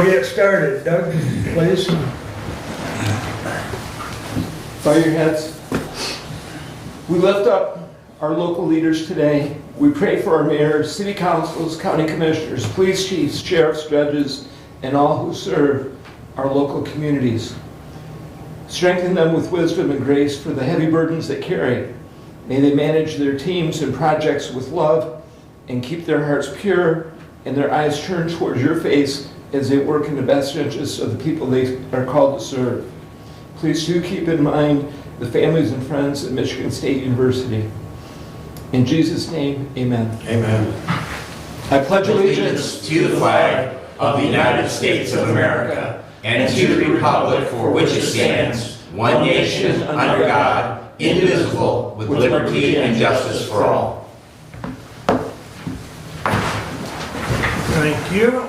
Get started. Doug, please. Bow your heads. We lift up our local leaders today. We pray for our mayors, city councils, county commissioners, police chiefs, sheriffs, judges, and all who serve our local communities. Strengthen them with wisdom and grace for the heavy burdens they carry. May they manage their teams and projects with love and keep their hearts pure and their eyes turned towards your face as they work in the best interests of the people they are called to serve. Please do keep in mind the families and friends at Michigan State University. In Jesus' name, amen. Amen. I pledge allegiance to the flag of the United States of America and to the republic for which it stands, one nation, under God, indivisible, with liberty and justice for all. Thank you.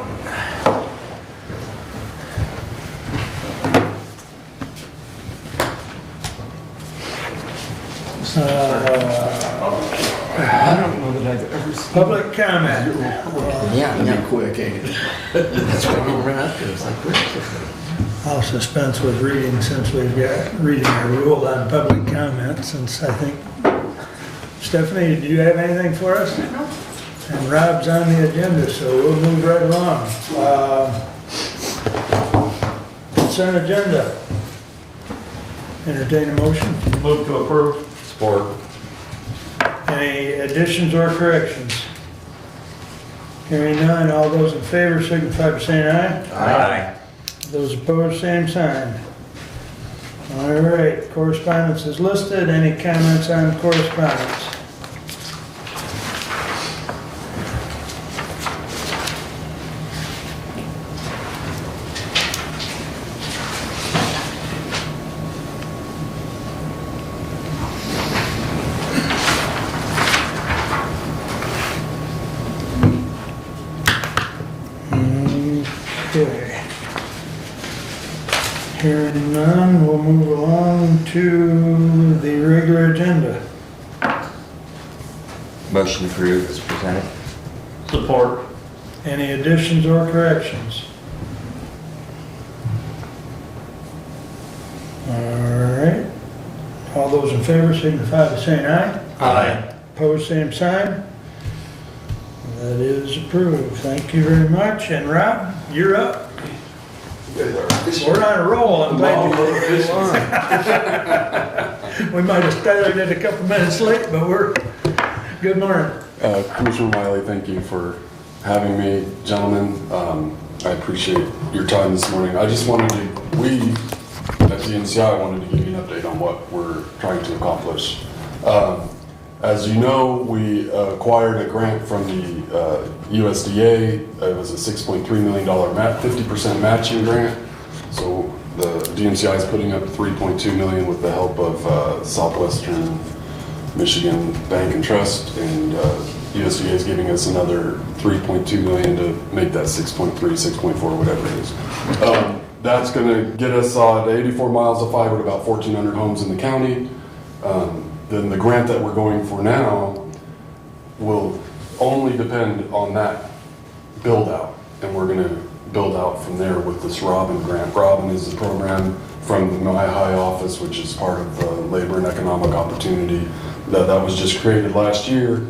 I don't know that I've ever seen Public comment. Yeah, quick, ain't it? That's what we run up to. It's like, I'll suspense with reading since we've got reading a rule on public comment, since I think, Stephanie, do you have anything for us? No. And Rob's on the agenda, so we'll move right along. Consent agenda. Entertain a motion. Move to approve. Support. Any additions or corrections? Hearing none, all those in favor signify by saying aye. Aye. Those opposed, same sign. All right, correspondence is listed. Any comments on correspondence? Okay. Hearing none, we'll move along to the regular agenda. Motion approved as presented. Support. Any additions or corrections? All right. All those in favor signify by saying aye. Aye. Opposed, same sign. That is approved. Thank you very much. And Rob, you're up. We're on a roll. I'm glad you did. We might have started it a couple minutes late, but we're, good morning. Commissioner Wiley, thank you for having me, gentlemen. I appreciate your time this morning. I just wanted to, we at DNCI wanted to give you an update on what we're trying to accomplish. As you know, we acquired a grant from the USDA. It was a $6.3 million 50% matching grant. So the DNCI is putting up $3.2 million with the help of Southwestern Michigan Bank and Trust, and USDA is giving us another $3.2 million to make that 6.3, 6.4, whatever it is. That's going to get us 84 miles of fiber to about 1,400 homes in the county. Then the grant that we're going for now will only depend on that build out, and we're going to build out from there with this Robin grant. Robin is a program from the My High office, which is part of Labor and Economic Opportunity that was just created last year,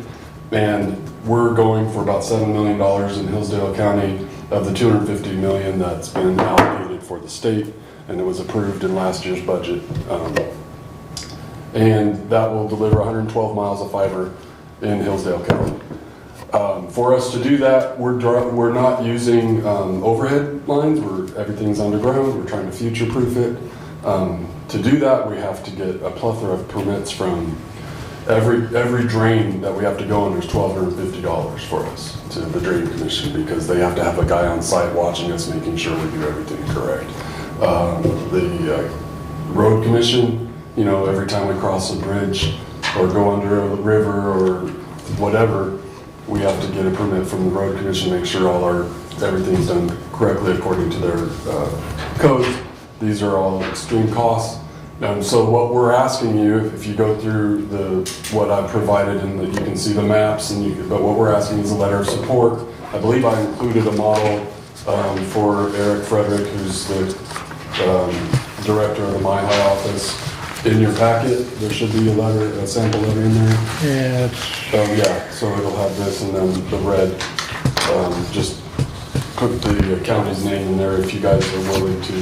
and we're going for about $7 million in Hillsdale County of the $250 million that's been allocated for the state, and it was approved in last year's budget. And that will deliver 112 miles of fiber in Hillsdale County. For us to do that, we're not using overhead lines. Everything's underground. We're trying to future-proof it. To do that, we have to get a plethora of permits from every drain that we have to go under is $1,250 for us to the Drain Commission, because they have to have a guy on site watching us, making sure we do everything correct. The Road Commission, you know, every time we cross a bridge or go under a river or whatever, we have to get a permit from the Road Commission, make sure everything's done correctly according to their codes. These are all extreme costs. So what we're asking you, if you go through what I provided, and you can see the maps, but what we're asking is a letter of support. I believe I included a model for Eric Frederick, who's the director of the My High office. In your packet, there should be a letter, a sample letter in there. Yeah, it's, Yeah, so it'll have this and then the red. Just put the county's name in there if you guys are willing to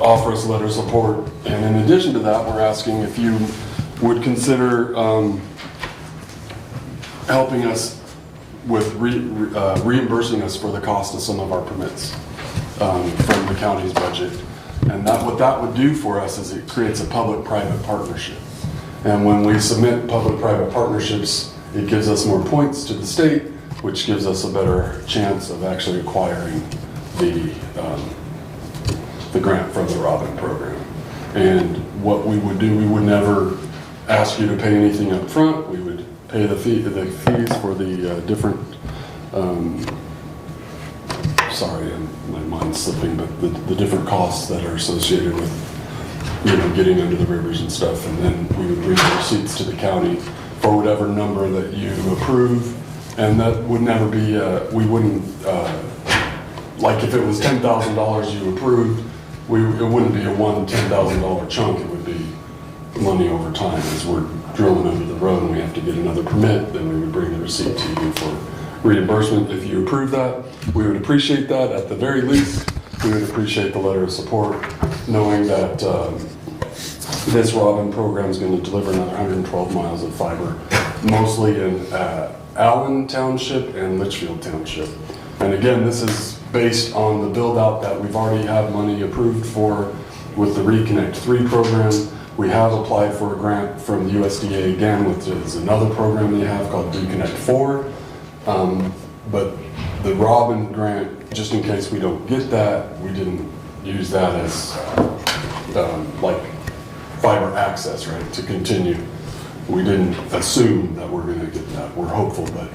offer us a letter of support. And in addition to that, we're asking if you would consider helping us with reimbursing us for the cost of some of our permits from the county's budget. And what that would do for us is it creates a public-private partnership. And when we submit public-private partnerships, it gives us more points to the state, which gives us a better chance of actually acquiring the grant from the Robin program. And what we would do, we would never ask you to pay anything up front. We would pay the fees for the different, sorry, my mind's slipping, but the different costs that are associated with, getting under the rivers and stuff. And then we would bring the receipts to the county for whatever number that you approve. And that would never be, we wouldn't, like if it was $10,000 you approved, it wouldn't be a one $10,000 chunk. It would be money over time. As we're drilling under the road and we have to get another permit, then we would bring the receipt to you for reimbursement. If you approve that, we would appreciate that. At the very least, we would appreciate the letter of support, knowing that this Robin program is going to deliver another 112 miles of fiber, mostly in Allen Township and Litchfield Township. And again, this is based on the build out that we've already have money approved for with the Reconnect 3 program. We have applied for a grant from the USDA again, which is another program they have called Reconnect 4. But the Robin grant, just in case we don't get that, we didn't use that as like fiber access, right, to continue. We didn't assume that we're going to get that. We're hopeful, but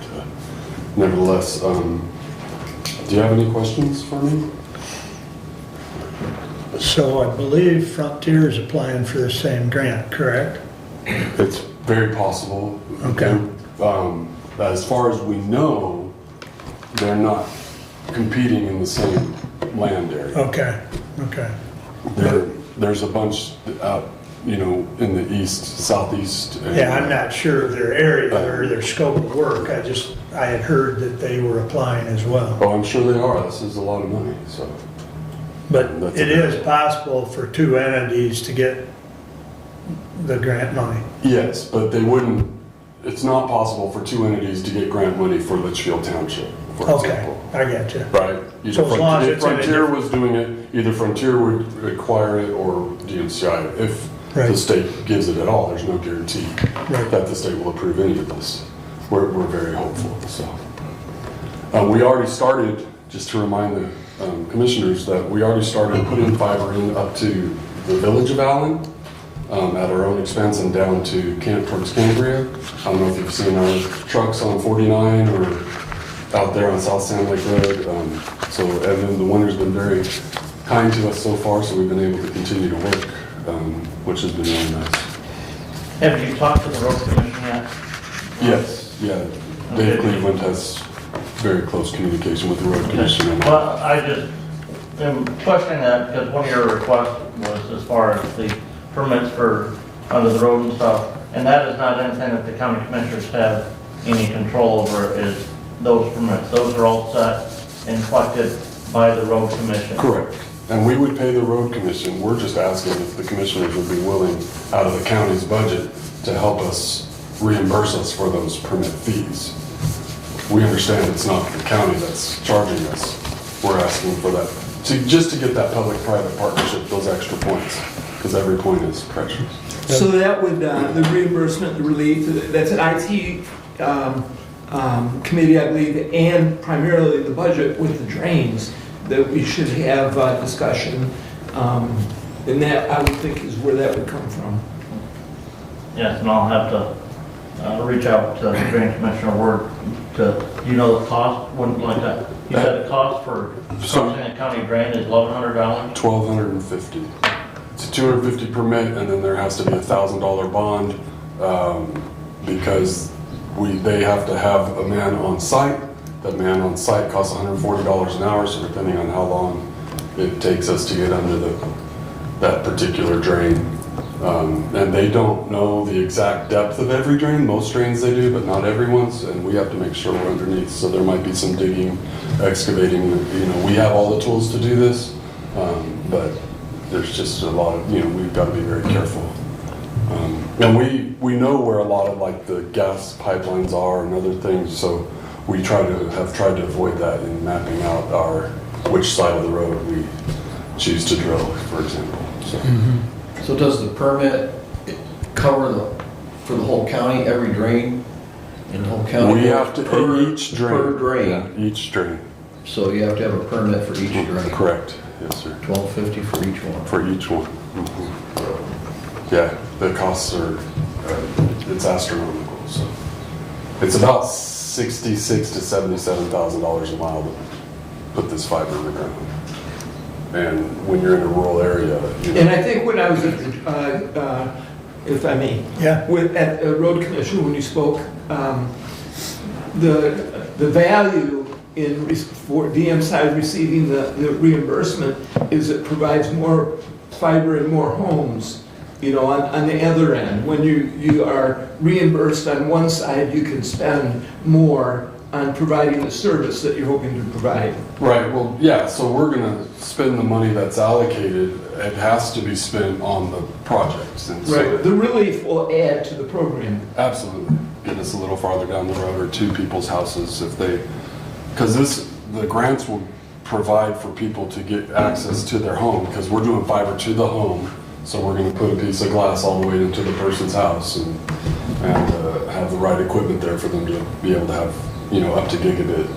nevertheless, do you have any questions for me? so I believe Frontier is applying for the same grant, correct? It's very possible. Okay. As far as we know, they're not competing in the same land area. Okay. There's a bunch out, in the east, southeast. Yeah, I'm not sure of their area or their scope of work. I had heard that they were applying as well. Oh, I'm sure they are. This is a lot of money, so. But That's it okay. is possible for two entities to get the grant money. Yes, but they wouldn't, it's not possible for two entities to get grant money for Litchfield Township, for Okay, example. I get you. Right? Either So as long as If it's in a Frontier different- was doing it, either Frontier would acquire it or DNCI. If the Right. state gives it at all, there's no guarantee Right. that the state will approve any of this. We're very hopeful, so. We already started, just to remind the commissioners, that we already started putting fiber in up to the village of Allen at our own expense and down to towards Cambria. I don't know if you've seen our trucks on 49 or out there on South Sand Lake Road. And then the winter's been very kind to us so far, so we've been able to continue to work, which has been really nice. Have you talked to the road commission yet? Yes, yeah. Dave Cleveland has very close communication with the road commission. and- Well, I just am questioning that because one of your requests was as far as the permits for under the road and stuff, and that is not anything that the county commissioners have any control over, is those permits. Those are all set and collected by the road commission. Correct. And we would pay the road commission. We're just asking if the commissioners would be willing, out of the county's budget, to help us reimburse us for those permit fees. We understand it's not the county that's charging us. We're asking for that, just to get that public-private partnership, those extra points, because every point is precious. So that would, the reimbursement, the relief, that's an IT committee, I believe, and primarily the budget with the drains, that we should have discussion. And that, I would think, is where that would come from. Yes, and I'll have to reach out to the drain commissioner Ward to, do you know the cost? Wouldn't like that. You said the cost for something a county drain is $1,100? $1,250. It's a $250 permit, and then there has to be a $1,000 bond because they have to have a man on site the man on site costs $140 an hour, so depending on how long it takes us to get under that particular drain. And they don't know the exact depth of every drain. Most drains they do, but not everyone's, and we have to make sure we're underneath. So there might be some digging, excavating. You know, we have all the tools to do this, but there's just a lot of, we've got to be very careful. And we know where a lot of like the gas pipelines are and other things, so we have tried to avoid that in mapping out which side of the road we choose to drill, for example. So. So does the permit cover for the whole county, every drain in the whole county? We have to, each drain. Per drain. Yeah, each drain. So you have to have a permit for each drain? Correct, yes, sir. $12.50 for each one? For each one. Yeah, the costs are, it's astronomical, so. It's about $66,000 to $77,000 a mile to put this fiber in the ground. And when you're in a rural area, And I think when I was at the, if I may, Yeah. at the road commission, when you spoke, the value for DMSI receiving the reimbursement is it provides more fiber in more homes, on the other end. When you are reimbursed on one side, you can spend more on providing the service that you're hoping to provide. right, well, yeah, so we're gonna spend the money that's allocated. It has to be spent on the projects. And so The relief will add to the program. absolutely, get us a little farther down the road or to people's houses if they, because the grants will provide for people to get access to their home, because we're doing fiber to the home. So we're gonna put a piece of glass all the way into the person's house and have the right equipment there for them to be able to have, up to gigabit,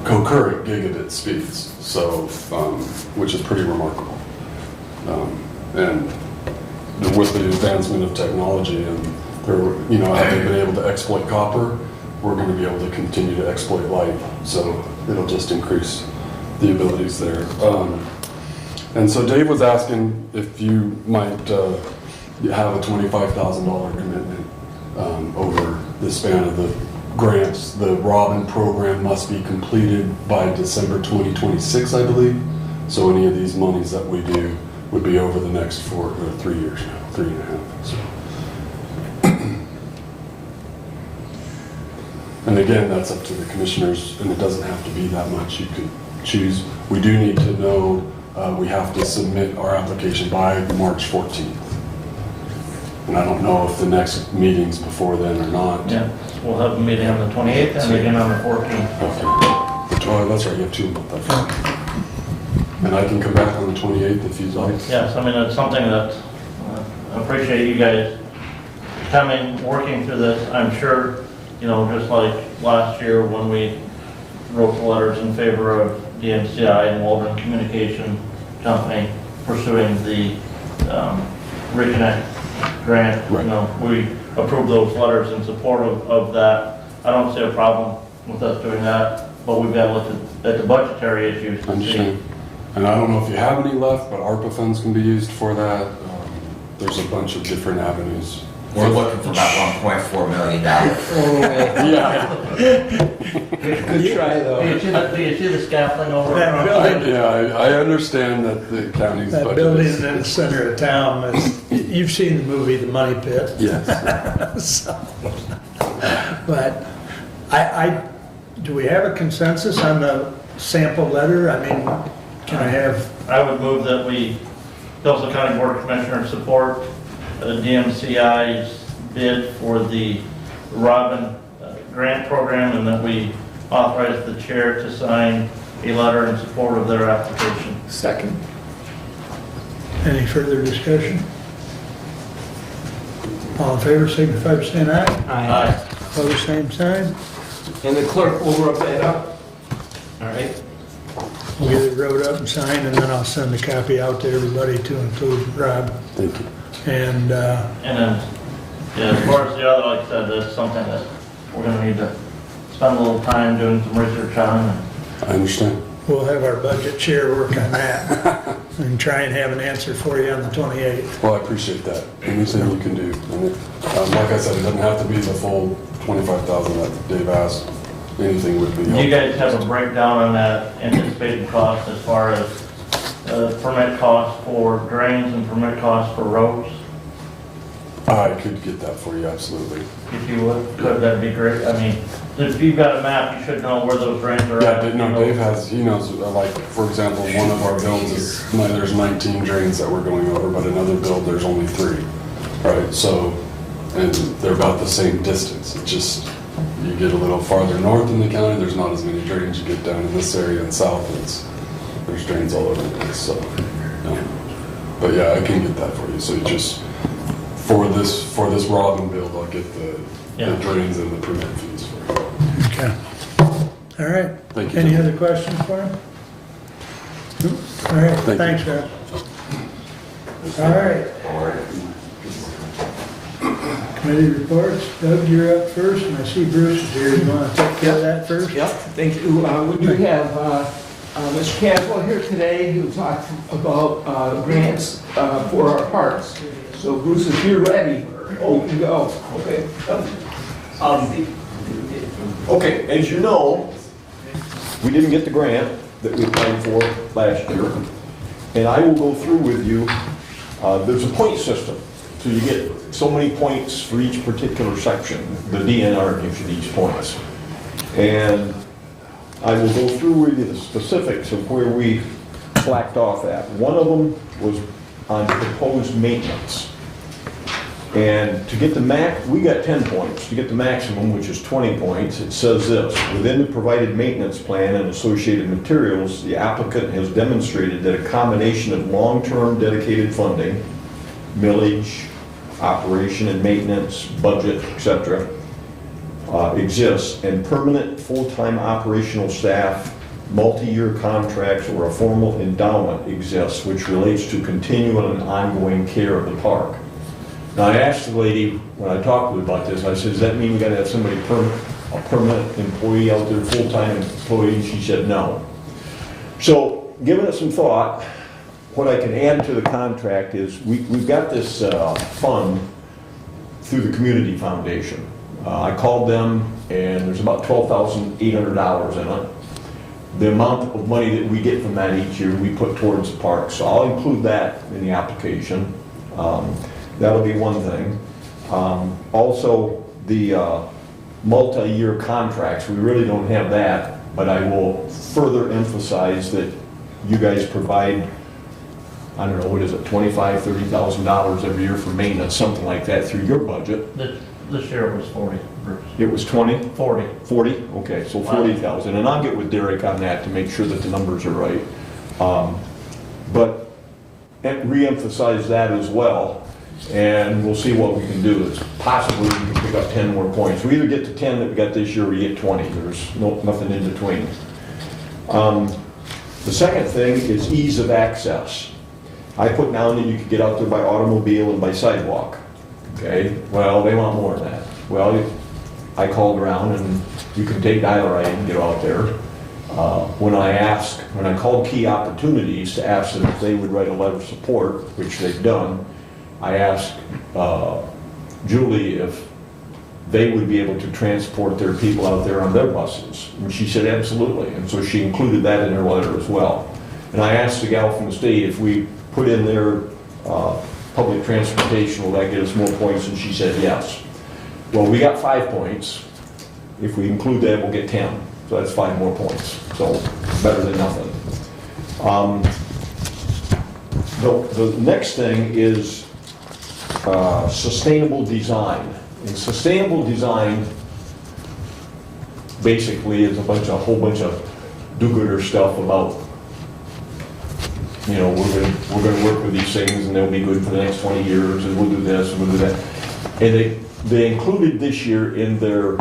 concurrent gigabit speeds. So, which is pretty remarkable. And with the advancement of technology and having been able to exploit copper, we're going to be able to continue to exploit light. So it'll just increase the abilities there. And so Dave was asking if you might have a $25,000 commitment over the span of the grants. The Robin program must be completed by December 2026, I believe. So any of these monies that we do would be over the next 3 years now, 3.5. So. And again, that's up to the commissioners, and it doesn't have to be that much. You could choose. We do need to know we have to submit our application by March 14th. And I don't know if the next meeting's before then or not. Yeah, we'll have a meeting on the 28th and again on the 14th. Okay. Oh, that's right, you have 2 months. And I can come back on the 28th if you'd like. Yes, I mean, it's something that I appreciate you guys coming, working through this. I'm sure, just like last year when we wrote the letters in favor of DMCI and Walden Communication Company pursuing the Reconnect grant, Right. we approved those letters in support of that. I don't see a problem with us doing that, but we've got to look at the budgetary issues I to see. understand. And I don't know if you have any left, but ARPA funds can be used for that. There's a bunch of different avenues. We're looking for about $1.4 million. Yeah. Good try, though. Do you see the scaffolding over? That building, Yeah, I understand that the county's that budget building is. in the center of town, you've seen the movie The Money Pit. Yes. So, but do we have a consensus on the sample letter? I mean, can I have, I would move that we, Hillsdale County Board of Commissioners support DMCI's bid for the Robin grant program, and that we authorize the chair to sign a letter in support of their application. Second. any further discussion? All in favor, signify by saying aye. Aye. Opposed, same sign. And the clerk will rub that up. All right. We'll get it wrote up and signed, and then I'll send a copy out to everybody to include Rob. Thank you. And, And then, yeah, as far as the other, like I said, that's something that we're gonna need to spend a little time doing some research on. I understand. we'll have our budget chair work on that and try and have an answer for you on the 28th. Well, I appreciate that. Anything you can do. And like I said, it doesn't have to be the full 25,000 that Dave asked. anything would be Do you helpful. guys have a breakdown on that anticipated cost as far as permit costs for drains and permit costs for roads? I could get that for you, absolutely. If you would, that'd be great. I mean, if you've got a map, you should know where those drains are Yeah, at. Dave, no, Dave has, he knows, like, for example, one of our builds is, there's 19 drains that we're going over, but another build, there's only 3, right? So, and they're about the same distance. It's just, you get a little farther north in the county, there's not as many drains. You get down in this area and south, there's drains all over the place, so. Yeah. But yeah, I can get that for you. So you just, for this Robin build, I'll get the drains and the permit fees for you. Okay. All right. Thank you. Any other questions for him? Nope. All right, Thank you. thanks, Rob. All right. Committee reports. Doug, you're up first, and I see Bruce is here. You want to take care of that first? Yep, thank you. We do have Mr. Caswell here today who talked about grants for our parks. So Bruce, if you're ready, you can go. Okay. Okay, as you know, we didn't get the grant that we applied for last year, and I will go through with you, there's a point system, so you get so many points for each particular section. The DNR gives you these points. And I will go through with you the specifics of where we slacked off at. One of them was on proposed maintenance. And to get the max, we got 10 points. To get the maximum, which is 20 points, it says this: within the provided maintenance plan and associated materials, the applicant has demonstrated that a combination of long-term dedicated funding, millage, operation and maintenance, budget, etc., exists, and permanent full-time operational staff, multi-year contracts, or a formal endowment exists, which relates to continual and ongoing care of the park. Now, I asked the lady, when I talked to her about this, I said, does that mean we gotta have somebody a permanent employee out there, full-time employee? She said, no. So, giving it some thought, what I can add to the contract is, we've got this fund through the Community Foundation. I called them, and there's about $12,800 in it. The amount of money that we get from that each year, we put towards the park. So I'll include that in the application. That'll be one thing. Also, the multi-year contracts, we really don't have that, but I will further emphasize that you guys provide, I don't know, what is it, $25,000, $30,000 every year for maintenance, something like that through your budget. This year it was 40, Bruce. It was 20? 40. 40? Okay, so 40,000. And I'll get with Derek on that to make sure that the numbers are right. But re-emphasize that as well, and we'll see what we can do. It's possibly we can pick up 10 more points. We either get to 10 that we got this year, or we get 20. There's nothing in between. The second thing is ease of access. I put down that you could get out there by automobile and by sidewalk. Okay, well, they want more than that. Well, I called around, and you can take Dial-A-Ride and get out there. When I called Key Opportunities to ask them if they would write a letter of support, which they've done, I asked Julie if they would be able to transport their people out there on their buses. And she said absolutely, and so she included that in her letter as well. And I asked the gal from the state if we put in their public transportation, will that get us more points? And she said yes. Well, we got 5 points. If we include that, we'll get 10. So that's 5 more points. So better than nothing. The next thing is sustainable design. And sustainable design basically is a whole bunch of do-gooder stuff about, you know, we're going to work with these things and they'll be good for the next 20 years, and we'll do this and we'll do that. And they included this year in their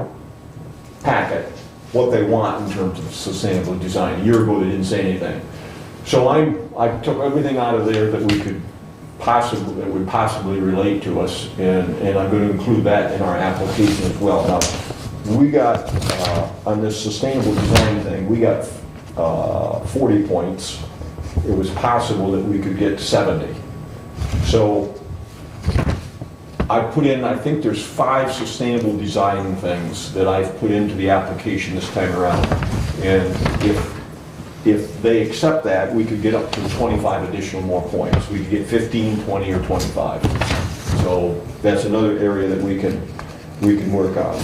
packet what they want in terms of sustainable design. A year ago they didn't say anything. So I took everything out of there that would possibly relate to us, and I'm going to include that in our application as well. Now, we got, on this sustainable design thing, we got 40 points. It was possible that we could get 70. So I put in, I think there's 5 sustainable design things that I've put into the application this time around. And if they accept that, we could get up to 25 additional more points. We could get 15, 20, or 25. So that's another area that we can work on.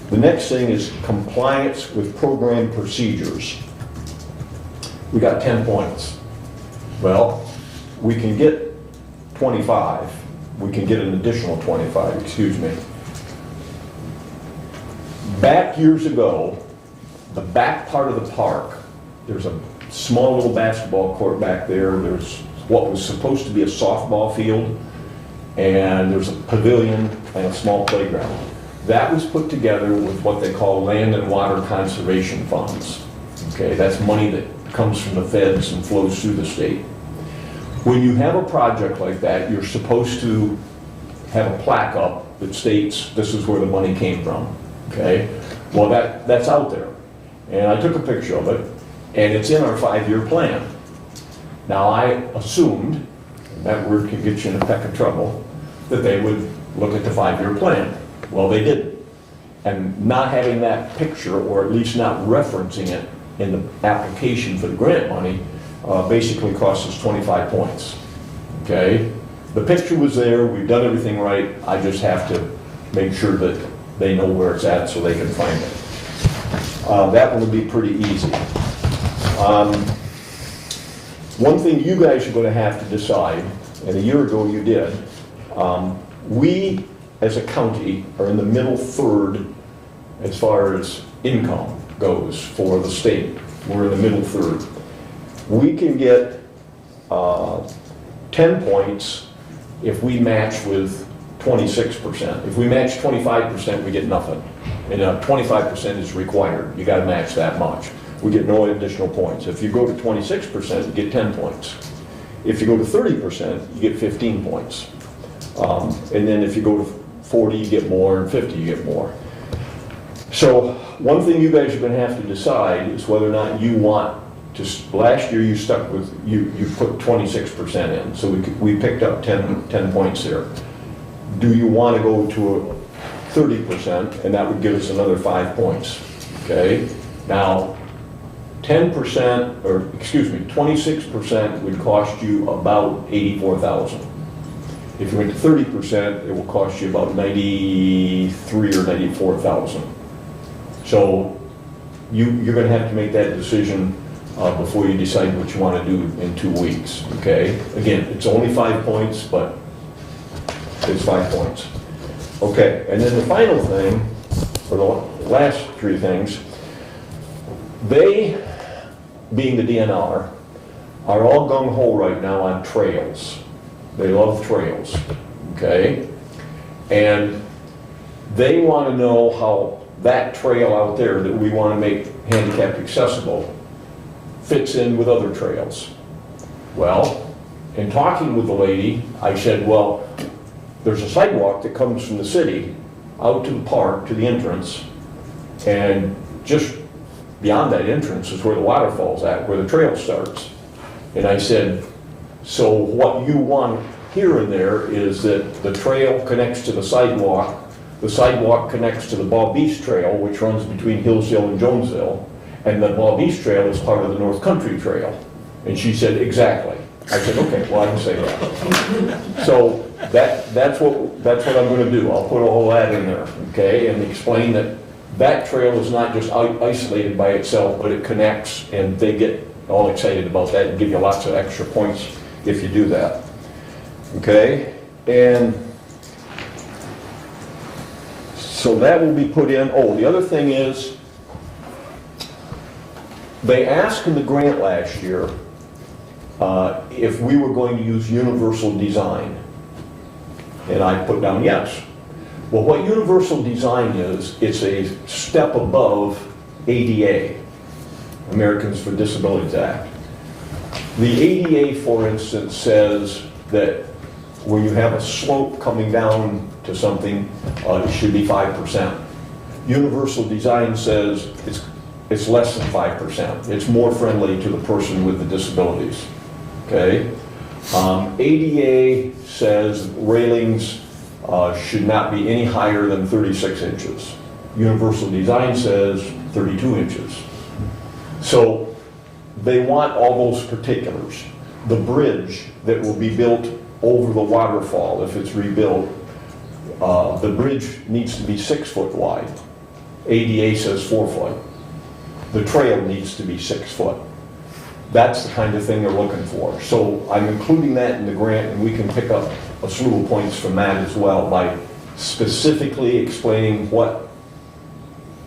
The next thing is compliance with program procedures. We got 10 points. Well, we can get 25. We can get an additional 25, excuse me. Back years ago, the back part of the park, there's a small little basketball court back there. There's what was supposed to be a softball field, and there's a pavilion and a small playground. That was put together with what they call land and water conservation funds. Okay, that's money that comes from the feds and flows through the state. When you have a project like that, you're supposed to have a plaque up that states this is where the money came from. Okay, well that's out there, and I took a picture of it, and it's in our 5-year plan. Now I assumed, and that word can get you in a peck of trouble, that they would look at the 5-year plan. Well, they didn't. And not having that picture, or at least not referencing it in the application for the grant money, basically cost us 25 points. Okay? The picture was there, we've done everything right, I just have to make sure that they know where it's at so they can find it. That one would be pretty easy. One thing you guys are going to have to decide, and a year ago you did, we as a county are in the middle third as far as income goes for the state. We're in the middle third. We can get 10 points if we match with 26%. If we match 25%, we get nothing. And 25% is required. You got to match that much. We get no additional points. If you go to 26%, you get 10 points. If you go to 30%, you get 15 points. And then if you go to 40, you get more, and 50, you get more. So one thing you guys are going to have to decide is whether or not you want to, last year you stuck with, you put 26% in, so we picked up 10 points there. Do you want to go to a 30%, and that would give us another 5 points, okay? Now, 10%, or excuse me, 26% would cost you about $84,000. If you went to 30%, it will cost you about $93,000 or $94,000. So you're going to have to make that decision before you decide what you want to do in 2 weeks, okay? Again, it's only 5 points, but it's 5 points. Okay, and then the final thing, or the last 3 things, they, being the DNR, are all gung-ho right now on trails. They love trails, okay? And they want to know how that trail out there that we want to make handicapped accessible fits in with other trails. Well, in talking with the lady, I said, well, there's a sidewalk that comes from the city out to the park, to the entrance, and just beyond that entrance is where the waterfall's at, where the trail starts. And I said, so what you want here and there is that the trail connects to the sidewalk connects to the Bob Beast Trail, which runs between Hillsdale and Jonesville, and the Bob Beast Trail is part of the North Country Trail. And she said, exactly. I said, okay, well, I can say that. So that's what I'm going to do. I'll put all that in there, okay, and explain that that trail is not just isolated by itself, but it connects, and they get all excited about that and give you lots of extra points if you do that. Okay, and so that will be put in. Oh, the other thing is, they asked in the grant last year if we were going to use universal design. And I put down yes. Well, what universal design is, it's a step above ADA, Americans with Disabilities Act. The ADA, for instance, says that when you have a slope coming down to something, it should be 5%. Universal design says it's less than 5%. It's more friendly to the person with the disabilities, okay? ADA says railings should not be any higher than 36 inches. Universal Design says 32 inches. So they want all those particulars. The bridge that will be built over the waterfall, if it's rebuilt, the bridge needs to be 6 foot wide. ADA says 4 foot. The trail needs to be 6 foot. That's the kind of thing they're looking for. So I'm including that in the grant, and we can pick up a slew of points from that as well by specifically explaining what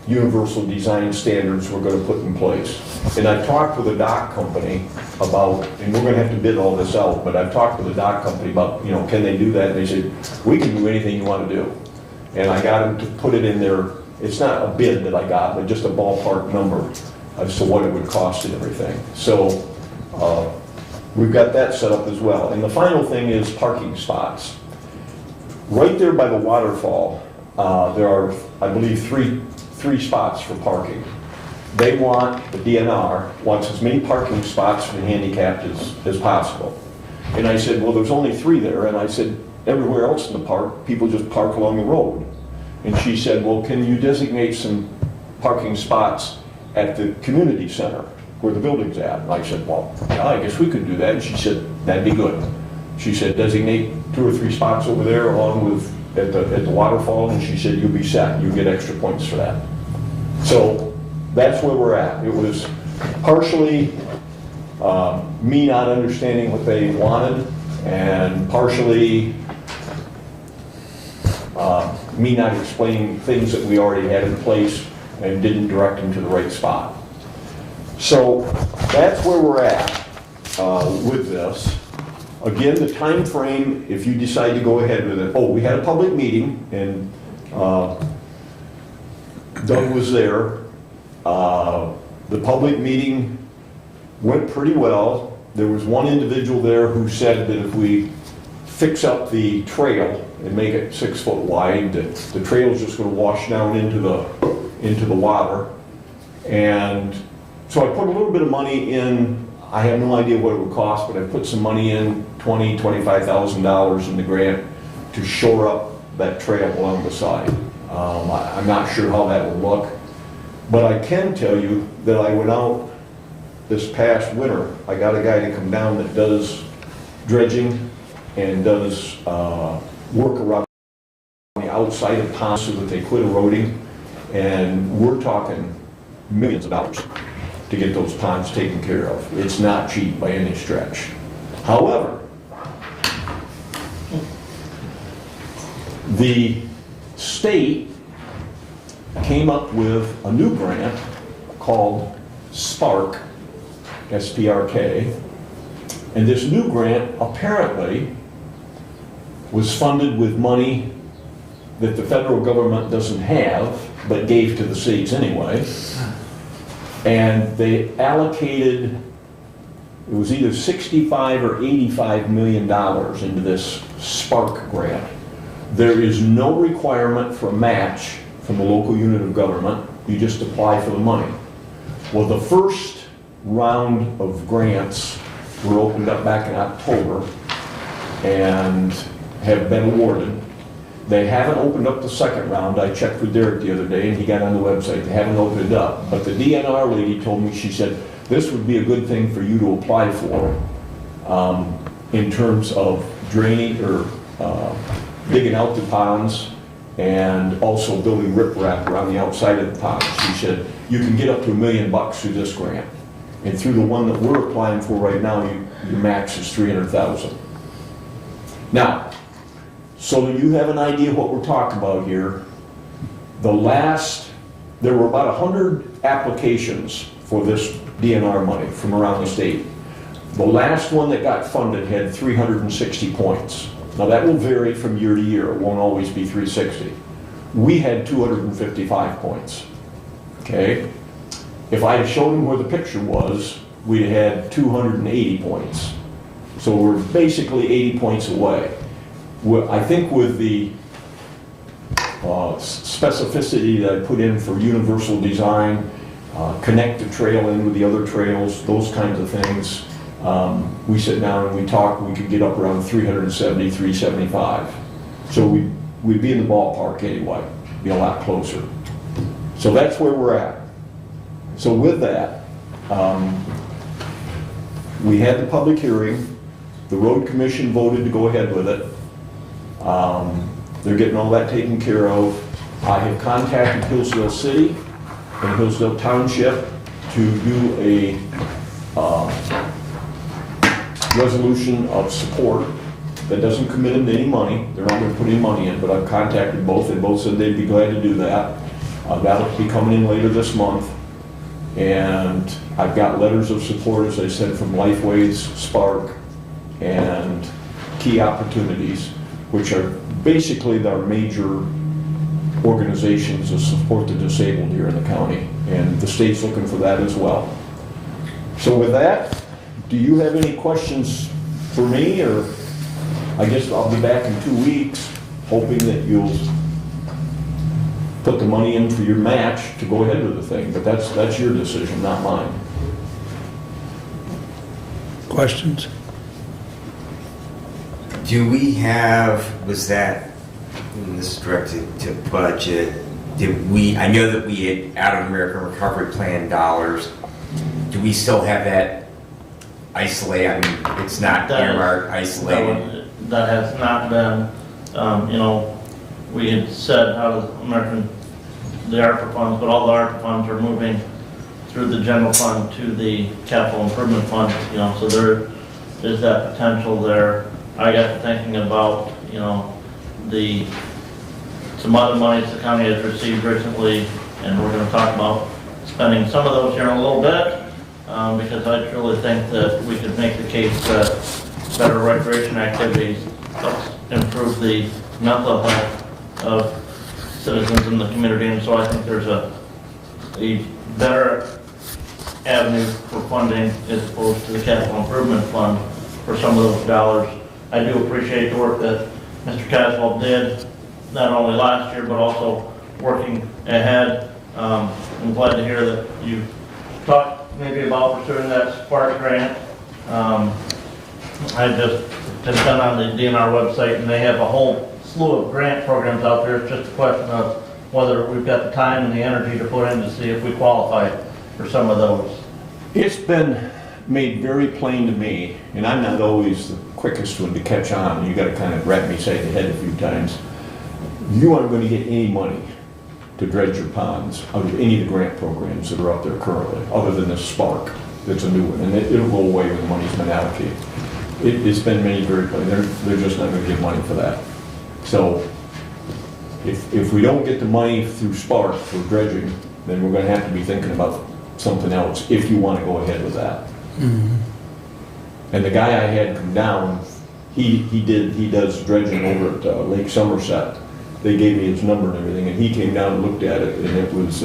universal design standards we're going to put in place. And I've talked with a dock company about, and we're going to have to bid all this out, but I've talked with a dock company about, can they do that? And they said, we can do anything you want to do. And I got them to put it in there. It's not a bid that I got, but just a ballpark number as to what it would cost and everything. So we've got that set up as well. And the final thing is parking spots. Right there by the waterfall, there are, I believe, three spots for parking. They want, the DNR wants as many parking spots for the handicapped as possible. And I said, well, there's only 3 there. And I said, everywhere else in the park, people just park along the road. And she said, well, can you designate some parking spots at the community center where the building's at? And I said, well, yeah, I guess we could do that. And she said, that'd be good. She said, designate 2 or 3 spots over there along with at the waterfall. And she said, you'll be set. You'll get extra points for that. So that's where we're at. It was partially me not understanding what they wanted, and partially me not explaining things that we already had in place and didn't direct them to the right spot. So that's where we're at with this. Again, the time frame, if you decide to go ahead with it. Oh, we had a public meeting, and Doug was there. The public meeting went pretty well. There was one individual there who said that if we fix up the trail and make it 6 foot wide, that the trail's just going to wash down into the water. And so I put a little bit of money in. I have no idea what it would cost, but I put some money in, $25,000 in the grant to shore up that trail along the side. I'm not sure how that will look, but I can tell you that I went out this past winter. I got a guy to come down that does dredging and does work around the outside of ponds so that they quit eroding, and we're talking millions of dollars to get those ponds taken care of. It's not cheap by any stretch. However, the state came up with a new grant called SPARK, S-P-R-K, and this new grant apparently was funded with money that the federal government doesn't have, but gave to the cities anyway. And they allocated, it was either 65 or 85 million dollars into this SPARK grant. There is no requirement for a match from the local unit of government. You just apply for the money. Well, the first round of grants were opened up back in October and have been awarded. They haven't opened up the second round. I checked with Derek the other day and he got on the website. They haven't opened it up. But the DNR lady told me, she said, this would be a good thing for you to apply for in terms of draining or digging out the ponds and also building riprap around the outside of the ponds. She said, you can get up to $1 million through this grant. And through the one that we're applying for right now, your max is $300,000. Now, so that you have an idea what we're talking about here, there were about 100 applications for this DNR money from around the state. The last one that got funded had 360 points. Now that will vary from year to year. It won't always be 360. We had 255 points. Okay? If I had shown them where the picture was, we'd had 280 points. So we're basically 80 points away. I think with the specificity that I put in for universal design, connect the trail in with the other trails, those kinds of things, we sit down and we talk, we could get up around 370, 375. So we'd be in the ballpark anyway, be a lot closer. So that's where we're at. So with that, we had the public hearing, the road commission voted to go ahead with it. They're getting all that taken care of. I have contacted Hillsdale City and Hillsdale Township to do a resolution of support that doesn't commit them to any money. They're not gonna put any money in, but I've contacted both, and both said they'd be glad to do that. That'll be coming in later this month. And I've got letters of support, as I said, from Lifeways, Spark, and Key Opportunities, which are basically our major organizations that support the disabled here in the county. And the state's looking for that as well. So with that, do you have any questions for me? Or I guess I'll be back in 2 weeks, hoping that you'll put the money in for your match to go ahead with the thing. But that's your decision, not mine. Questions? Do we have, was that, and this is directed to budget, I know that we had out of American Recovery Plan dollars, do we still have that isolated? I mean, it's not earmarked, isolated. That has not been, you know, we had said how the ARPA funds, but all the ARPA funds are moving through the general fund to the capital improvement fund, you know, so there is that potential there. I got to thinking about, you know, some other monies the county has received recently, and we're going to talk about spending some of those here in a little bit, because I truly think that we could make the case that better recreation activities helps improve the mental health of citizens in the community, and so I think there's a better avenue for funding as opposed to the capital improvement fund for some of those dollars. I do appreciate the work that Mr. Caswell did, not only last year, but also working ahead. I'm glad to hear that you talked maybe about pursuing that Spark grant. I just have been on the DNR website, and they have a whole slew of grant programs out there. It's just a question of whether we've got the time and the energy to put in to see if we qualify for some of those. It's been made very plain to me, and I'm not always the quickest one to catch on. You got to kind of wrap me side the head a few times. You aren't going to get any money to dredge your ponds out of any of the grant programs that are out there currently, other than this Spark. That's a new one, and it'll go away when the money's been allocated. It's been made very plain. They're just not going to give money for that. So if we don't get the money through Spark for dredging, then we're going to have to be thinking about something else if you want to go ahead with that. Mm-hmm. And the guy I had come down, he does dredging over at Lake Somerset. They gave me his number and everything, and he came down and looked at it, and it was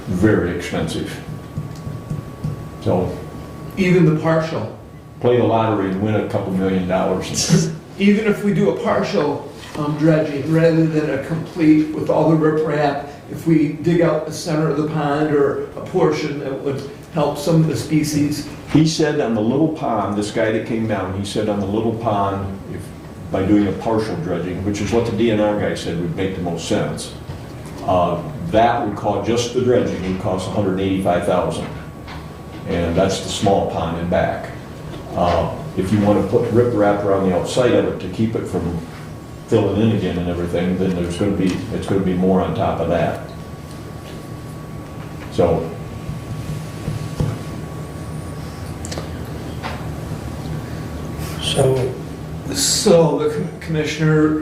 very expensive. So Even the partial. play the lottery and win a couple $1 million. Even if we do a partial dredging rather than a complete with all the riprap, if we dig out the center of the pond or a portion that would help some of the species. He said on the little pond, this guy that came down, he said on the little pond, by doing a partial dredging, which is what the DNR guy said would make the most sense, that would cost, just the dredging would cost $185,000. And that's the small pond and back. If you want to put riprap around the outside of it to keep it from filling in again and everything, then it's going to be more on top of that. So So the commissioner,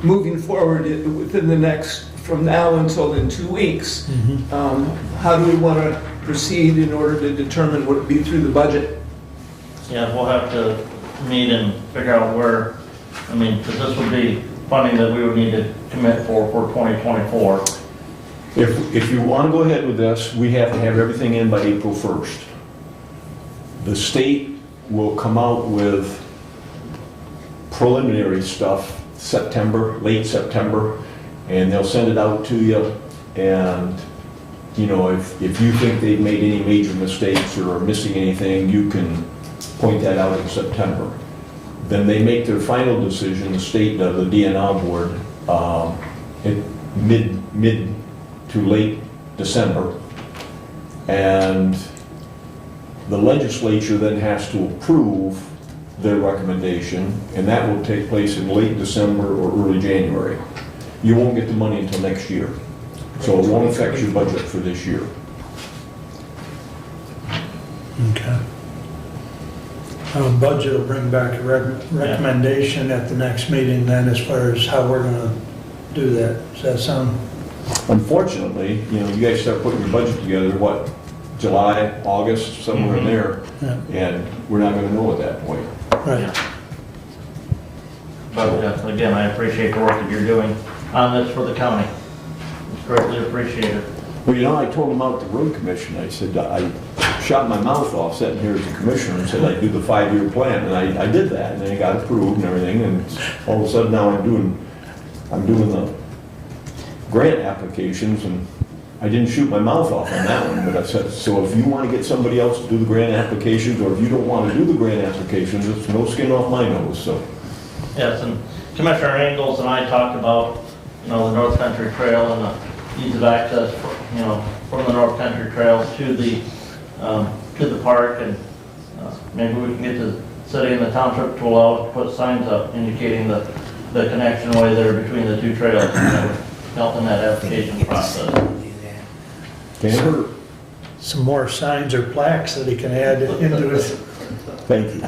moving forward within the next, from now until in 2 weeks, how do we want to proceed in order to determine what it be through the budget? Yeah, we'll have to meet and figure out where, I mean, because this would be funding that we would need to commit for 2024. if you want to go ahead with this, we have to have everything in by April 1st. The state will come out with preliminary stuff September, late September, and they'll send it out to you. And you know, if you think they've made any major mistakes or are missing anything, you can point that out in September. Then they make their final decision, the state, the DNR board, in mid to late December. And the legislature then has to approve their recommendation, and that will take place in late December or early January. You won't get the money until next year. So it won't affect your budget for this year. Okay. Budget will bring back a recommendation at the next meeting then as far as how we're gonna do that. Does that sound? Unfortunately, you know, you guys start putting your budget together, what, July, August, somewhere in there, Yeah. and we're not gonna know at that point. Right. But again, I appreciate the work that you're doing on this for the county. It's greatly appreciated. Well, you know, I told them out at the road commission, I said, I shot my mouth off sitting here as a commissioner and said I'd do the 5-year plan, and I did that, and then it got approved and everything, and all of a sudden now I'm doing the grant applications, and I didn't shoot my mouth off on that one, but I said, so if you want to get somebody else to do the grant applications, or if you don't want to do the grant applications, it's no skin off my nose, so. Yes, and Commissioner Angles and I talked about, you know, the North Country Trail and the ease of access, you know, from the North Country Trail to the park, and maybe we can get the city and the township to allow us to put signs up indicating the connection way there between the two trails, and that would help in that application process. Tanner? Some more signs or plaques that he can add into his. Thank you.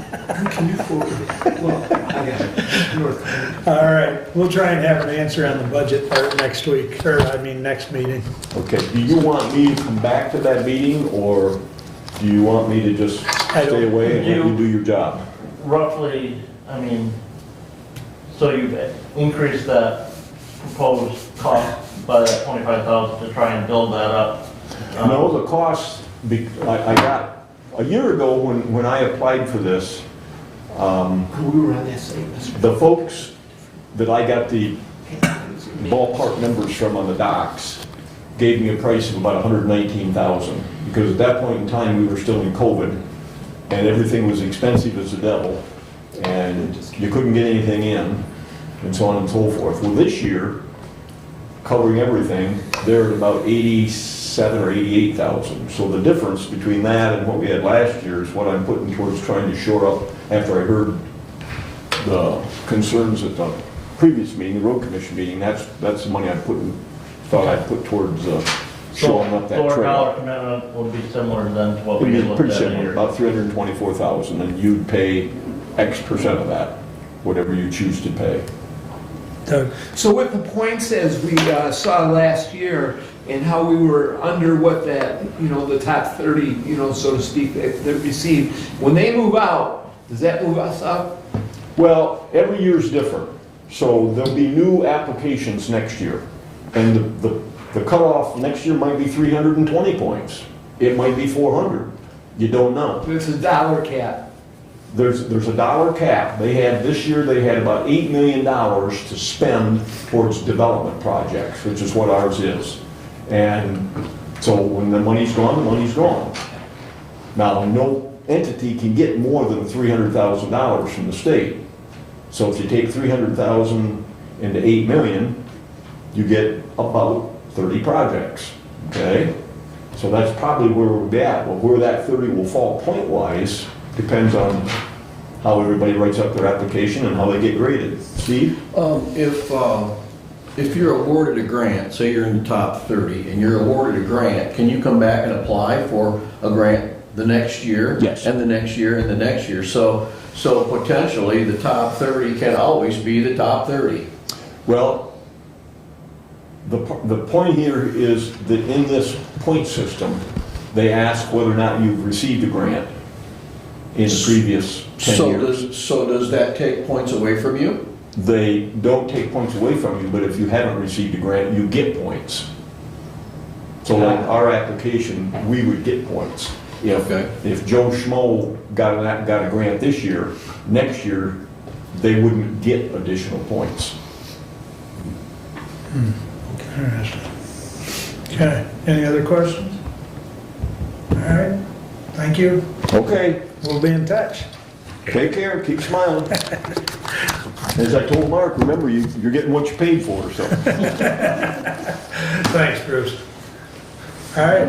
Can you forward it? Well, I got it. North. All right, we'll try and have an answer on the budget part next week, or I mean, next meeting. Okay, do you want me to come back to that meeting, or do you want me to just stay away and let you do your job? Roughly, I mean, so you've increased that proposed cost by that 25,000 to try and build that up. No, the cost, I got, a year ago when I applied for this, We were on that same. the folks that I got the ballpark numbers from on the docks gave me a price of about $119,000, because at that point in time, we were still in COVID, and everything was expensive as the devil, and you couldn't get anything in, and so on and so forth. Well, this year, covering everything, they're at about 87 or 88,000. So the difference between that and what we had last year is what I'm putting towards trying to shore up after I heard the concerns at the previous meeting, the road commission meeting. That's the money thought I'd put towards shoring up that So our dollar trail. commitment would be similar then to what It'd we be looked pretty at similar, here. about 324,000, and you'd pay X% of that, whatever you choose to pay. Doug? So with the points as we saw last year, and how we were under what that, you know, the top 30, you know, so to speak, that received, when they move out, does that move us up? Well, every year's different. So there'll be new applications next year. And the cutoff next year might be 320 points. It might be 400. You don't know. It's a dollar cap. There's a dollar cap. This year they had about $8 million to spend towards development projects, which is what ours is. And so when the money's gone, the money's gone. Now, no entity can get more than $300,000 from the state. So if you take 300,000 into 8 million, you get about 30 projects, okay? So that's probably where we'll be at. Well, where that 30 will fall point-wise depends on how everybody writes up their application and how they get graded. Steve? If you're awarded a grant, say you're in the top 30, and you're awarded a grant, can you come back and apply for a grant the next year? Yes. And the next year, and the next year? So potentially, the top 30 can always be the top 30. Well, the point here is that in this point system, they ask whether or not you've received a grant in the previous 10 years. So does that take points away from you? They don't take points away from you, but if you haven't received a grant, you get points. So like our application, we would get points. Okay. If Joe Schmo got a grant this year, next year, they wouldn't get additional points. Interesting. Okay, any other questions? All right, thank you. Okay. We'll be in touch. Take care, keep smiling. As I told Mark, remember, you're getting what you paid for, so. Thanks, Bruce. All right,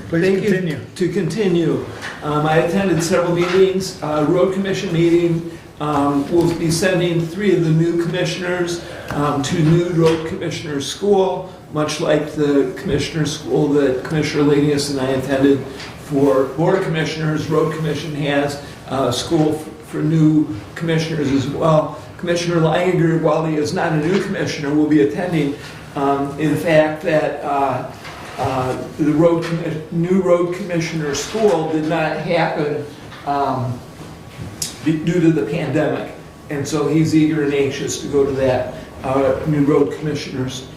please Thank you. continue. To continue, I attended several meetings, road commission meeting. We'll be sending 3 of the new commissioners to new road commissioner school, much like the commissioner school that Commissioner Lanius and I attended for Board of Commissioners. Road Commission has a school for new commissioners as well. Commissioner Langer, while he is not a new commissioner, will be attending. In fact, that the new road commissioner school did not happen due to the pandemic. And so he's eager and anxious to go to that new road commissioners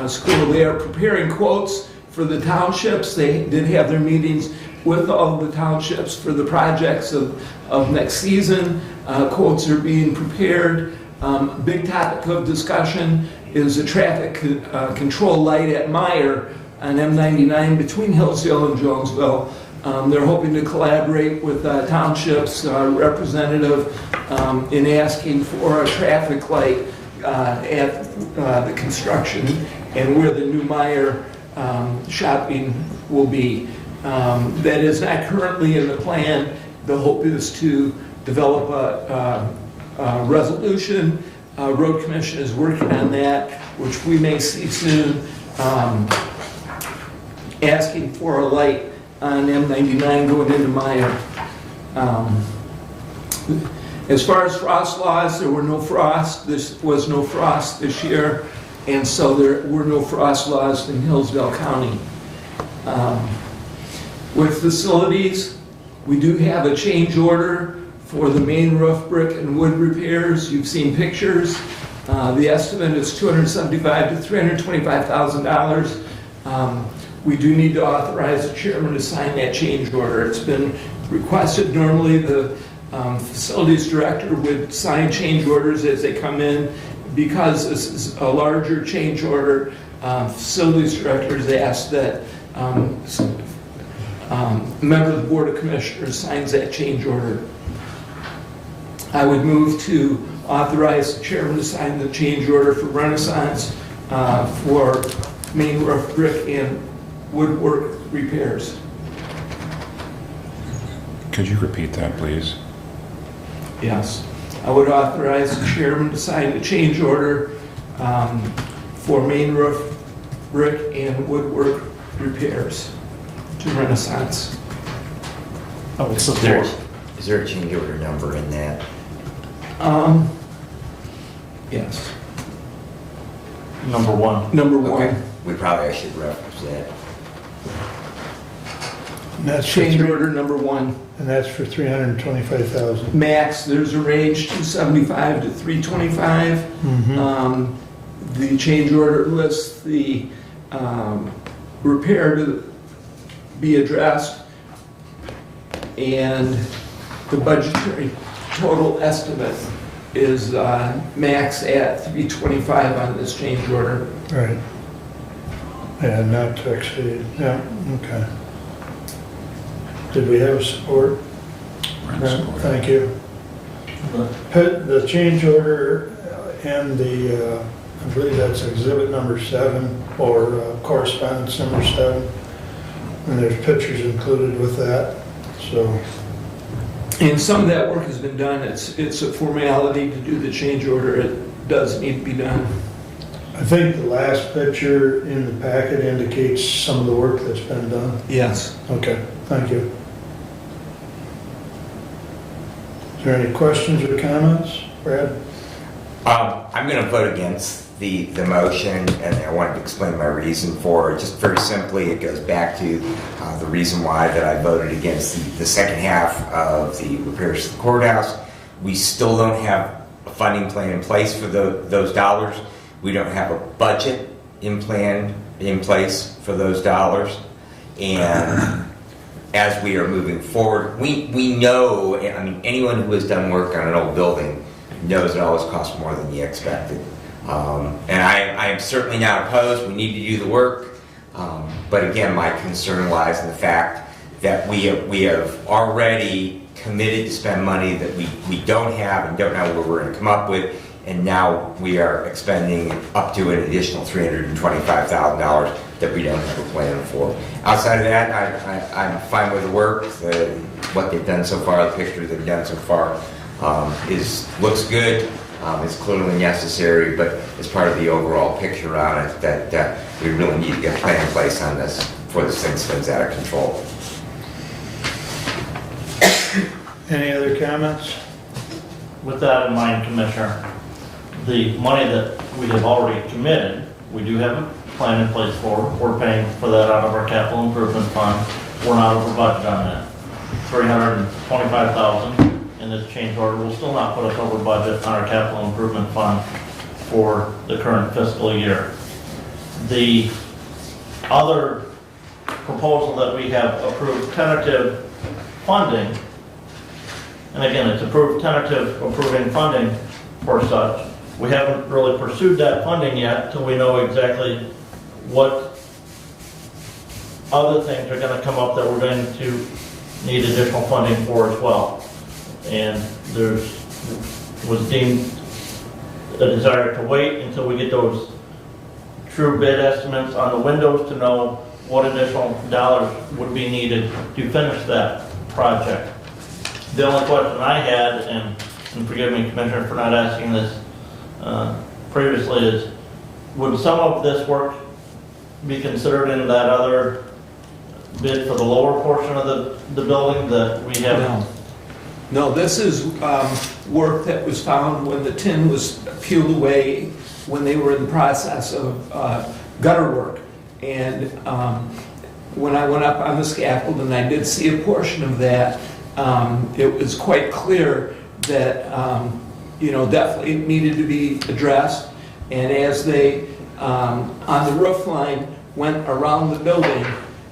school. They are preparing quotes for the townships. They did have their meetings with all of the townships for the projects of next season. Quotes are being prepared. Big topic of discussion is a traffic control light at Meyer on M99 between Hillsdale and Jonesville. They're hoping to collaborate with townships representative in asking for a traffic light at the construction and where the new Meyer shopping will be. That is not currently in the plan. The hope is to develop a resolution. Road Commission is working on that, which we may see soon, asking for a light on M99 going into Meyer. As far as frost laws, there were no frost. This was no frost this year, and so there were no frost laws in Hillsdale County. With facilities, we do have a change order for the main roof brick and wood repairs. You've seen pictures. The estimate is $275,000 to $325,000. We do need to authorize the chairman to sign that change order. It's been requested. Normally the facilities director would sign change orders as they come in. Because this is a larger change order, facilities director has asked that a member of the Board of Commissioners signs that change order. I would move to authorize the chairman to sign the change order for Renaissance for main roof brick and woodwork repairs. Could you repeat that, please? Yes. I would authorize the chairman to sign the change order for main roof brick and woodwork repairs to Renaissance. I would Is support. there a change order number in that? Yes. Number 1. Number 1. Okay. We probably should reference that. And that's for Change three- order number 1. and that's for 325,000. Max, there's a range 275 to 325. Mhm. The change order lists the repair to be addressed and the budgetary total estimate is max at 325 on this change order. Right. Yeah, not to exceed, yeah, okay. Did we have support? Thank you. The change order and the, I believe that's exhibit number 7 or correspondence number 7. And there's pictures included with that, so. And some of that work has been done. It's a formality to do the change order. It does need to be done. I think the last picture in the packet indicates some of the work that's been done. Yes. Okay, thank you. Is there any questions or comments, Brad? I'm going to vote against the motion, and I wanted to explain my reason for it. Just very simply, it goes back to the reason why that I voted against the second half of the repairs to the courthouse. We still don't have a funding plan in place for those dollars. We don't have a budget in place for those dollars. And as we are moving forward, we know, I mean, anyone who has done work on an old building knows it always costs more than you expected. And I am certainly not opposed. We need to do the work. But again, my concern lies in the fact that we have already committed to spend money that we don't have and don't know what we're going to come up with, and now we are expending up to an additional $325,000 that we don't have a plan for. Outside of that, I'm fine with the work. What they've done so far, the pictures they've done so far, looks good. It's clearly necessary, but as part of the overall picture on it, that we really need to get a plan in place on this before this thing spins out of control. Any other comments? With that in mind, Commissioner, the money that we have already committed, we do have a plan in place for. We're paying for that out of our capital improvement fund. We're not over budget on that. $325,000 in this change order will still not put us over budget on our capital improvement fund for the current fiscal year. The other proposal that we have approved tentative funding, and again, it's approving funding for such. We haven't really pursued that funding yet till we know exactly what other things are going to come up that we're going to need additional funding for as well. And was deemed a desire to wait until we get those true bid estimates on the windows to know what additional dollars would be needed to finish that project. The only question I had, and forgive me, Commissioner, for not asking this previously, is would some of this work be considered in that other bid for the lower portion of the building that we have? No, this is work that was found when the tin was peeled away when they were in the process of gutter work. And when I went up on the scaffold and I did see a portion of that, it was quite clear that, definitely it needed to be addressed. And as they, on the roof line, went around the building,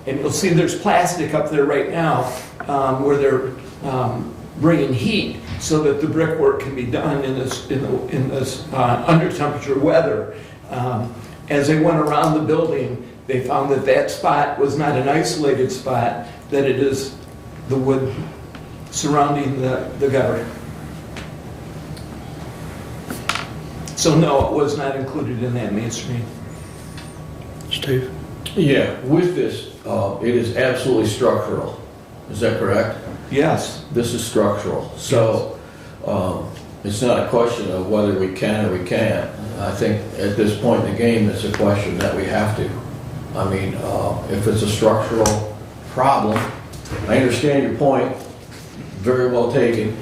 and you'll see there's plastic up there right now where they're bringing heat so that the brickwork can be done in this under temperature weather. As they went around the building, they found that spot was not an isolated spot, that it is the wood surrounding the gutter. So no, it was not included in that Main Street. Steve? Yeah, with this, it is absolutely structural. Is that correct? Yes. This is structural. So it's not a question of whether we can or we can't. I think at this point in the game, it's a question that we have to. I mean, if it's a structural problem, I understand your point, very well taken.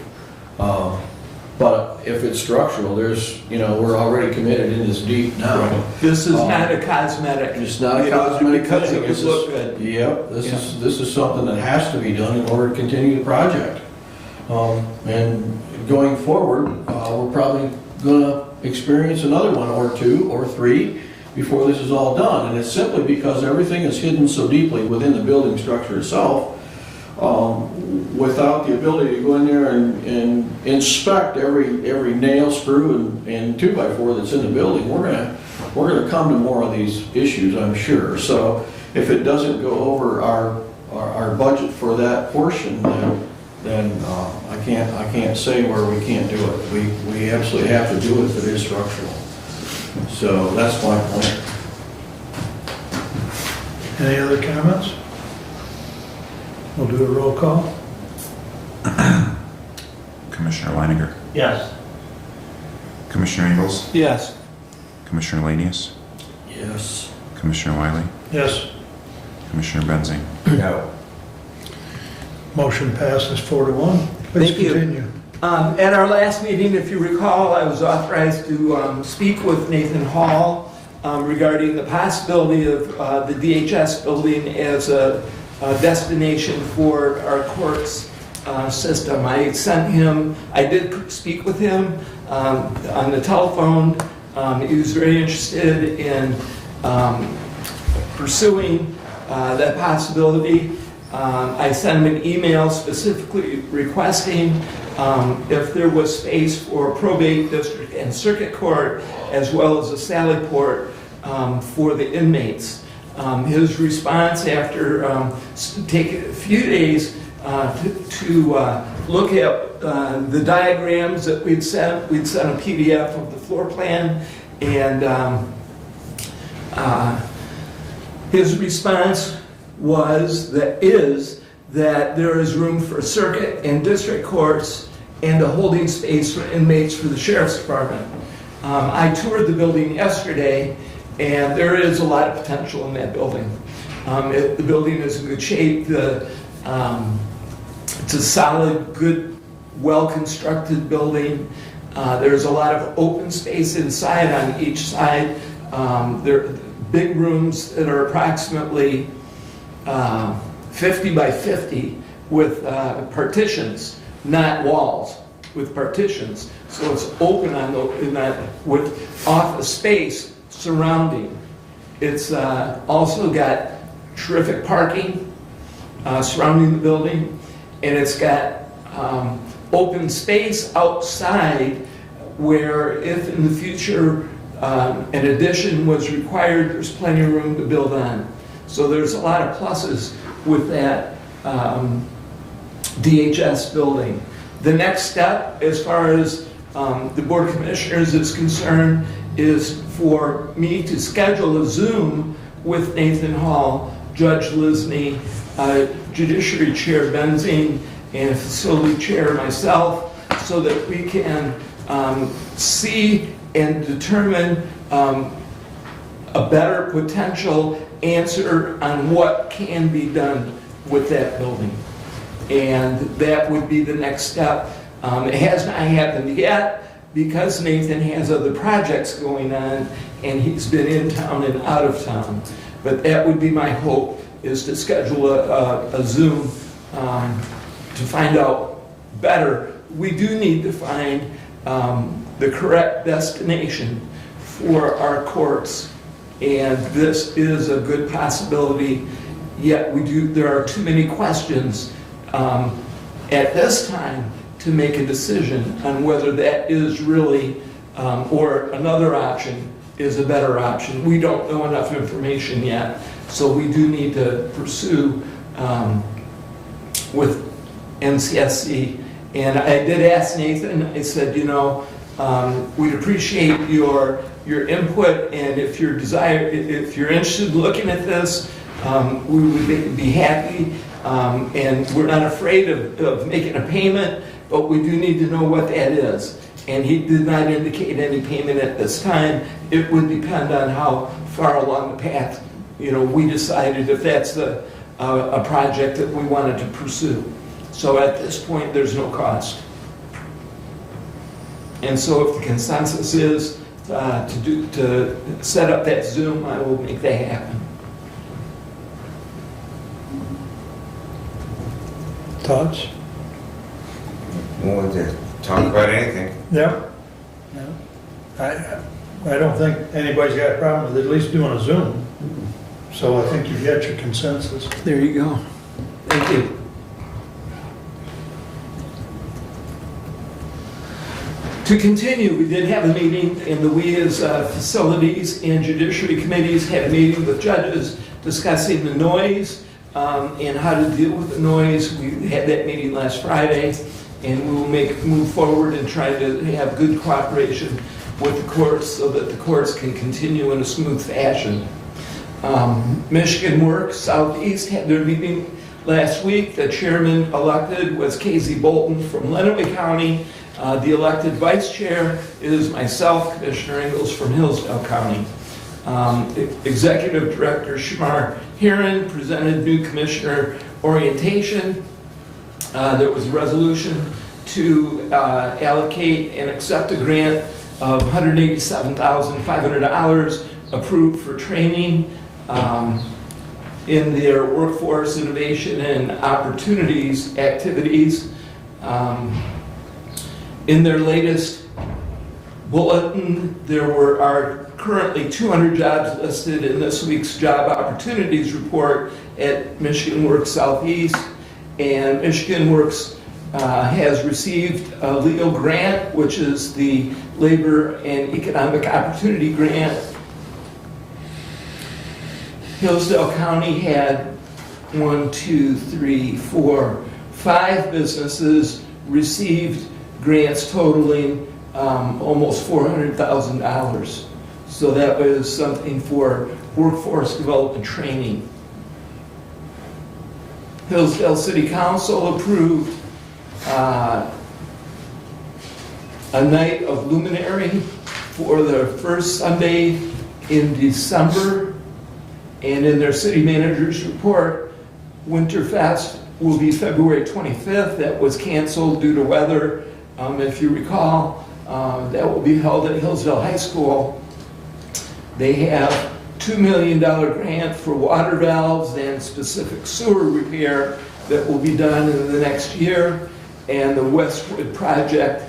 But if it's structural, we're already committed in this deep now. This is not a cosmetic. It's not a cosmetic because thing. it would look good. Yep, this is something that has to be done in order to continue the project. And going forward, we're probably gonna experience another one or two or three before this is all done. And it's simply because everything is hidden so deeply within the building structure itself, without the ability to go in there and inspect every nail, screw, and 2x4 that's in the building, we're gonna come to more of these issues, I'm sure. So if it doesn't go over our budget for that portion, then I can't say where we can't do it. We absolutely have to do it if it is structural. So that's my point. Any other comments? We'll do a roll call. Commissioner Leininger, Yes. Commissioner Ingles, Yes. Commissioner Lanius, Yes. Commissioner Wiley, Yes. Commissioner Benzing. No. Motion passes 4-1. Please Thank you. continue. At our last meeting, if you recall, I was authorized to speak with Nathan Hall regarding the possibility of the DHS building as a destination for our courts system. I did speak with him on the telephone. He was very interested in pursuing that possibility. I sent him an email specifically requesting if there was space for probate district and circuit court, as well as a sally port for the inmates. His response after taking a few days to look at the diagrams that we'd sent. We'd sent a PDF of the floor plan, and his response was that there is room for circuit and district courts and a holding space for inmates for the sheriff's department. I toured the building yesterday, and there is a lot of potential in that building. The building is in good shape. It's a solid, good, well-constructed building. There's a lot of open space inside on each side. There are big rooms that are approximately 50 by 50 with partitions, not walls, with partitions. So it's open with office space surrounding. It's also got terrific parking surrounding the building, and it's got open space outside where if in the future an addition was required, there's plenty of room to build on. So there's a lot of pluses with that DHS building. The next step, as far as the Board of Commissioners is concerned, is for me to schedule a Zoom with Nathan Hall, Judge Lisney, Judiciary Chair Benzing, and Facility Chair myself, so that we can see and determine a better potential answer on what can be done with that building. And that would be the next step. It has not happened yet because Nathan has other projects going on and he's been in town and out of town. But that would be my hope, is to schedule a Zoom to find out better. We do need to find the correct destination for our courts, and this is a good possibility, yet there are too many questions at this time to make a decision on whether that is really, or another option is a better option. We don't know enough information yet, so we do need to pursue with NCSC. And I did ask Nathan, I said, you know, we'd appreciate your input, and if you're interested in looking at this, we would be happy, and we're not afraid of making a payment, but we do need to know what that is. And he did not indicate any payment at this time. It would depend on how far along the path, you know, we decided if that's a project that we wanted to pursue. So at this point, there's no cost. And so if the consensus is to set up that Zoom, I will make that happen. Thoughts? Want to talk about anything? Yeah. I don't think anybody's got a problem with at least doing a Zoom. So I think you've got your consensus. There you go. Thank you. To continue, we did have a meeting, and we as facilities and judiciary committees had a meeting with judges discussing the noise and how to deal with the noise. We had that meeting last Friday, and we will move forward and try to have good cooperation with the courts so that the courts can continue in a smooth fashion. Michigan Works Southeast had their meeting last week. The chairman elected was Casey Bolton from Lenawee County. The elected vice chair is myself, Commissioner Ingalls from Hillsdale County. Executive Director Shamar Heron presented new commissioner orientation. There was a resolution to allocate and accept a grant of $187,500 approved for training in their workforce innovation and opportunities activities. In their latest bulletin, there are currently 200 jobs listed in this week's job opportunities report at Michigan Works Southeast, and Michigan Works has received a LEO grant, which is the Labor and Economic Opportunity Grant. Hillsdale County had 5 businesses received grants totaling almost $400,000. So that was something for workforce development training. Hillsdale City Council approved a night of luminary for the first Sunday in December. And in their city manager's report, Winterfest will be February 25th. That was canceled due to weather. If you recall, that will be held at Hillsdale High School. They have $2 million grant for water valves and specific sewer repair that will be done in the next year. And the Westwood project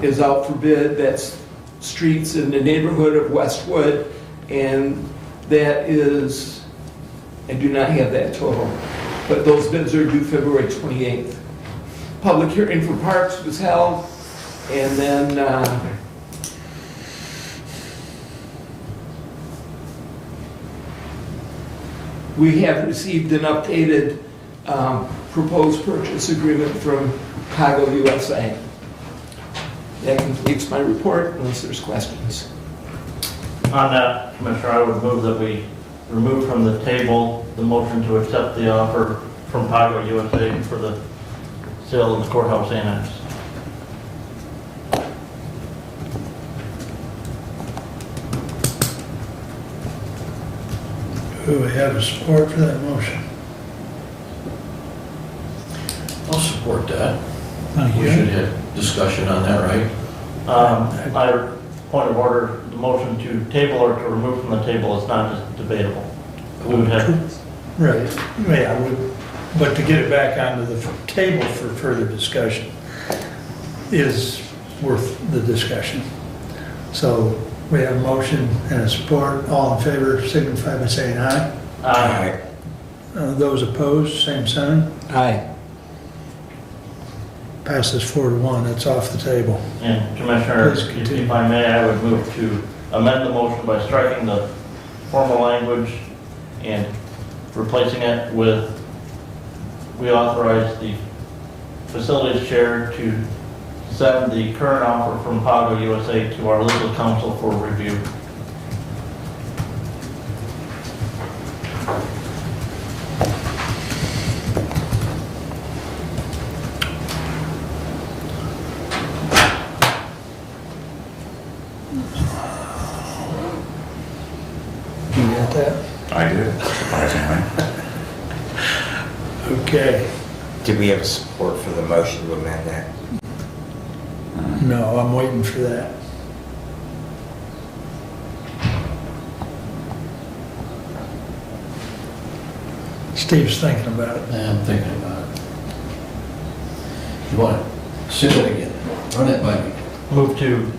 is out for bid. That's streets in the neighborhood of Westwood. And that is, I do not have that total, but those bids are due February 28th. Public hearing for parks was held, and then we have received an updated proposed purchase agreement from Pago USA. That completes my report, unless there's questions. On that, Commissioner, I would move that we remove from the table the motion to accept the offer from Pago USA for the sale of the courthouse annex. Do we have a support for that motion? I'll support that. Thank We you. should have discussion on that, right? Point of order, the motion to table or to remove from the table is not just debatable. We would have, Right, yeah, but to get it back onto the table for further discussion is worth the discussion. So we have a motion and a support. All in favor signify by saying aye. Those opposed, same sign. Aye. Passes 4-1, it's off the table. and Commissioner, Please continue. if I may, I would move to amend the motion by striking the formal language and replacing it with, we authorize the facilities chair to send the current offer from Pago USA to our legal counsel for review. You got that? I did, surprisingly. Okay. Do we have support for the motion to amend that? No, I'm waiting for that. Steve's thinking about it. Yeah, I'm thinking about it. You want to say it again? Run it by me. Move to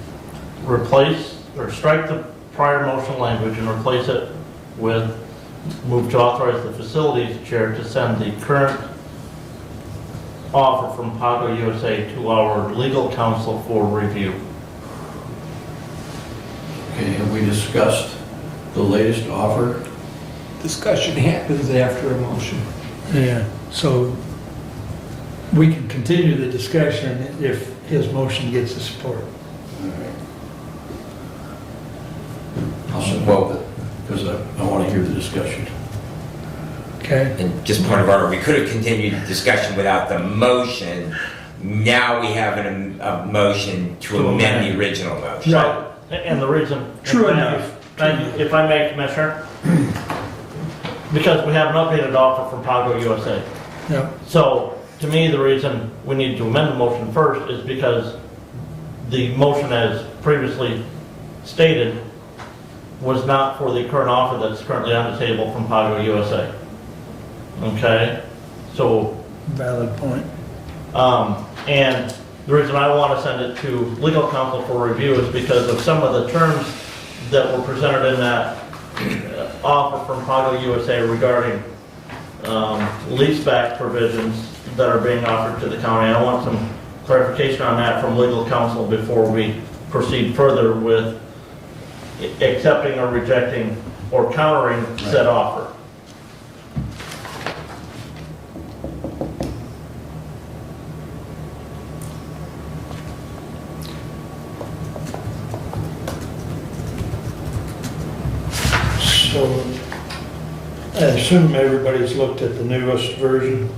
replace or strike the prior motion language and replace it with, move to authorize the facilities chair to send the current offer from Pago USA to our legal counsel for review. Okay, have we discussed the latest offer? Discussion happens after a motion. Yeah, so we can continue the discussion if his motion gets the support. All right. I'll support it, because I want to hear the discussion. Okay? And just point of order, we could have continued the discussion without the motion. Now we have a motion to amend the original motion. Right, and the reason. True enough. If I may, Commissioner, because we have an updated offer from Pago USA. Yep. So, to me, the reason we need to amend the motion first is because the motion as previously stated was not for the current offer that's currently on the table from Pago USA. Okay? So, Valid point. and the reason I want to send it to legal counsel for review is because of some of the terms that were presented in that offer from Pago USA regarding leaseback provisions that are being offered to the county. I want some clarification on that from legal counsel before we proceed further with accepting or rejecting or countering said offer. I assume everybody's looked at the newest version.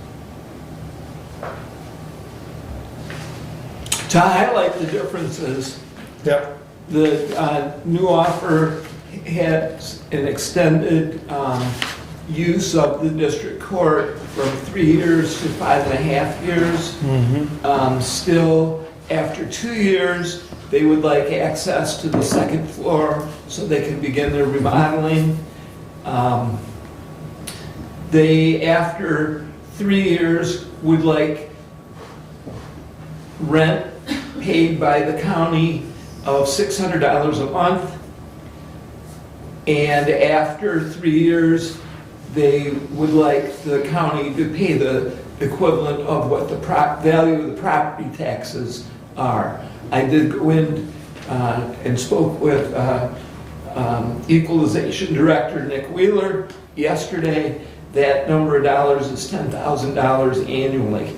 To highlight the differences, Yep. the new offer had an extended use of the district court from 3 years to 5.5 years. Still, after 2 years, they would like access to the second floor so they can begin their remodeling. They, after 3 years, would like rent paid by the county of $600 a month. And after 3 years, they would like the county to pay the equivalent of what the value of the property taxes are. I did go in and spoke with Equalization Director Nick Wheeler yesterday. That number of dollars is $10,000 annually.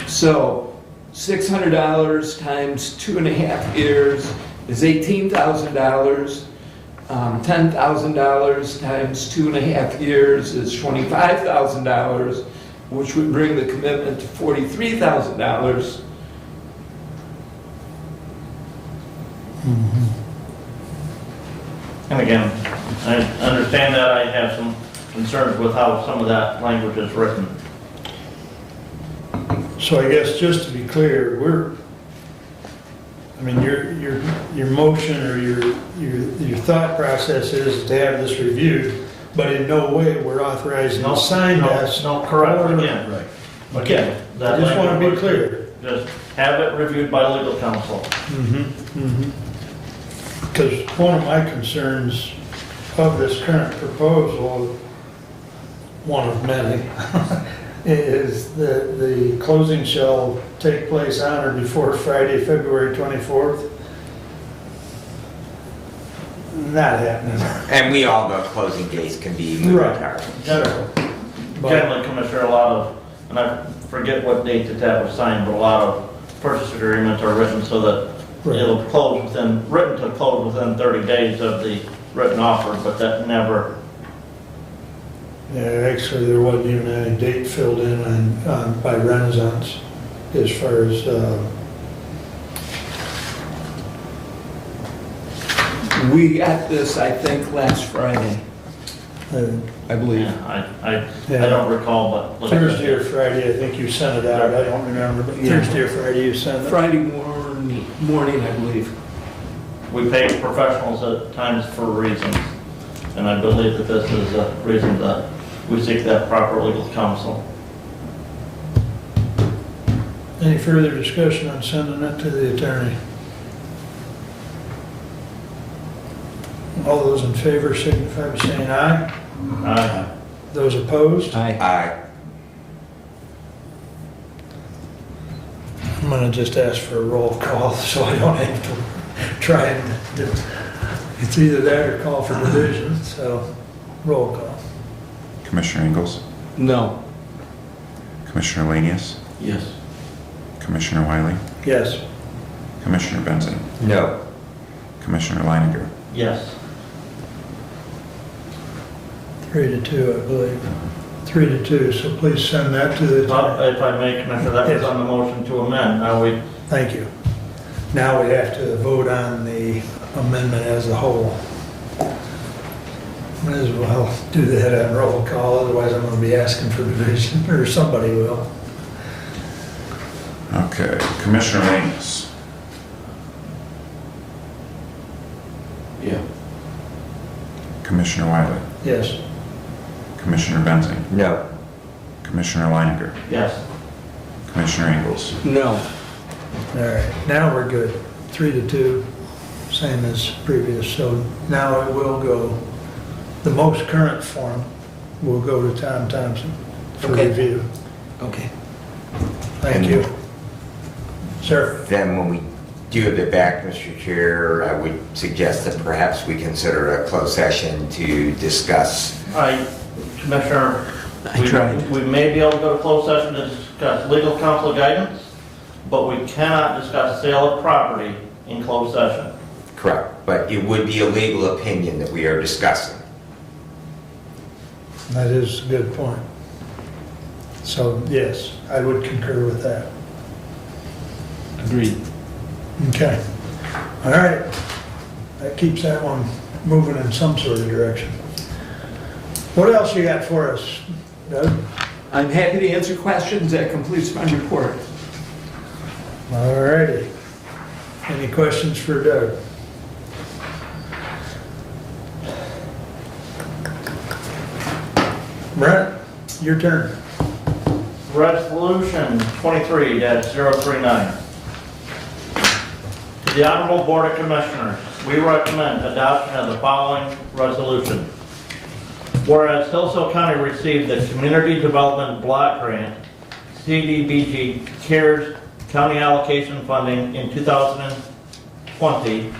So $600 times 2.5 years is $18,000. $10,000 times 2.5 years is $25,000, which would bring the commitment to $43,000. And again, I understand that. I have some concerns with how some of that language is written. So I guess just to be clear, your motion or your thought process is to have this reviewed, but in no way we're authorizing to sign this. No, correct, or- again. Right. Again, I that just want to be language, clear. just have it reviewed by legal counsel. Because one of my concerns of this current proposal, one of many, is that the closing shall take place on or before Friday, February 24th. Not happening. And we all know closing dates can be moved. Right. Generally, Commissioner, a lot of, and I forget what date that was signed, but a lot of purchase agreements are written so that Right. it'll close written to close within 30 days of the written offer, but that never, Yeah, actually, there wasn't even any date filled in by Renaissance as far as, We got this, I think, last Friday, I believe. yeah, I don't recall, but. Thursday or Friday, I think you sent it out. I don't remember, but Thursday or Friday you sent it. Friday morning, I believe. We pay professionals at times for reasons, and I believe that this is a reason that we seek that proper legal counsel. Any further discussion on sending it to the attorney? All those in favor signify by saying aye. Those opposed? Aye. I'm gonna just ask for a roll call so I don't have to try and do, it's either that or call for division, so roll call. Commissioner Ingalls? No. Commissioner Lanius? Yes. Commissioner Wiley? Yes. Commissioner Benson? No. Commissioner Leininger? Yes. 3-2, I believe. 3-2, so please send that to the attorney. If I may, Commissioner, that was on the motion to amend. Now we, Thank you. Now we have to vote on the amendment as a whole. Might as well do that on roll call, otherwise I'm gonna be asking for division, or somebody will. Okay, Commissioner Lanius? Yeah. Commissioner Wiley? Yes. Commissioner Benson? No. Commissioner Leininger? yes. Commissioner Ingalls? No. All right, now we're good. 3-2, same as previous, so now it will go, the most current form will go to Tom Thompson for Okay. review. Okay. Thank you. Sir? Then when we do have it back, Mr. Chair, I would suggest that perhaps we consider a closed session to discuss. Commissioner, we may be able to go to closed session to discuss legal counsel guidance, but we cannot discuss sale of property in closed session. Correct, but it would be a legal opinion that we are discussing. That is a good point. So, yes, I would concur with that. Agreed. Okay. All right. That keeps that one moving in some sort of direction. What else you got for us, Doug? I'm happy to answer questions. That completes my report. All righty. Any questions for Doug? Brent, your turn. Resolution 23-039. To the Honorable Board of Commissioners, we recommend adoption of the following resolution. Whereas Hillsdale County received the Community Development Block Grant, CDBG CARES County Allocation Funding in 2020,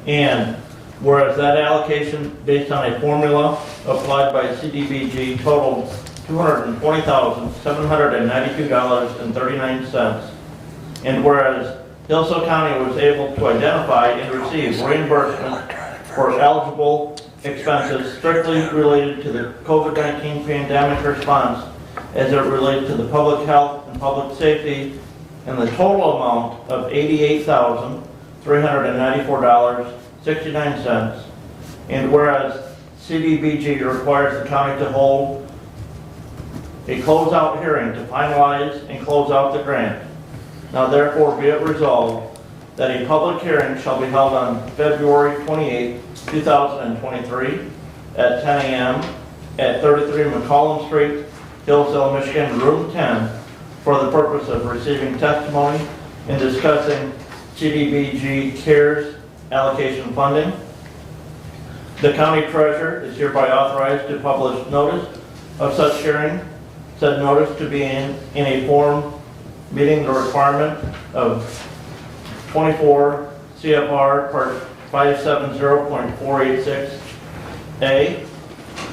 and whereas that allocation based on a formula applied by CDBG totaled $220,792.39, and whereas Hillsdale County was able to identify and receive reimbursement for eligible expenses strictly related to the COVID-19 pandemic response as it relates to the public health and public safety in the total amount of $88,394.69, and whereas CDBG requires the county to hold a closeout hearing to finalize and close out the grant. Now therefore be it resolved that a public hearing shall be held on February 28, 2023 at 10 a.m. at 33 McCollum Street, Hillsdale, Michigan, room 10, for the purpose of receiving testimony and discussing CDBG CARES allocation funding. The county treasurer is hereby authorized to publish notice of such hearing, said notice to be in a form meeting the requirement of 24 CFR Part 570.486A.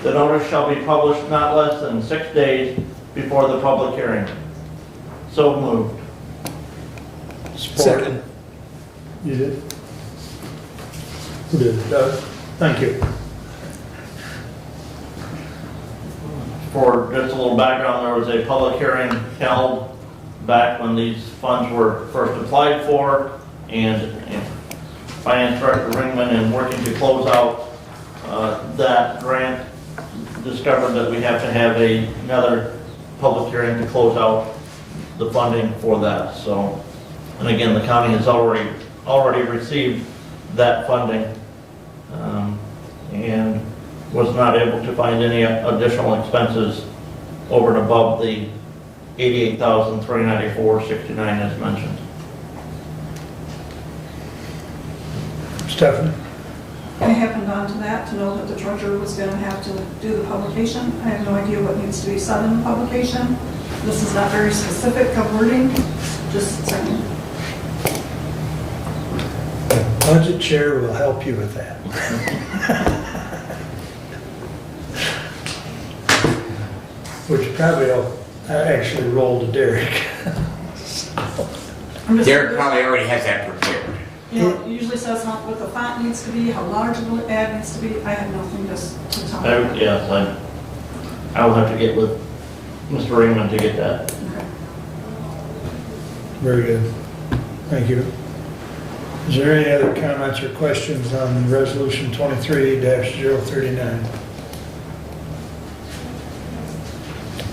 The notice shall be published not less than 6 days before the public hearing. So moved. Second. You did? Who did? Doug? Thank you. For just a little background, there was a public hearing held back when these funds were first applied for, and Finance Director Ringman, in working to close out that grant, discovered that we have to have another public hearing to close out the funding for that. So, and again, the county has already received that funding, and was not able to find any additional expenses over and above the $88,394.69 as mentioned. Stephanie? I happened onto that to know that the treasurer was going to have to do the publication. I have no idea what needs to be said in the publication. This is not very specific of wording, just saying. The budget chair will help you with that. Which probably will actually roll to Derek. Derek probably already has that prepared. You know, it usually says what the font needs to be, how large the ad needs to be. I have nothing to tell you. Yes, I will have to get with Mr. Ringman to get that. Okay. Very good. Thank you. Is there any other comments or questions on Resolution 23-039?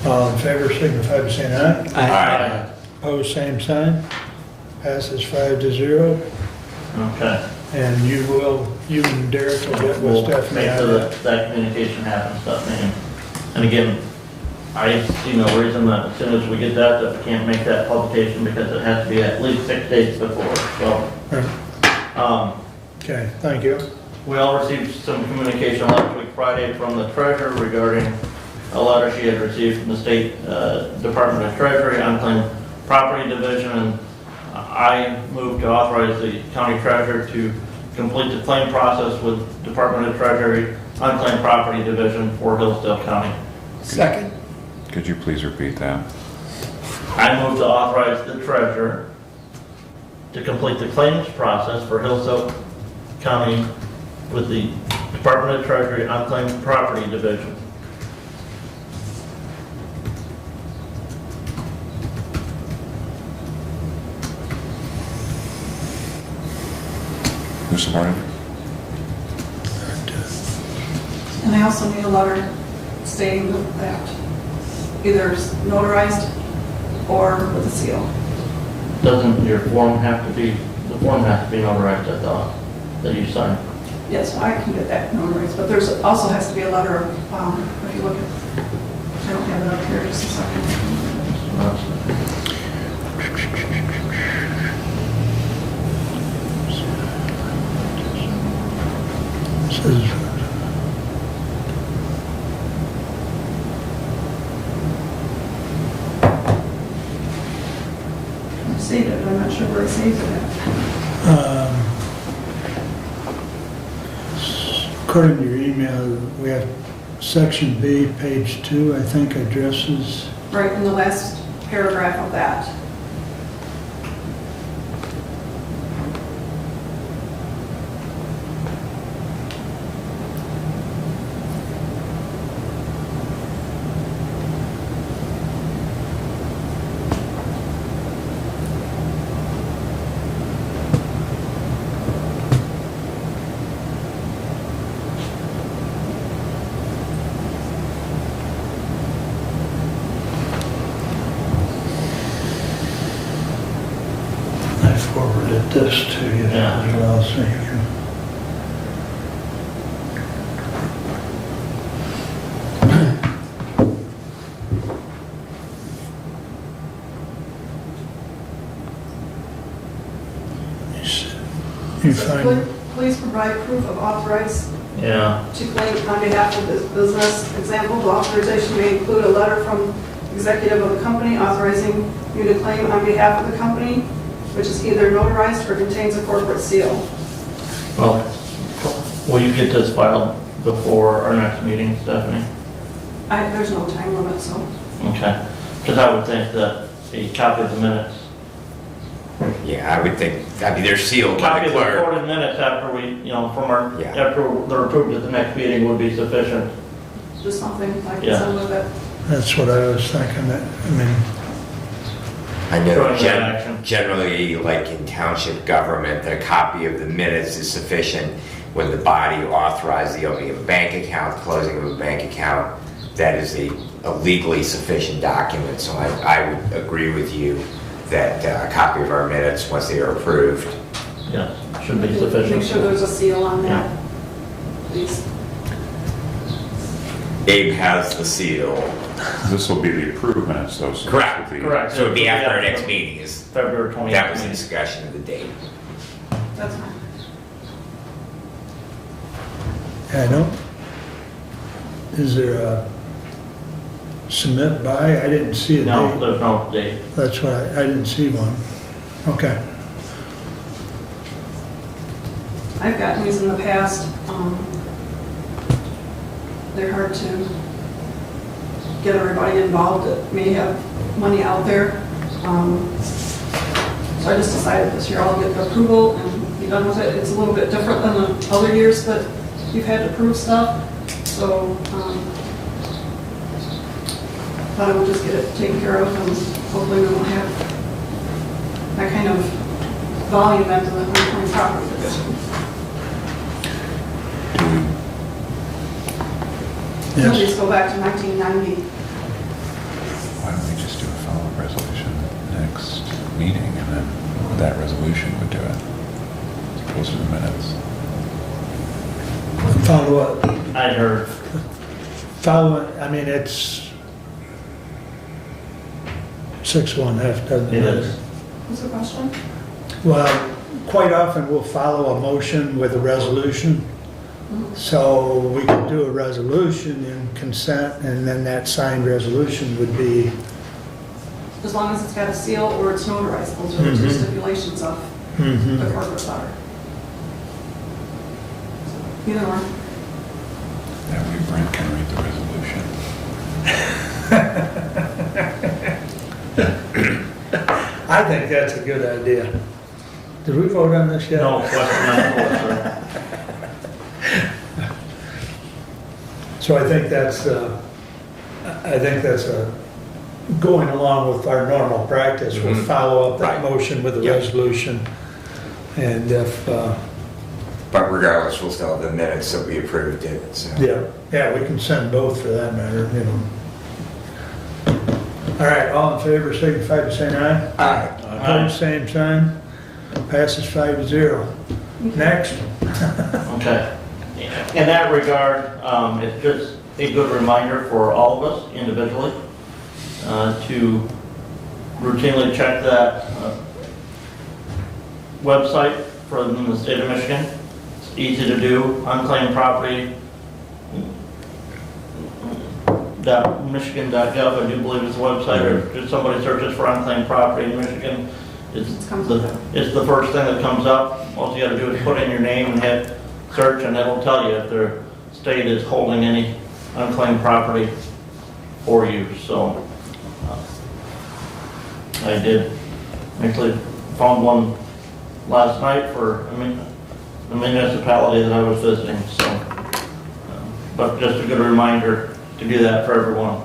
All in favor, signify by saying aye. Aye. Opposed, same sign. Passes 5-0. Okay. And you and Derek will get with Stephanie Make on sure that. that communication happens, Stephanie. And again, I see no reason that as soon as we get that we can't make that publication, because it has to be at least 6 days before, so. Right. Okay, thank you. We all received some communication last week, Friday, from the treasurer regarding a letter she had received from the State Department of Treasury, Unclaimed Property Division, and I moved to authorize the county treasurer to complete the claim process with Department of Treasury, Unclaimed Property Division for Hillsdale County. Second. Could you please repeat that? I move to authorize the treasurer to complete the claims process for Hillsdale County with the Department of Treasury Unclaimed Property Division. Who supported? And I also need a letter stating that either notarized or with a seal. Doesn't your form have to be, the form has to be notarized, I thought, that you signed? Yes, I can get that notarized, but there's also has to be a letter of, if you look at, I don't have it up here, just a second. Says, I saved it, but I'm not sure where I saved it at. according to your email, we have section B, page 2, I think, addresses. Right in the last paragraph of that. I forwarded this to you Yeah. as well, so you can. You find, Please provide proof of authorized Yeah, to claim on behalf of this business. Example, the authorization may include a letter from executive of the company authorizing you to claim on behalf of the company, which is either notarized or contains a corporate seal. well, will you get this filed before our next meeting, Stephanie? There's no time limit, so. Okay, because I would think that a copy of the minutes, Yeah, I would think, I mean, they're sealed by copy the of the clerk. recorded minutes after we, from our, Yeah. after they're approved at the next meeting would be sufficient. Just something I can Yeah. send with it. that's what I was thinking, that, I mean, I know Showing that action. generally, like in township government, a copy of the minutes is sufficient when the body authorized the opening of a bank account, closing of a bank account. That is a legally sufficient document, so I would agree with you that a copy of our minutes, once they are approved. Yes, should be Make sufficient. sure there's a seal on that, please. Abe has the seal. This will be the approved minutes, though. So Correct. this will be- Correct. So it'd be after our next meeting is, February 28th. that was the discussion of the date. That's fine. I don't, is there a submit by? I didn't see a No, date. there's no date. That's why, I didn't see one. Okay. I've gotten these in the past. They're hard to get everybody involved that may have money out there. So I just decided this year I'll get the approval and be done with it. It's a little bit different than the other years that you've had to approve stuff. So thought I would just get it taken care of and hopefully we won't have that kind of volume into the recurring property division. Yes. Please go back to 1990. Why don't we just do a follow-up resolution next meeting, and then that resolution would do it. Closer to the minutes. Follow up, I heard, I mean, it's 6-1/2, doesn't it it? is. What's the question? Well, quite often we'll follow a motion with a resolution. So we can do a resolution in consent, and then that signed resolution would be, As long as it's got a seal or it's notarized, those are the two stipulations of the corporate letter. Either one. That way Brent can read the resolution. I think that's a good idea. Did we vote on this yet? No question on the floor, sir. So I think that's going along with our normal practice. We'll Mhm. follow up that Right. motion with a Yep. resolution. And if But regardless, we'll still have the minutes that we approved it, so. Yeah, we can send both for that matter, you know. All right, all in favor, signify by saying aye. Aye. Opposed, same sign. Passes 5-0. Next. Okay. In that regard, it's just a good reminder for all of us individually to routinely check that website from the state of Michigan. It's easy to do, unclaimed property. Michigan.gov, I do believe is the website, or if somebody searches for unclaimed property in Michigan, it's the first thing that comes up. All you gotta do is put in your name and hit search, and it'll tell you if the state is holding any unclaimed property for you. So I did actually found one last night for the municipality that I was visiting. So, but just a good reminder to do that for everyone.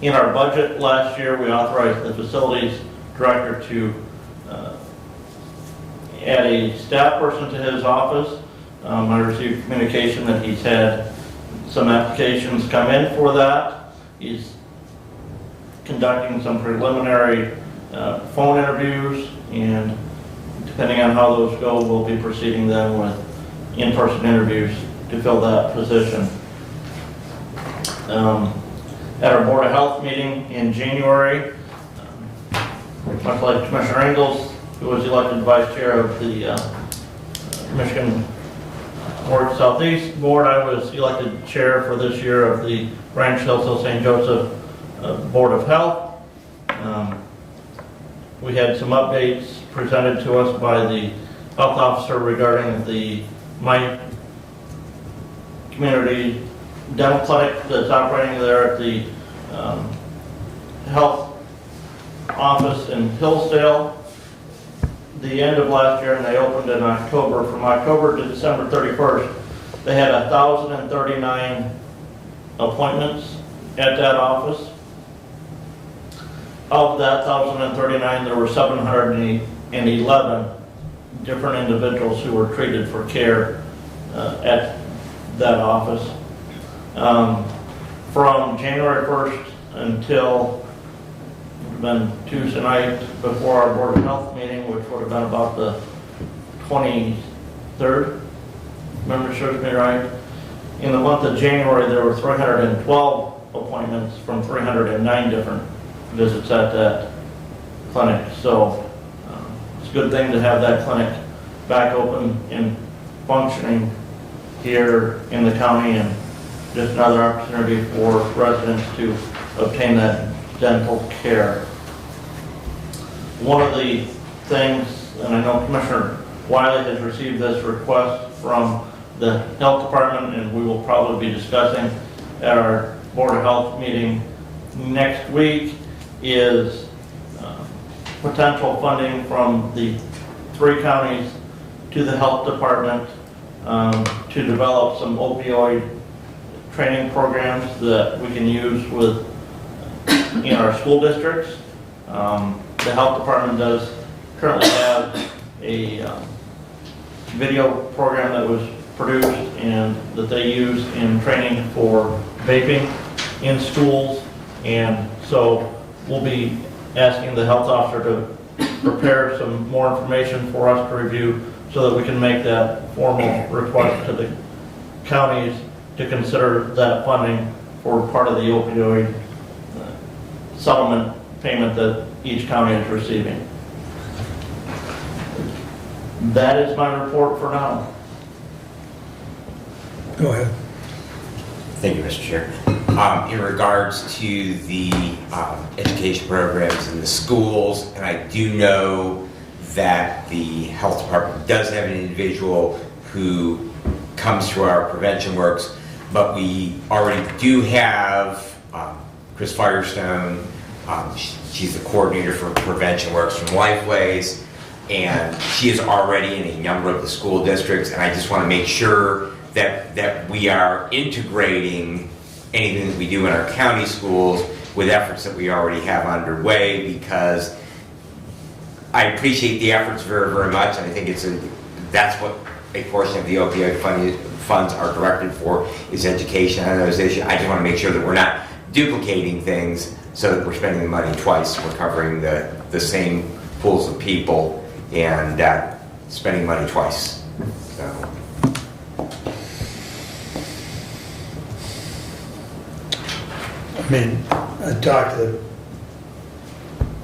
In our budget last year, we authorized the facilities director to add a staff person to his office. I received communication that he's had some applications come in for that. He's conducting some preliminary phone interviews, and depending on how those go, we'll be proceeding then with in-person interviews to fill that position. At our Board of Health meeting in January, much like Commissioner Engels, who was elected vice chair of the Michigan North Southeast Board, I was elected chair for this year of the Ranch Hillsdale St. Joseph Board of Health. We had some updates presented to us by the health officer regarding the My Community Dental Clinic that's operating there at the health office in Hillsdale. The end of last year, and they opened in October. From October to December 31st, they had 1,039 appointments at that office. Of that 1,039, there were 711 different individuals who were treated for care at that office. From January 1st until been Tuesday night before our Board of Health meeting, which would have been about the 23rd, memory serves me right. In the month of January, there were 312 appointments from 309 different visits at that clinic. So it's a good thing to have that clinic back open and functioning here in the county, and just another opportunity for residents to obtain that dental care. One of the things, and I know Commissioner Wiley has received this request from the Health Department, and we will probably be discussing at our Board of Health meeting next week, is potential funding from the 3 counties to the Health Department to develop some opioid training programs that we can use in our school districts. The Health Department does currently have a video program that was produced and that they use in training for vaping in schools, and so we'll be asking the health officer to prepare some more information for us to review so that we can make that formal request to the counties to consider that funding for part of the opioid settlement payment that each county is receiving. That is my report for now. Go ahead. Thank you, Mr. Chair. In regards to the education programs in the schools, and I do know that the health department does have an individual who comes through our prevention works, but we already do have Chris Firestone. She's the coordinator for prevention works from Lifeways, and she is already in a number of the school districts, and I just want to make sure that we are integrating anything that we do in our county schools with efforts that we already have underway, because I appreciate the efforts very, very much, and I think that's what a portion of the opioid funds are directed for is education on those issues. I just want to make sure that we're not duplicating things so that we're spending the money twice. We're covering the same pools of people and spending money twice. So. I mean, I talked to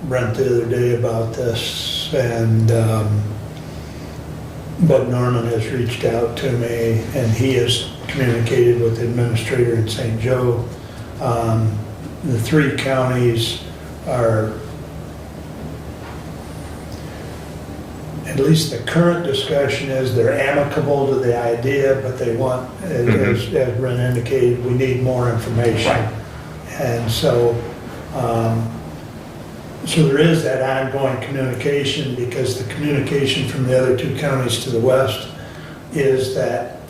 Brent the other day about this, and Bud Norman has reached out to me, and he has communicated with the administrator in St. Joe. The 3 counties are, at least the current discussion is they're amicable to the idea, but they want, as Brent indicated, we need more information. Right. And so, so there is that ongoing communication, because the communication from the other 2 counties to the west is that,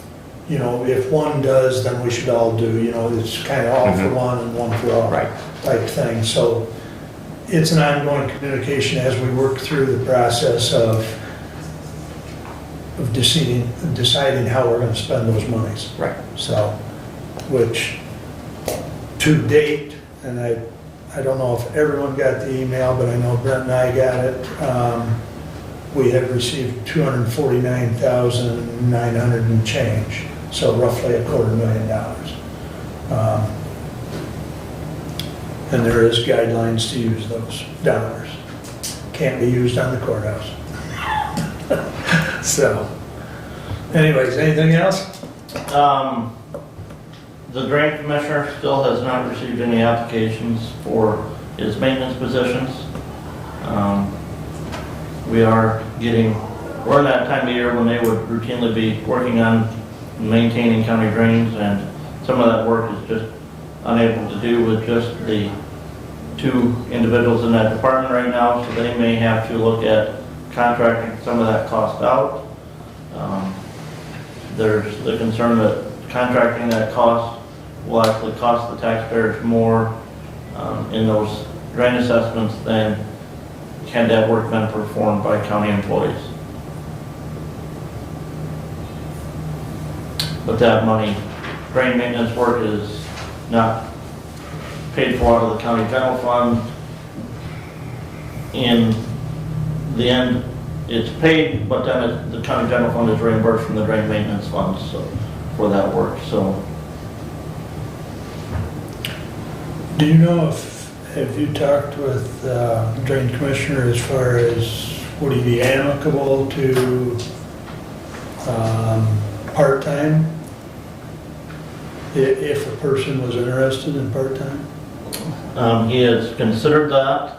you know, if one does, then we should all do, you know, it's kind of all for one and one for all Right. type thing. So it's an ongoing communication as we work through the process of deciding how we're going to spend those monies. Right. So, which to date, and I don't know if everyone got the email, but I know Brent and I got it. We have received $249,900 and change, so roughly $250,000. And there is guidelines to use those dollars. Can't be used on the courthouse. So, anyways, anything else? The drain commissioner still has not received any applications for his maintenance positions. We're in that time of year when they would routinely be working on maintaining county drains, and some of that work is just unable to do with just the 2 individuals in that department right now, so they may have to look at contracting some of that cost out. There's the concern that contracting that cost will actually cost the taxpayers more in those drain assessments than had that work been performed by county employees. But that money, drain maintenance work is not paid for out of the county general fund. In the end, it's paid, but then the county general fund is reimbursed from the drain maintenance funds for that work. So, Do you know have you talked with drain commissioner as far as would he be amicable to part-time? If a person was interested in part-time? he has considered that.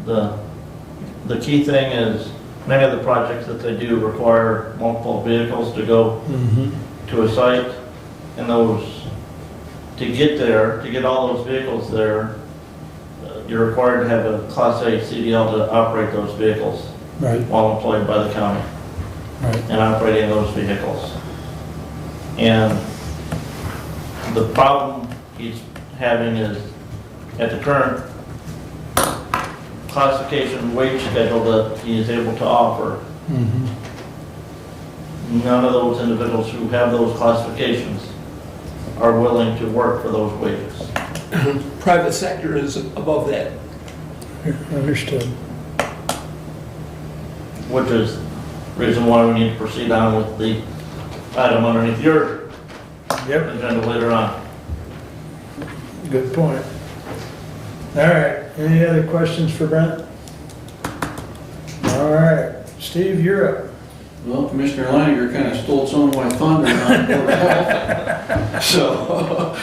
The key thing is many of the projects that they do require multiple vehicles to go to a site, and to get all those vehicles there, you're required to have a Class A CDL to operate those vehicles Right, while employed by the county right. and operating those vehicles. And the problem he's having is at the current classification wage schedule that he is able to offer, none of those individuals who have those classifications are willing to work for those wages. Private sector is above that. Understood. Which is the reason why we need to proceed on with the item underneath your agenda later on. Good point. All right, any other questions for Brent? All right, Steve, you're up. Well, Commissioner Leininger kind of stole some of my thunder on Board of Health. So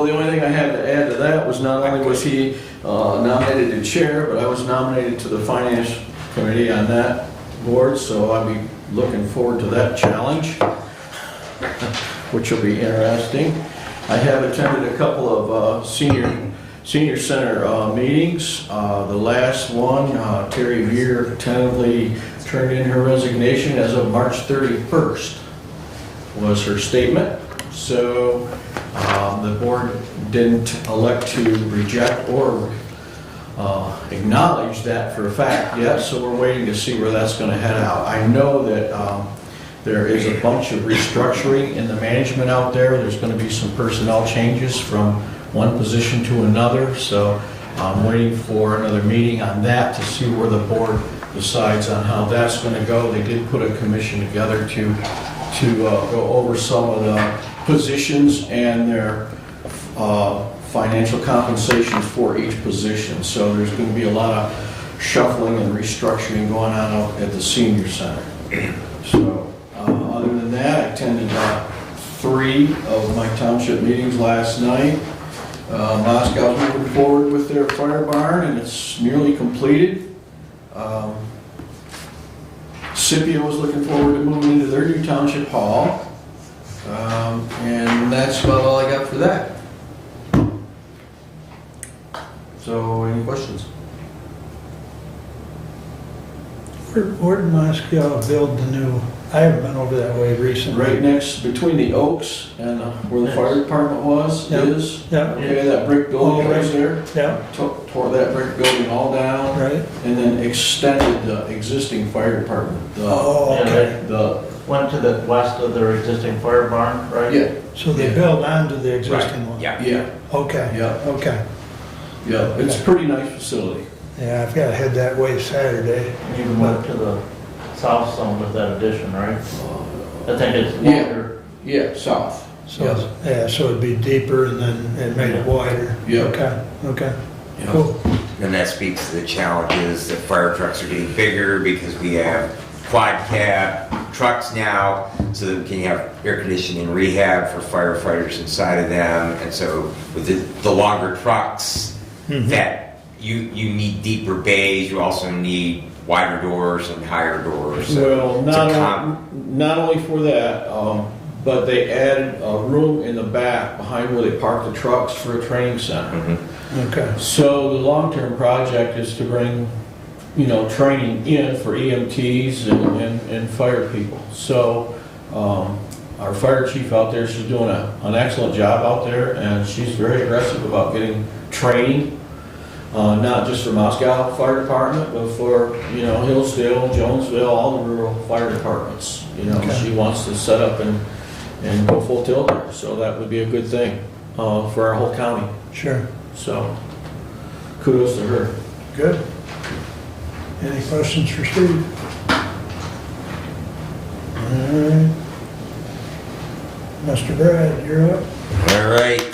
the only thing I had to add to that was not only was he nominated to chair, but I was nominated to the finance committee on that board, so I'll be looking forward to that challenge, which will be interesting. I have attended a couple of senior center meetings. The last one, Terry Veer tentatively turned in her resignation as of March 31st, was her statement. So the board didn't elect to reject or acknowledged that for a fact yet, so we're waiting to see where that's gonna head out. I know that there is a bunch of restructuring in the management out there. There's gonna be some personnel changes from one position to another, so I'm waiting for another meeting on that to see where the board decides on how that's gonna go. They did put a commission together to go over some of the positions and their financial compensations for each position. So there's going to be a lot of shuffling and restructuring going on out at the senior center. So other than that, I attended 3 of my township meetings last night. Moscow's moving forward with their fire barn, and it's nearly completed. Scipio was looking forward to moving into their new township hall. And that's about all I got for that. So, any questions? Where did Moscow build the new, I haven't been over that way recently. Right next, between the Oaks and where the fire department was, Yep. is. Yep. Okay, that brick building Oh, right there. Yeah, Tore that brick building all down. right. And then extended the existing fire department. Oh, Yeah, okay. The, Went to the west of their existing fire barn, right? yeah, So they build onto the existing one? Yeah. yeah, Okay. Yeah. Okay. yeah. It's a pretty nice facility. Yeah, I've got to head that way Saturday. Even went to the south some with that addition, right? I think it's Yeah. longer. Yeah, south. So, yeah, so it'd be deeper and then it made it wider. Yeah. Okay, okay. Yeah. Cool. And that speaks to the challenges that fire trucks are getting bigger because we have quad cab trucks now, so that we can have air conditioning rehab for firefighters inside of them. And so with the longer trucks, that you need deeper bays, you also need wider doors and higher doors. So Well, not only for that, but they added a room in the back behind where they park the trucks for a training center. Okay. So the long-term project is to bring, training in for EMTs and fire people. So our fire chief out there, she's doing an excellent job out there, and she's very aggressive about getting training, not just for Moscow Fire Department, but for, Hillsdale, Jonesville, all the rural fire departments. Okay. She wants to set up and go full tilt there, so that would be a good thing for our whole county. Sure. So kudos to her. Good. Any questions for Steve? All right. Mr. Brad, you're up. All right.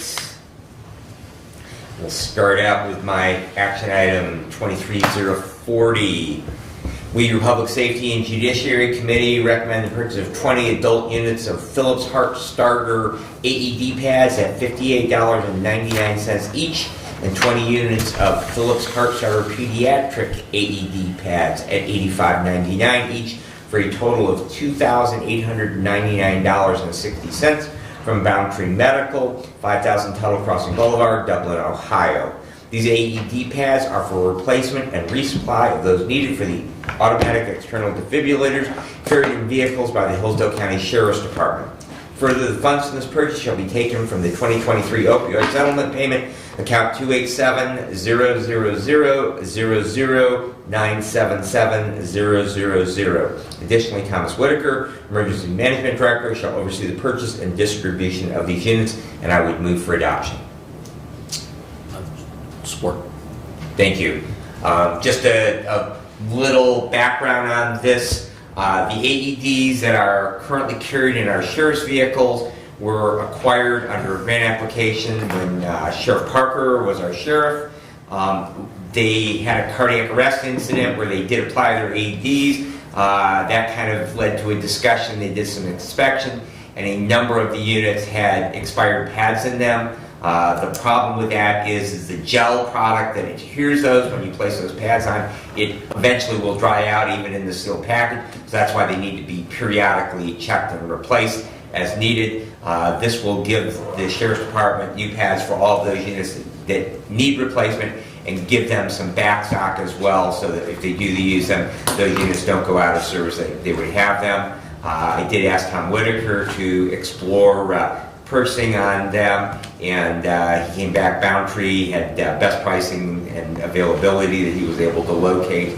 We'll start out with my action item 23040. We, your Public Safety and Judiciary Committee, recommend the purchase of 20 adult units of Philips Heart Starter AED pads at $58.99 each, and 20 units of Philips Heart Starter Pediatric AED pads at $85.99 each, for a total of $2,899.60 from Boundtree Medical, 5000 Tuttle Crossing Boulevard, Dublin, Ohio. These AED pads are for replacement and resupply of those needed for the automatic external defibrillators carried in vehicles by the Hillsdale County Sheriff's Department. Further, the funds from this purchase shall be taken from the 2023 opioid settlement payment account 287-000-977-000. Additionally, Thomas Whitaker, Emergency Management Director, shall oversee the purchase and distribution of these units, and I would move for adoption. Support. Thank you. Just a little background on this. The AEDs that are currently carried in our sheriff's vehicles were acquired under a grant application when Sheriff Parker was our sheriff. They had a cardiac arrest incident where they did apply their AEDs. That kind of led to a discussion. They did some inspection, and a number of the units had expired pads in them. The problem with that is the gel product that adheres those when you place those pads on, it eventually will dry out even in the sealed package. So that's why they need to be periodically checked and replaced as needed. This will give the Sheriff's Department new pads for all of those units that need replacement, and give them some backstock as well, so that if they do use them, those units don't go out of service, they would have them. I did ask Tom Whitaker to explore purchasing on them, and he came back, Boundtree had best pricing and availability that he was able to locate.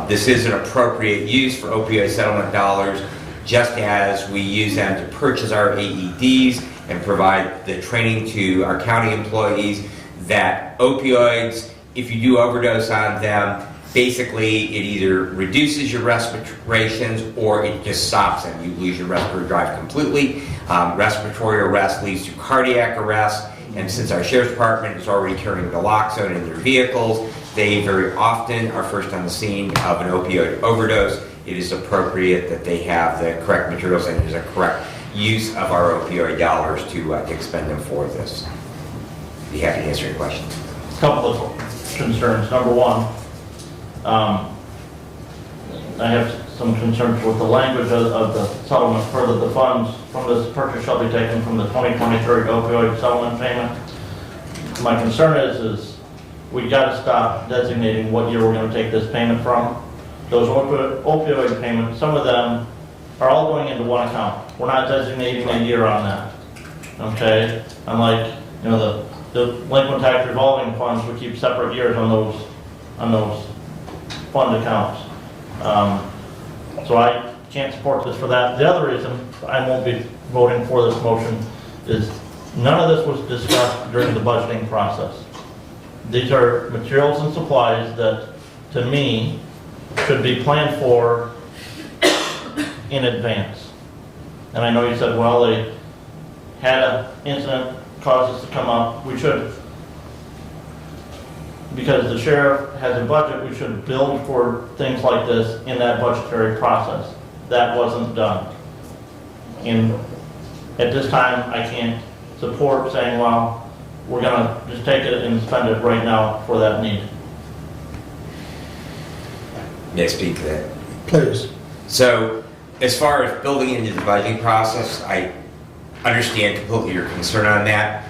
This is an appropriate use for opioid settlement dollars, just as we use them to purchase our AEDs and provide the training to our county employees that opioids, if you do overdose on them, basically it either reduces your respirations or it just stops them. You lose your respiratory drive completely. Respiratory arrest leads to cardiac arrest, and since our sheriff's department is already carrying naloxone in their vehicles, they very often are first on the scene of an opioid overdose. It is appropriate that they have the correct materials and there's a correct use of our opioid dollars to expend them for this. Be happy to answer your questions. Couple of concerns. Number one, I have some concerns with the language of the settlement. Further, the funds from this purchase shall be taken from the 2023 opioid settlement payment. My concern is we got to stop designating what year we're going to take this payment from. Those opioid payments, some of them are all going into one account. We're not designating a year on that. Okay? Unlike, you know, the delinquent tax revolving funds, we keep separate years on those fund accounts. So I can't support this for that. The other reason I won't be voting for this motion is none of this was discussed during the budgeting process. These are materials and supplies that, to me, should be planned for in advance. And I know you said, well, they had an incident cause this to come up. We should, because the sheriff has a budget, we should build for things like this in that budgetary process. That wasn't done. And at this time, I can't support saying, well, we're gonna just take it and spend it right now for that need. May I speak to that? Please. So, as far as building into the budgeting process, I understand completely your concern on that.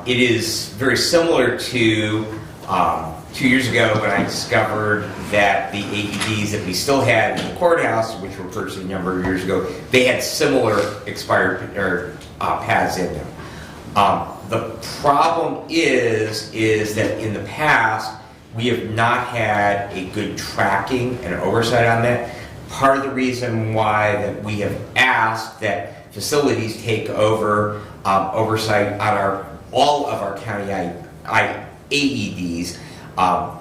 It is very similar to 2 years ago when I discovered that the AEDs that we still had in the courthouse, which were purchased a number of years ago, they had similar expired pads in them. The problem is that in the past, we have not had a good tracking and oversight on that. Part of the reason why that we have asked that facilities take over oversight on all of our county AEDs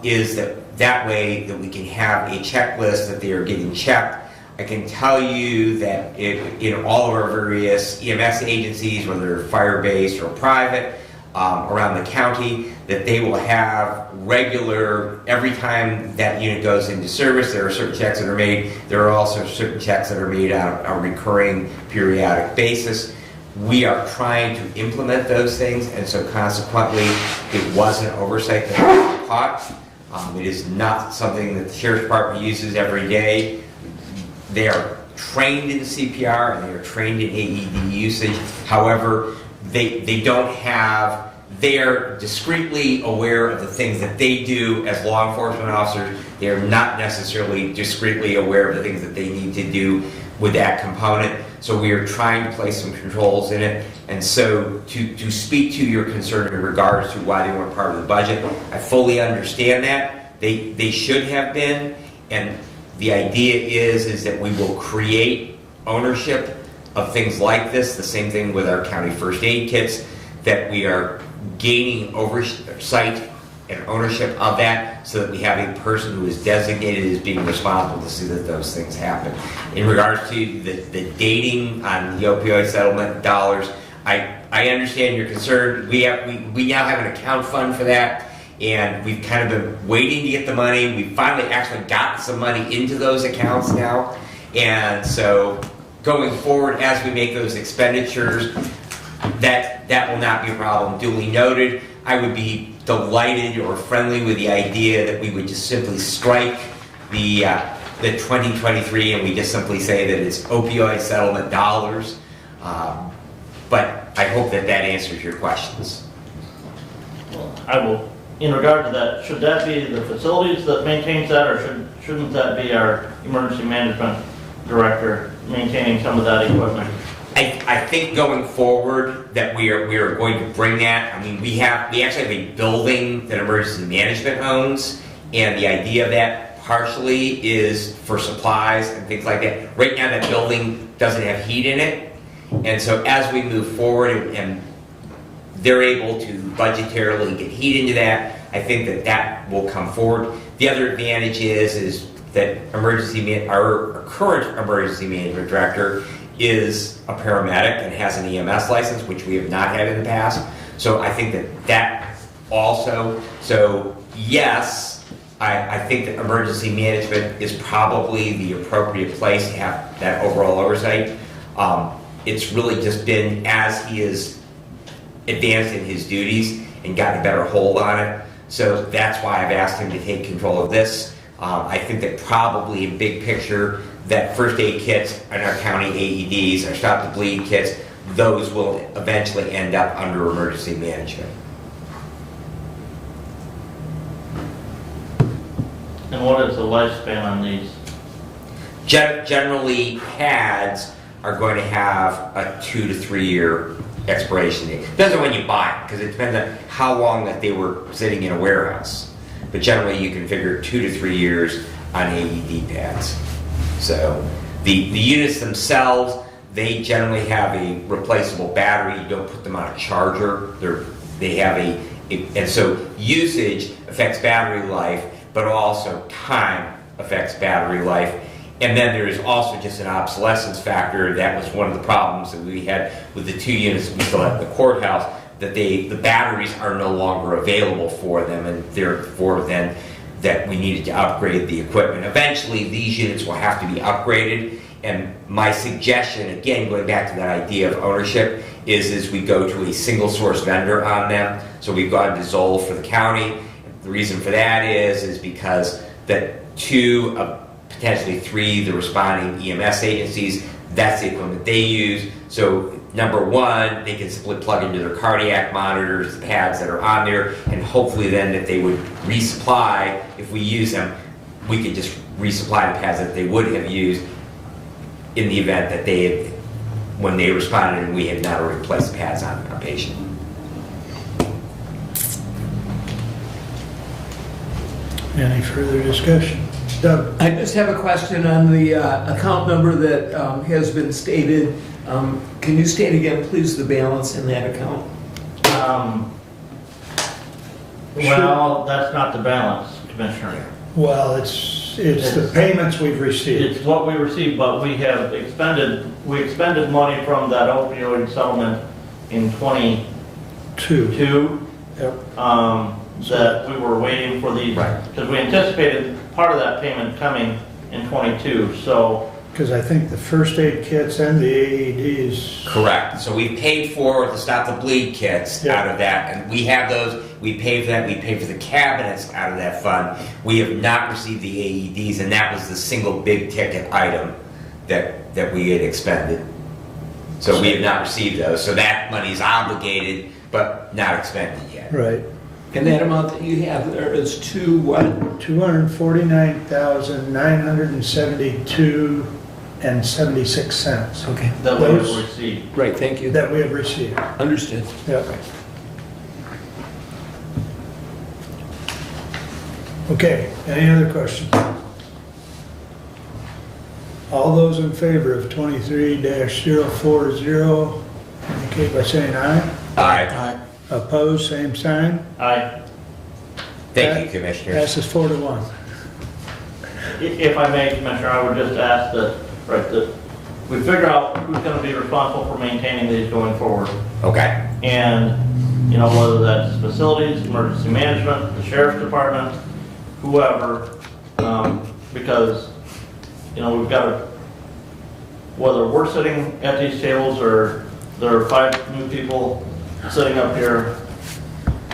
is that way that we can have a checklist that they are getting checked. I can tell you that in all of our various EMS agencies, whether they're fire-based or private, around the county, that they will have regular, every time that unit goes into service, there are certain checks that are made. There are also certain checks that are made on a recurring periodic basis. We are trying to implement those things, and so consequently, it was an oversight that was caught. It is not something that the Sheriff's Department uses every day. They are trained in CPR and they are trained in AED usage. However, they don't have, they're discreetly aware of the things that they do as law enforcement officers. They are not necessarily discreetly aware of the things that they need to do with that component. So we are trying to place some controls in it. And so to speak to your concern in regards to why they weren't part of the budget, I fully understand that. They should have been. And the idea is that we will create ownership of things like this. The same thing with our county first aid kits, that we are gaining oversight and ownership of that so that we have a person who is designated as being responsible to see that those things happen. In regards to the dating on the opioid settlement dollars, I understand your concern. We now have an account fund for that, and we've kind of been waiting to get the money. We finally actually got some money into those accounts now, and so going forward as we make those expenditures, that will not be a problem. Duly noted. I would be delighted or friendly with the idea that we would just simply strike the 2023 and we just simply say that it's opioid settlement dollars. But I hope that answers your questions. Well, I will, in regard to that, should that be the facilities that maintains that, or shouldn't that be our emergency management director maintaining some of that equipment? I think going forward that we are going to bring that. I mean, we actually have a building that emergency management owns, and the idea of that partially is for supplies and things like that. Right now, that building doesn't have heat in it, and so as we move forward and they're able to budgetarily get heat into that, I think that will come forward. The other advantage is that our current emergency management director is a paramedic and has an EMS license, which we have not had in the past. So I think that also, so yes, I think that emergency management is probably the appropriate place to have that overall oversight. It's really just been as he is advanced in his duties and gotten a better hold on it. So that's why I've asked him to take control of this. I think that probably in big picture, that first aid kits in our county AEDs, our stop the bleed kits, those will eventually end up under emergency management. And what is the lifespan on these? Generally, pads are going to have a 2 to 3 year expiration date. Depends on when you buy it, because it depends on how long that they were sitting in a warehouse. But generally, you can figure 2 to 3 years on AED pads. So the units themselves, they generally have a replaceable battery. You don't put them on a charger. They have and so usage affects battery life, but also time affects battery life. And then there is also just an obsolescence factor. That was one of the problems that we had with the 2 units we still have at the courthouse, that the batteries are no longer available for them, and therefore then that we needed to upgrade the equipment. Eventually, these units will have to be upgraded, and my suggestion, again, going back to that idea of ownership, is we go to a single source vendor on them. So we've gone to Zoll for the county. The reason for that is because that 2 of potentially 3, the responding EMS agencies, that's the equipment they use. So number one, they can simply plug into their cardiac monitors, the pads that are on there, and hopefully then that they would resupply, if we use them, we could just resupply the pads that they would have used in the event that when they responded and we had not already placed the pads on a patient. Any further discussion? Doug? I just have a question on the account number that has been stated. Can you state again, please, the balance in that account? Well, that's not the balance, Commissioner. Well, it's the payments we've received. It's what we received, but we expended money from that opioid settlement in 22. Yep. That we were waiting for these, because we anticipated part of that payment coming in 22, so. Because I think the first aid kits and the AEDs. Correct. So we paid for the stop the bleed kits out of that, and we have those. We pay for that. We pay for the cabinets out of that fund. We have not received the AEDs, and that was the single big ticket item that we had expended. So we have not received those. So that money is obligated, but not expended yet. Right. And that amount that you have there is to what? $249,972.76. Okay. That we have received. Great, thank you. That we have received. Understood. Yep. Okay, any other questions? All those in favor of 23-040, indicate by saying aye. Aye. Opposed, same sign. Aye. Thank you, Commissioners. Passes 4-1. If I may, Commissioner, I would just ask that we figure out who's going to be responsible for maintaining these going forward. Okay. And, whether that's facilities, emergency management, the sheriff's department, whoever, because, we've got to, whether we're sitting at these tables or there are 5 new people sitting up here,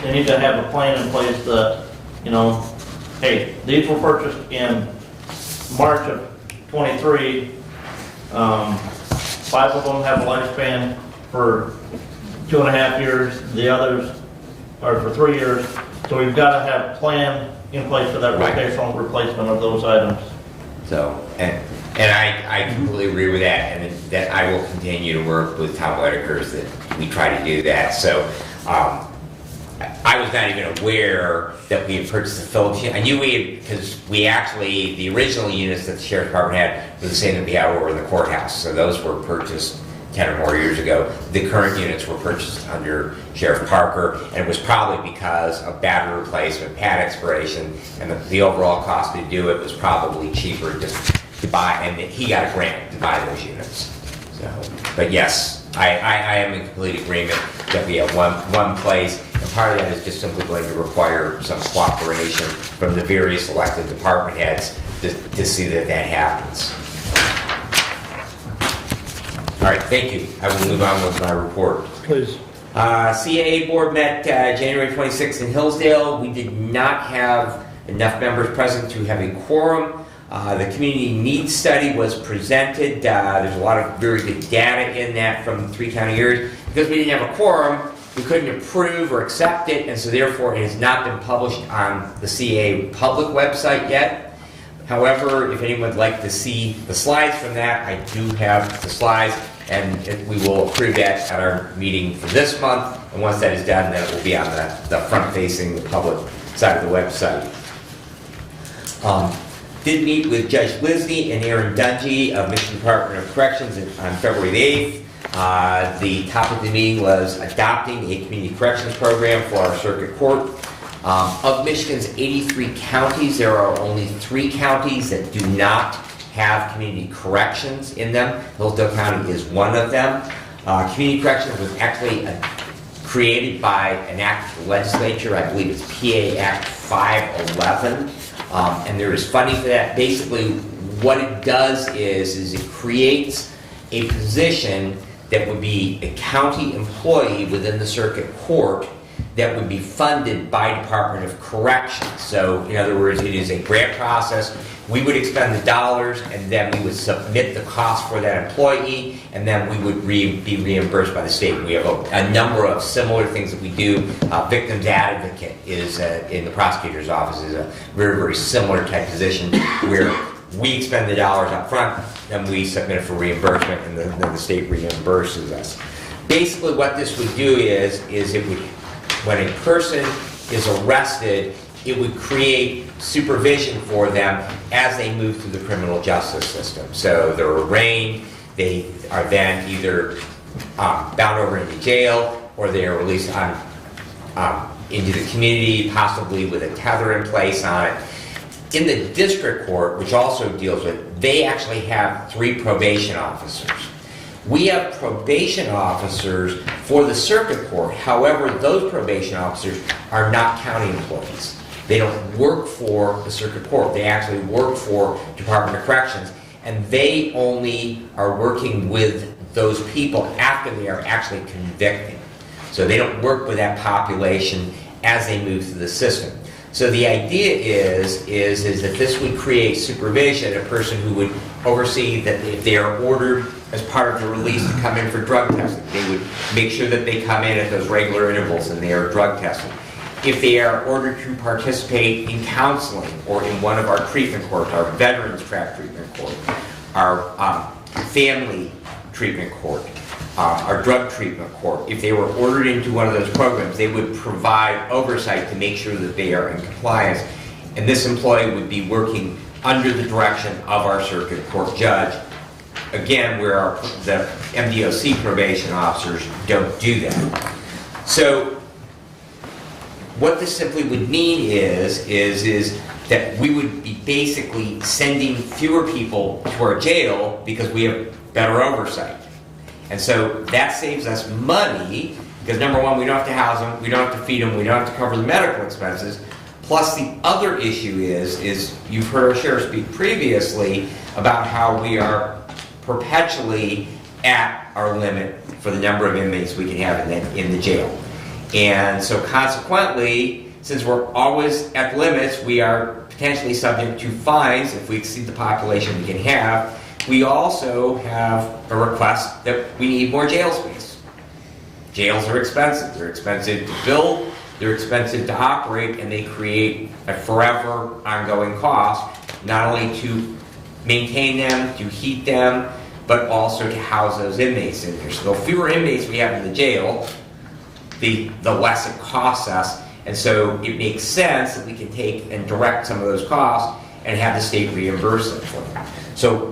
they need to have a plan in place that, hey, these were purchased in March of 23. 5 of them have a lifespan for 2.5 years. The others are for 3 years. So we've got to have a plan in place for that rotational replacement of those items. So, and And I completely agree with that, and that I will continue to work with Tom Whitakers that we try to do that. So I was not even aware that we had purchased the Phillips unit. I knew we had, because we actually, the original units that the Sheriff's Department had were the same that we have over in the courthouse. So those were purchased 10 or more years ago. The current units were purchased under Sheriff Parker, and it was probably because of battery replacement, pad expiration, and the overall cost to do it was probably cheaper just to buy, and he got a grant to buy those units. So, but yes, I am in complete agreement that we have one place, and part of that is just simply going to require some cooperation from the various elected department heads to see that that happens. All right, thank you. I will move on with my report. Please. CAA board met January 26th in Hillsdale. We did not have enough members present to have a quorum. The community needs study was presented. There's a lot of very good data in that from 3 county areas. Because we didn't have a quorum, we couldn't approve or accept it, and so therefore it has not been published on the CAA public website yet. However, if anyone would like to see the slides from that, I do have the slides, and we will approve that at our meeting for this month. And once that is done, then it will be on the front-facing, the public side of the website. Did meet with Judge Lisney and Aaron Dungy of Michigan Department of Corrections on February the 8th. The topic of the meeting was adopting a community corrections program for our circuit court. Of Michigan's 83 counties, there are only 3 counties that do not have community corrections in them. Hillsdale County is one of them. Community corrections was actually created by an act of the legislature. I believe it's PA Act 511. And there is funding for that. Basically, what it does is it creates a position that would be a county employee within the circuit court that would be funded by Department of Corrections. So, in other words, it is a grant process. We would expend the dollars, and then we would submit the cost for that employee, and then we would be reimbursed by the state. We have a number of similar things that we do. Victims Advocate is, in the prosecutor's office, is a very, very similar type position where we expend the dollars up front, then we submit it for reimbursement, and then the state reimburses us. Basically, what this would do is it would, when a person is arrested, it would create supervision for them as they move through the criminal justice system. So they're arraigned, they are then either bound over into jail, or they are released into the community, possibly with a tether in place on it. In the district court, which also deals with, they actually have 3 probation officers. We have probation officers for the circuit court. However, those probation officers are not county employees. They don't work for the circuit court. They actually work for Department of Corrections, and they only are working with those people after they are actually convicted. So they don't work with that population as they move through the system. So the idea is that this would create supervision, a person who would oversee that if they are ordered as part of the release to come in for drug testing, they would make sure that they come in at those regular intervals and they are drug tested. If they are ordered to participate in counseling or in one of our treatment courts, our veterans track treatment court, our family treatment court, our drug treatment court, if they were ordered into one of those programs, they would provide oversight to make sure that they are in compliance. And this employee would be working under the direction of our circuit court judge. Again, where the MDOC probation officers don't do that. So what this simply would mean is that we would be basically sending fewer people to our jail because we have better oversight. And so that saves us money because, number one, we don't have to house them, we don't have to feed them, we don't have to cover the medical expenses. Plus, the other issue is you've heard our sheriff speak previously about how we are perpetually at our limit for the number of inmates we can have in the jail. And so consequently, since we're always at limits, we are potentially subject to fines if we exceed the population we can have. We also have a request that we need more jail space. Jails are expensive. They're expensive to build, they're expensive to operate, and they create a forever ongoing cost, not only to maintain them, to heat them, but also to house those inmates in there. So the fewer inmates we have in the jail, the less it costs us. And so it makes sense that we can take and direct some of those costs and have the state reimburse them for them. So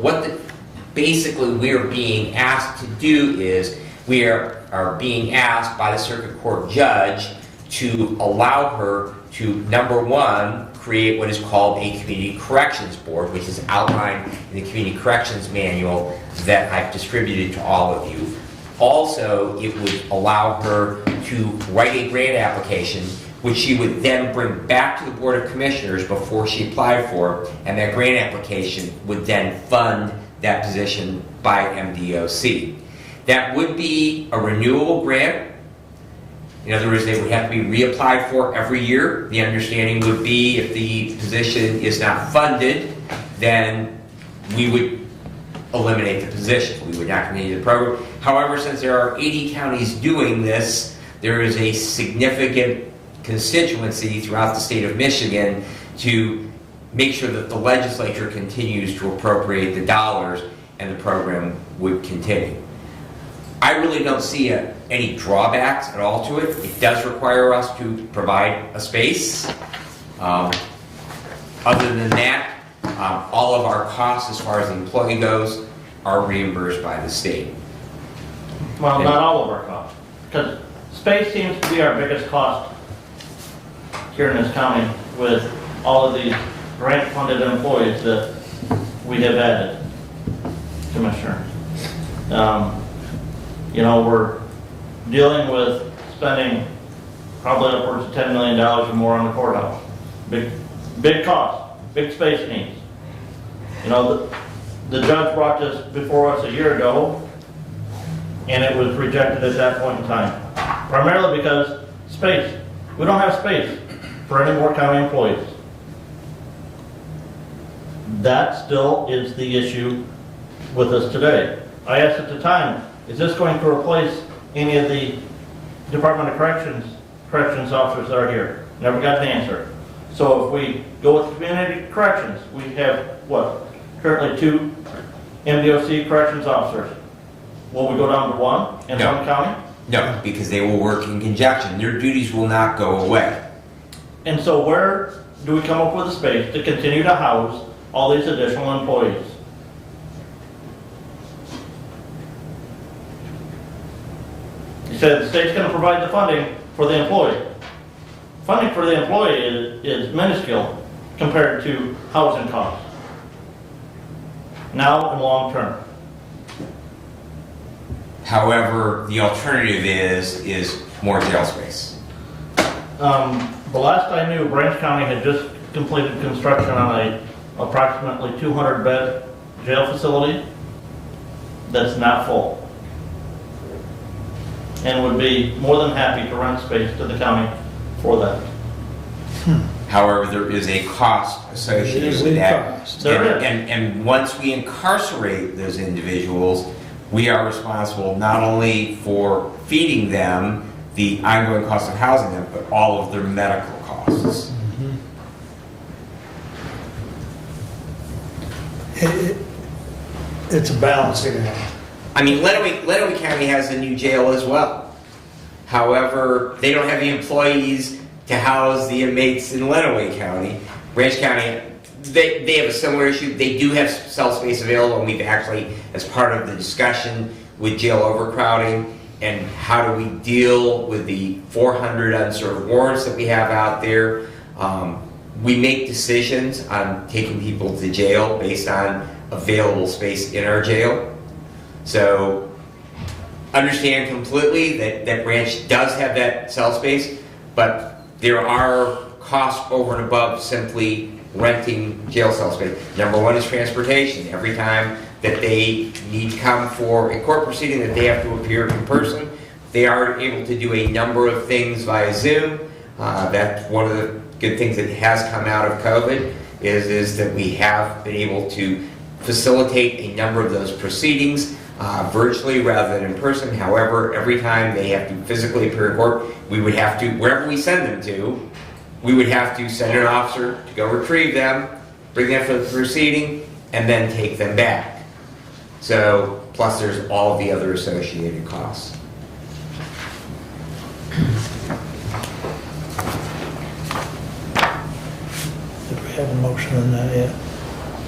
basically we're being asked to do is we are being asked by the circuit court judge to allow her to, number one, create what is called a community corrections board, which is outlined in the community corrections manual that I've distributed to all of you. Also, it would allow her to write a grant application, which she would then bring back to the Board of Commissioners before she applied for, and that grant application would then fund that position by MDOC. That would be a renewable grant. In other words, they would have to be reapplied for every year. The understanding would be if the position is not funded, then we would eliminate the position. We would not continue the program. However, since there are 80 counties doing this, there is a significant constituency throughout the state of Michigan to make sure that the legislature continues to appropriate the dollars and the program would continue. I really don't see any drawbacks at all to it. It does require us to provide a space. Other than that, all of our costs as far as the employee goes are reimbursed by the state. Well, not all of our costs, because space seems to be our biggest cost here in this county with all of these grant-funded employees that we have added, Commissioner. You know, we're dealing with spending probably upwards of $10 million or more on the courthouse. Big cost, big space needs. You know, the judge brought this before us a year ago, and it was rejected at that point in time. Primarily because space. We don't have space for any more county employees. That still is the issue with us today. I asked at the time, is this going to replace any of the Department of Corrections officers that are here? Never got an answer. So if we go with community corrections, we have, what, currently 2 MDOC corrections officers. Will we go down to 1 in one county? No, because they will work in conjunction. Their duties will not go away. And so where do we come up with a space to continue to house all these additional employees? You said the state's going to provide the funding for the employee. Funding for the employee is minuscule compared to housing costs, now and long term. However, the alternative is more jail space. The last I knew, Branch County had just completed construction on a approximately 200-bed jail facility that's not full, and would be more than happy to rent space to the county for that. However, there is a cost associated with that. There is. And once we incarcerate those individuals, we are responsible not only for feeding them, the ongoing cost of housing them, but all of their medical costs. It's a balancing act. I mean, Lenawee County has a new jail as well. However, they don't have the employees to house the inmates in Lenawee County. Branch County, they have a similar issue. They do have cell space available, and we've actually, as part of the discussion with jail overcrowding and how do we deal with the 400 unserved warrants that we have out there, we make decisions on taking people to jail based on available space in our jail. So understand completely that Branch does have that cell space, but there are costs over and above simply renting jail cell space. Number one is transportation. Every time that they need to come for a court proceeding, that they have to appear in person, they are able to do a number of things via Zoom. That's one of the good things that has come out of COVID is that we have been able to facilitate a number of those proceedings virtually rather than in person. However, every time they have to physically appear in court, we would have to, wherever we send them to, we would have to send an officer to go retrieve them, bring them for the proceeding, and then take them back. So, plus there's all the other associated costs. Did we have a motion on that yet?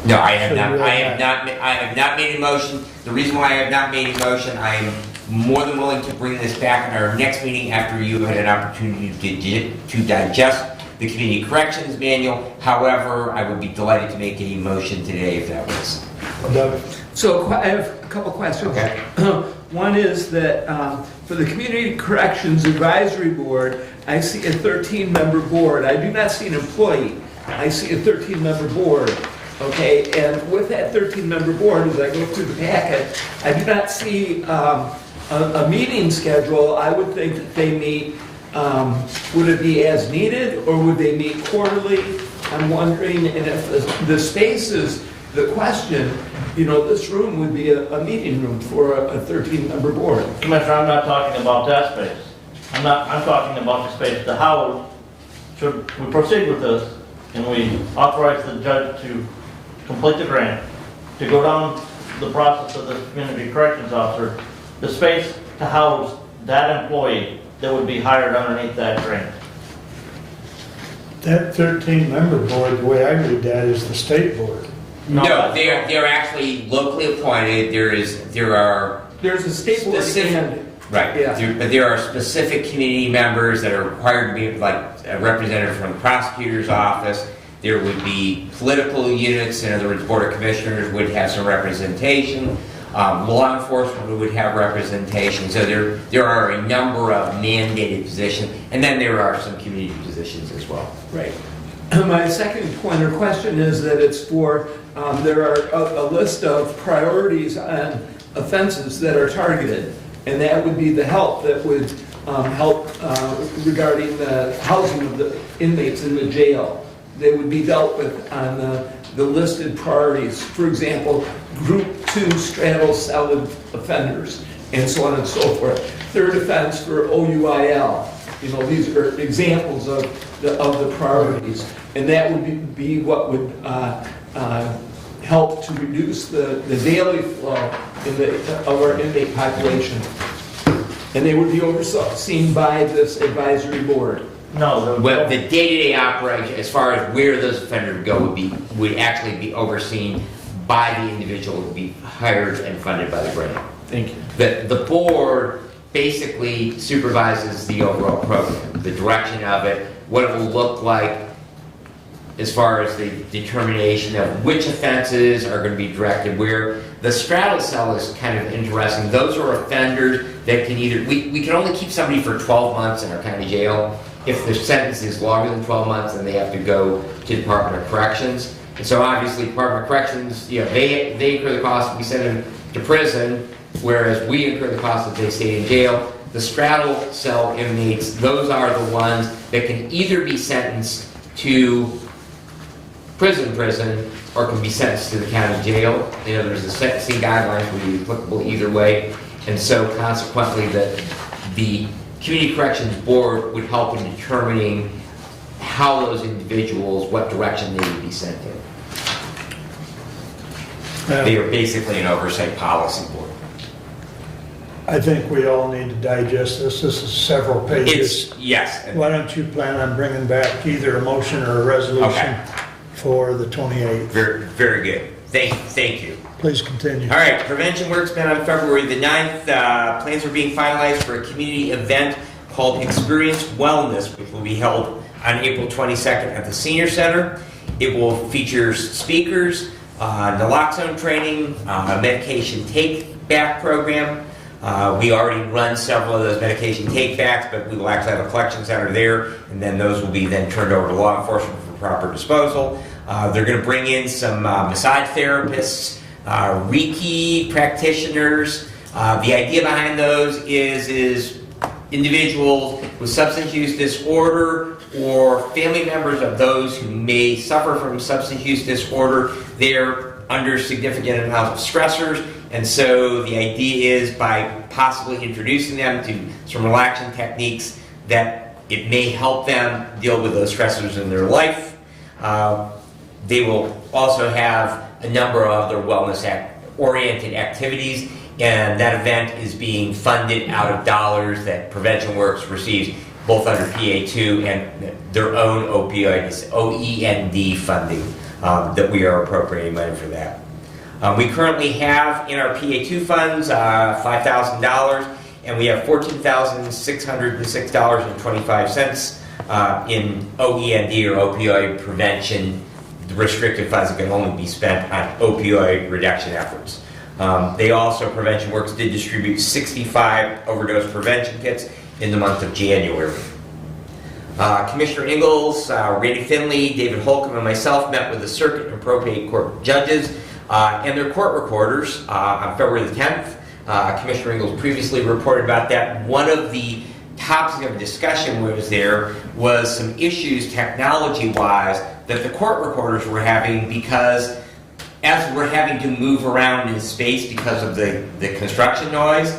No, I have So not, you I have have not made a motion. The reason why I have not made a motion, I am more than willing to bring this back in our next meeting after you had an opportunity to digest the community corrections manual. However, I would be delighted to make any motion today if that was. Doug? So I have a couple questions. Okay. One is that for the Community Corrections Advisory Board, I see a 13-member board. I do not see an employee. I see a 13-member board. Okay, and with that 13-member board, as I go through the packet, I do not see a meeting schedule. I would think that they meet, would it be as needed, or would they meet quarterly? I'm wondering, and if the space is the question, you know, this room would be a meeting room for a 13-member board. Commissioner, I'm not talking about that space. I'm talking about the space, the house. Should we proceed with this and we authorize the judge to complete the grant, to go down the process of the community corrections officer, the space to house that employee that would be hired underneath that grant? That 13-member board, the way I read that, is the state board. No, they're actually locally appointed. There's a state board specific, and, right, yeah. but there are specific community members that are required to be, like a representative from the prosecutor's office. There would be political units, in other words, Board of Commissioners would have some representation. Law enforcement would have representation. So there are a number of mandated positions, and then there are some community positions as well. Right. My second point or question is that it's for, there are a list of priorities on offenses that are targeted, and that would be the help that would help regarding the housing of the inmates in the jail. They would be dealt with on the listed priorities. For example, Group 2 straddle cell offenders, and so on and so forth. Third offense for OUIL. You know, these are examples of the priorities, and that would be what would help to reduce the daily flow of our inmate population. And they would be overseen by this advisory board. No. Well, the day-to-day operation, as far as where those offenders go, would actually be overseen by the individual who would be hired and funded by the grant. Thank you. The board basically supervises the overall program, the direction of it, what it will look like as far as the determination of which offenses are going to be directed where. The straddle cell is kind of interesting. Those are offenders that can either, we can only keep somebody for 12 months in our county jail. If their sentence is longer than 12 months, then they have to go to the Department of Corrections. And so obviously, Department of Corrections, you know, they incur the cost if we send them to prison, whereas we incur the cost if they stay in jail. The straddle cell inmates, those are the ones that can either be sentenced to prison, or can be sentenced to the county jail. You know, there's the sentencing guidelines would be applicable either way. And so consequently, the Community Corrections Board would help in determining how those individuals, what direction they would be sent in. They are basically an oversight policy board. I think we all need to digest this. This is several pages. Yes. Why don't you plan on bringing back either a motion or a resolution Okay. for the 28th? Very, very good. Thank you. Please continue. All right, prevention work's been on February the 9th. Plans are being finalized for a community event called Experience Wellness, which will be held on April 22nd at the Senior Center. It will feature speakers, naloxone training, a medication take-back program. We already run several of those medication take-backs, but we will actually have a collection center there, and then those will be then turned over to law enforcement for proper disposal. They're going to bring in some massage therapists, Reiki practitioners. The idea behind those is individuals with substance use disorder or family members of those who may suffer from substance use disorder. They're under significant amounts of stressors, and so the idea is by possibly introducing them to some relaxing techniques that it may help them deal with those stressors in their life. They will also have a number of other wellness-oriented activities, and that event is being funded out of dollars that Prevention Works receives both under PA2 and their own OEND funding that we are appropriating money for that. We currently have in our PA2 funds $5,000, and we have $14,606.25 in OEND or opioid prevention, the restricted funds that can only be spent on opioid reduction efforts. They also, Prevention Works did distribute 65 overdose prevention kits in the month of January. Commissioner Ingalls, Randy Finley, David Holcomb, and myself met with the circuit and probate court judges and their court recorders on February the 10th. Commissioner Ingalls previously reported about that. One of the topics of discussion was some issues technology-wise that the court recorders were having, because as we're having to move around in space because of the construction noise,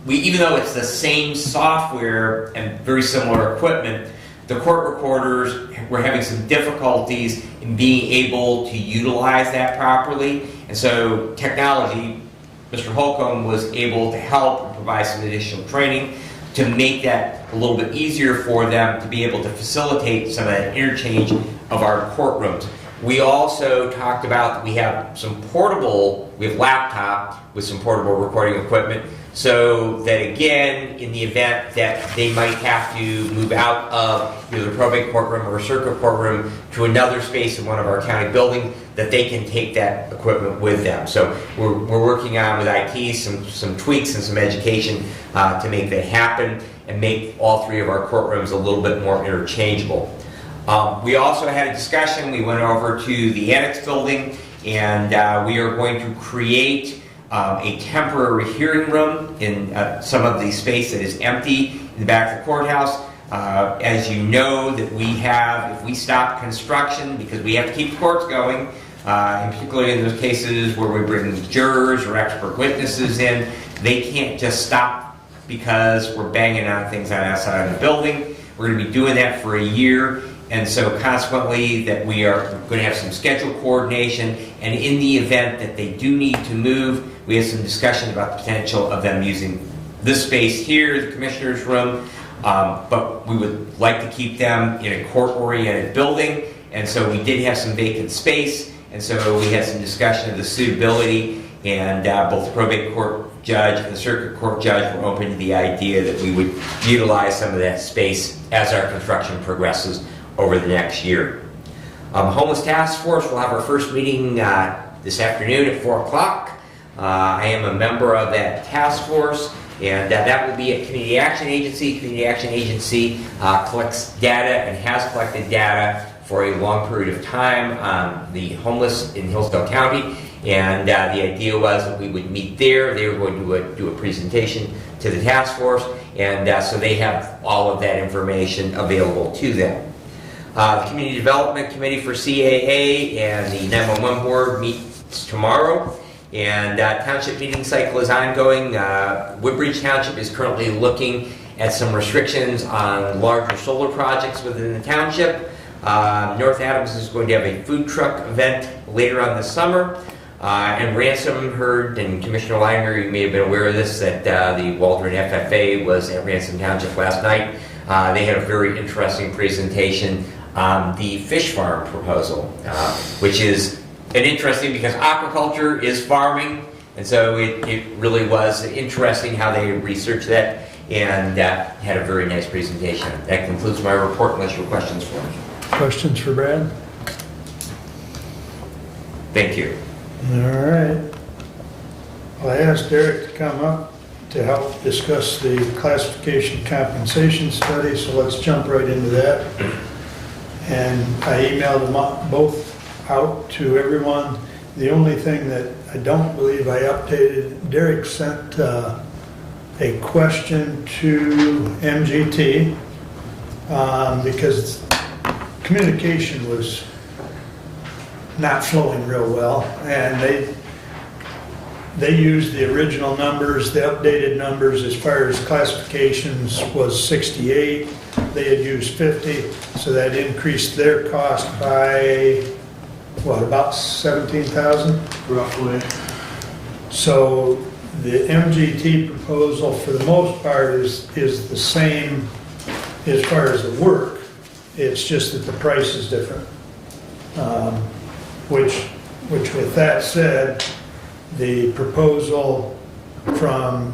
even though it's the same software and very similar equipment, the court recorders were having some difficulties in being able to utilize that properly. And so technology, Mr. Holcomb was able to help and provide some additional training to make that a little bit easier for them to be able to facilitate some of that interchange of our courtrooms. We also talked about that we have laptop with some portable recording equipment, so that again, in the event that they might have to move out of either the probate courtroom or circuit courtroom to another space in one of our county buildings, that they can take that equipment with them. So we're working on with IT some tweaks and some education to make that happen and make all three of our courtrooms a little bit more interchangeable. We also had a discussion. We went over to the annex building, and we are going to create a temporary hearing room in some of the space that is empty in the back of the courthouse. As you know, that if we stop construction, because we have to keep the courts going, and particularly in those cases where we bring jurors or expert witnesses in, they can't just stop because we're banging on things on the outside of the building. We're going to be doing that for a year. And so consequently that we are going to have some schedule coordination, and in the event that they do need to move, we have some discussion about the potential of them using this space here, the commissioner's room, but we would like to keep them in a court-oriented building, and so we did have some vacant space, and so we had some discussion of the suitability, and both the probate court judge and the circuit court judge were open to the idea that we would utilize some of that space as our construction progresses over the next year. Homeless Task Force will have our first meeting this afternoon at 4 o'clock. I am a member of that task force, and that will be a community action agency. Community action agency collects data and has collected data for a long period of time on the homeless in Hillsdale County, and the idea was that we would meet there. They were going to do a presentation to the task force, and so they have all of that information available to them. The Community Development Committee for CAA and the 911 Board meets tomorrow, and township meeting cycle is ongoing. Woodbridge Township is currently looking at some restrictions on larger solar projects within the township. North Adams is going to have a food truck event later on this summer. And Ransom heard, and Commissioner Langer, you may have been aware of this, that the Waldron FFA was at Ransom Township last night. They had a very interesting presentation on the fish farm proposal, which is interesting because aquaculture is farming, and so it really was interesting how they researched that and had a very nice presentation. That concludes my report, unless you have questions for me. Questions for Brad? Thank you. All right. Well, I asked Derek to come up to help discuss the classification compensation study, so let's jump right into that. And I emailed them both out to everyone. The only thing that I don't believe I updated, Derek sent a question to MGT because communication was not flowing real well, and they used the original numbers, the updated numbers as far as classifications was 68. They had used 50, so that increased their cost by, what, about 17,000? Roughly. So the MGT proposal, for the most part, is the same as far as the work. It's just that the price is different. Which with that said, the proposal from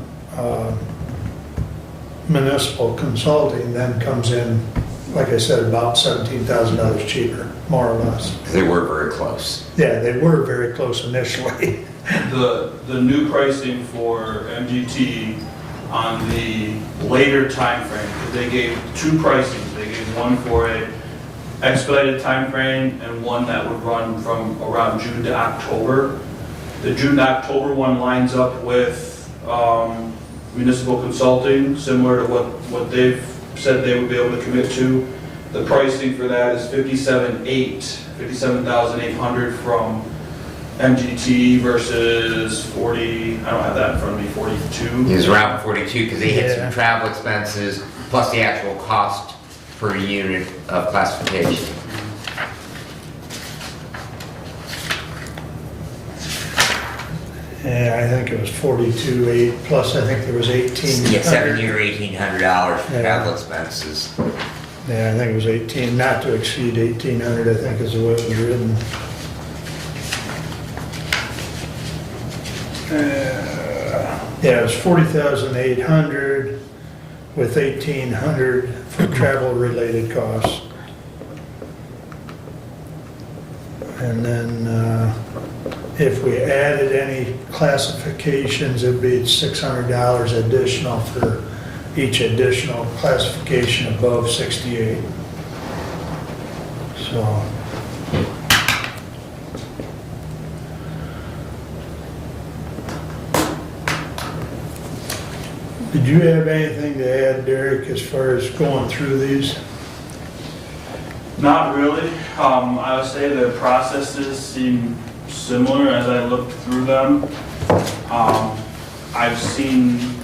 municipal consulting then comes in, like I said, about $17,000 cheaper, more or less. They were very close. Yeah, they were very close initially. The new pricing for MGT on the later time frame, because they gave two pricings. They gave one for a expedited time frame and one that would run from around June to October. The June to October one lines up with municipal consulting, similar to what they've said they would be able to commit to. The pricing for that is $57,800 from MGT versus 40, I don't have that in front of me, 42. It was around 42 because they had Yeah. some travel expenses plus the actual cost per unit of classification. Yeah, I think it was 42.8, plus I think there was 18. Yeah, $1,700 or $1,800 for Yeah. travel expenses. Yeah, I think it was 18, not to exceed 1,800, I think is the way it was written. Yeah, it was 40,800 with 1,800 for travel-related costs. And then if we added any classifications, it'd be $600 additional for each additional classification above 68. So. Did you have anything to add, Derek, as far as going through these? Not really. I would say the processes seem similar as I looked through them. I've seen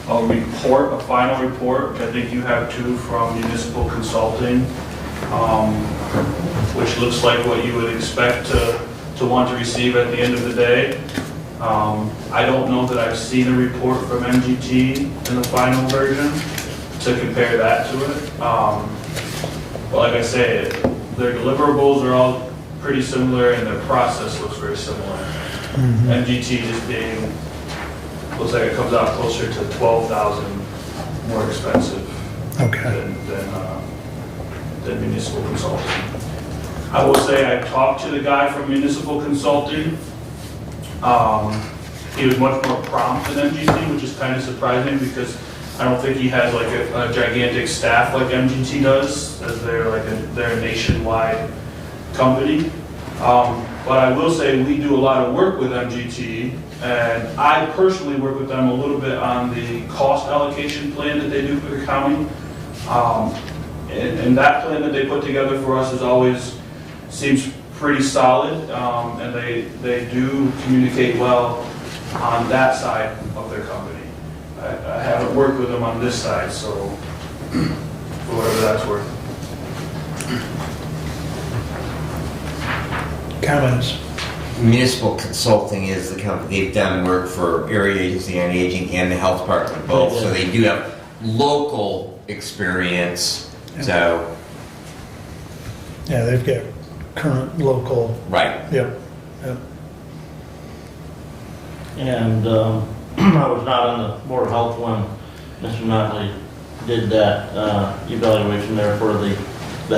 a report, a final report, which I think you have too, from municipal consulting, which looks like what you would expect to want to receive at the end of the day. I don't know that I've seen a report from MGT in the final version to compare that to it. But like I say, their deliverables are all pretty similar and their process looks very similar. MGT just being, looks like it comes out closer to 12,000 more expensive than municipal consulting. I will say I talked to the guy from municipal consulting. He was much more prompt than MGT, which is kind of surprising because I don't think he has like a gigantic staff like MGT does, as they're a nationwide company. But I will say we do a lot of work with MGT, and I personally work with them a little bit on the cost allocation plan that they do for the county. And that plan that they put together for us seems pretty solid, and they do communicate well on that side of their company. I haven't worked with them on this side, so for whatever that's worth. Comments? Municipal Consulting is the company, they've done work for Area Agency on Aging and the Health Department both, so they do have local experience, so. Yeah, they've got current local. Right. Yep. And I was not on the Board of Health when Mr. Notley did that evaluation there for the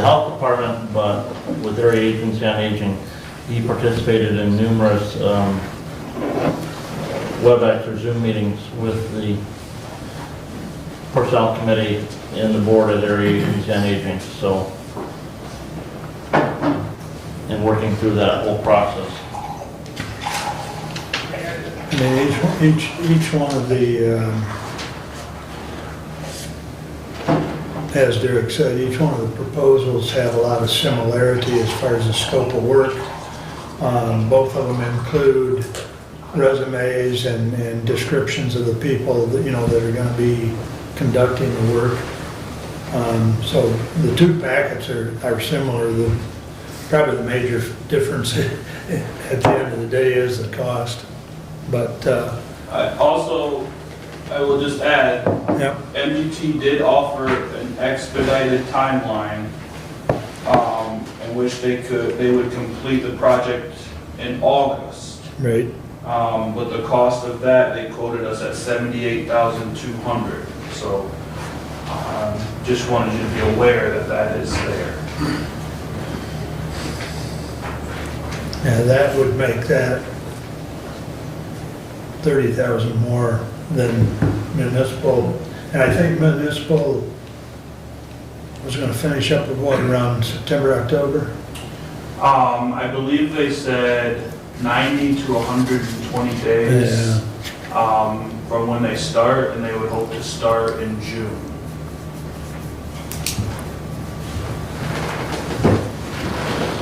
health department, but with their agency on aging, he participated in numerous WebEx or Zoom meetings with the personnel committee and the board of their agency on aging, so, and working through that whole process. I mean, each one of the, as Derek said, each one of the proposals have a lot of similarity as far as the scope of work. Both of them include resumes and descriptions of the people that, that are gonna be conducting the work. So the two packets are similar. Probably the major difference at the end of the day is the cost. But, I will just add, yep, MGT did offer an expedited timeline in which they would complete the project in August. right. But the cost of that, they quoted us at $78,200. So just wanted you to be aware that that is there. Yeah, that would make that 30,000 more than municipal. And I think municipal was gonna finish up with what, around September, October? I believe they said 90 to 120 days from when they start, and they would hope to start in June.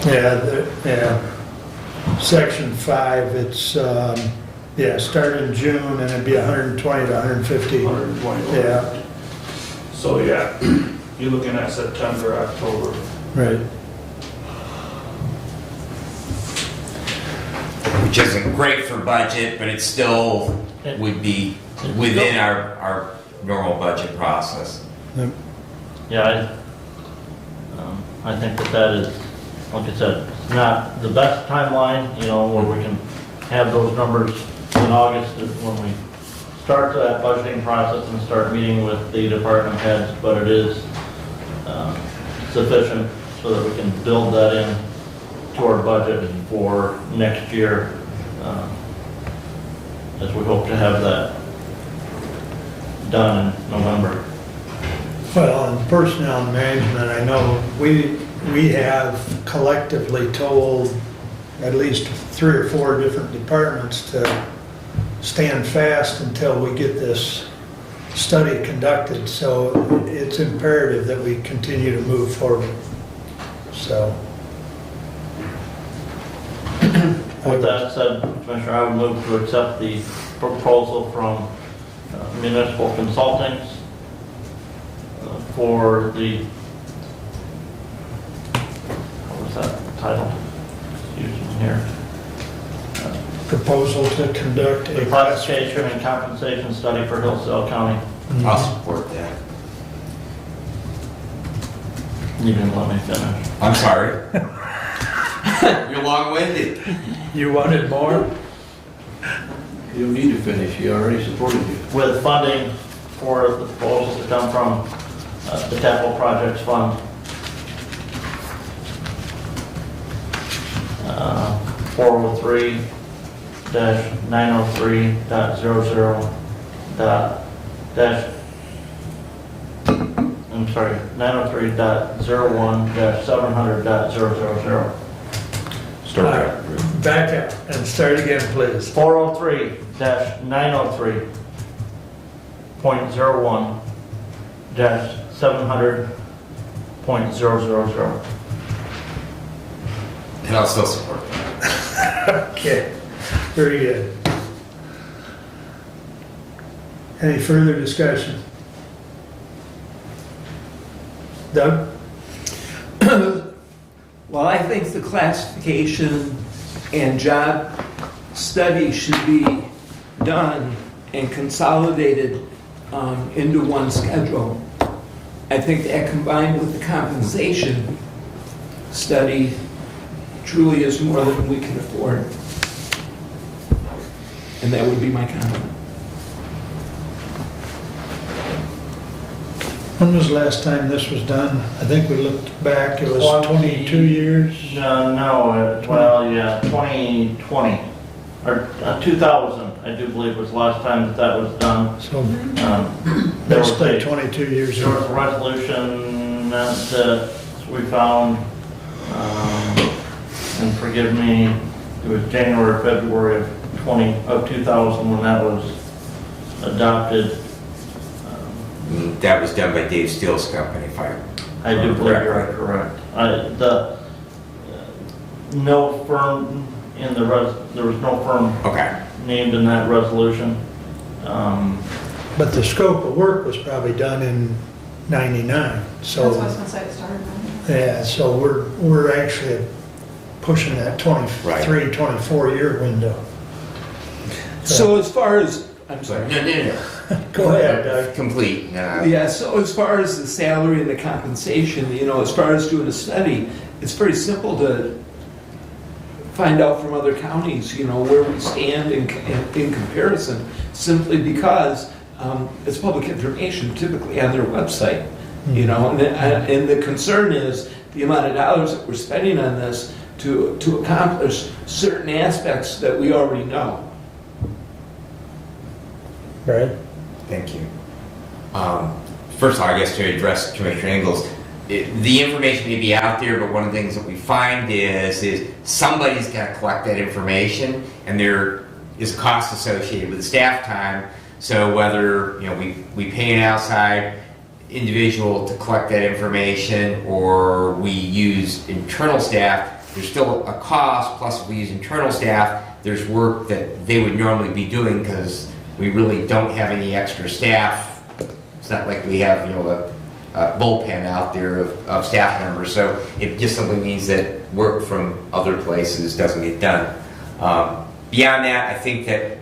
Yeah. Section 5, it's, start in June and it'd be 120 to 150. 120. Yeah, So yeah, you're looking at September, October. right. Which isn't great for budget, but it still would be within our normal budget process. Yeah, I think that is, like I said, not the best timeline, where we can have those numbers in August when we start that budgeting process and start meeting with the department heads, but it is sufficient so that we can build that in to our budget for next year, as we hope to have that done in November. Well, in personnel management, I know we have collectively told at least 3 or 4 different departments to stand fast until we get this study conducted. So it's imperative that we continue to move forward. So. With that said, Commissioner, I would move to accept the proposal from Municipal Consulting for the, what was that title? Excuse me here. Proposal to conduct The a classification and compensation study for Hillsdale County. I'll support that. You didn't let me finish. I'm sorry. You're long-winded. You wanted more? You don't need to finish, he already supported you. With funding for the proposals to come from the Capital Projects Fund. 403-903.00 I'm sorry, 903.01-700.000. Back up and start again, please. 403-903.01-700.000. And I'll still support that. Okay, very good. Any further discussion? Doug? Well, I think the classification and job study should be done and consolidated into one schedule. I think that combined with the compensation study truly is more than we can afford. And that would be my comment. When was the last time this was done? I think we looked back, it was 22 years. No, 2020, or 2000, I do believe was the last time that was done. So There was basically a 22 years there was ago. a resolution that we found, and forgive me, it was January, February of 2000 when that was adopted. That was done by Dave Steele's company, if I I do believe you're correct. No firm in there was no firm Okay. named in that resolution. But the scope of work was probably done in 99, That's what I was so, gonna say, it started then. yeah, so we're actually pushing that 23, 24-year window. So as far as, I'm sorry. No. Go ahead, Doug. Complete. No. Yeah, so as far as the salary and the compensation, as far as doing a study, it's very simple to find out from other counties, where we stand in comparison, simply because it's public information typically on their website, and the concern is the amount of dollars that we're spending on this to accomplish certain aspects that we already know. Brad? Thank you. First of all, I guess to address Commissioner Engels, the information may be out there, but one of the things that we find is somebody's got to collect that information, and there is a cost associated with the staff time. So whether we pay an outside individual to collect that information, or we use internal staff, there's still a cost. Plus, if we use internal staff, there's work that they would normally be doing because we really don't have any extra staff. It's not like we have a bullpen out there of staff members. So it just simply means that work from other places doesn't get done. Beyond that, I think that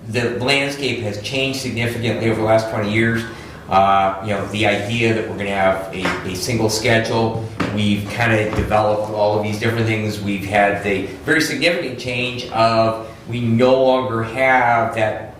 the landscape has changed significantly over the last 20 years. The idea that we're going to have a single schedule, we've kind of developed all of these different things. We've had the very significant change of we no longer have that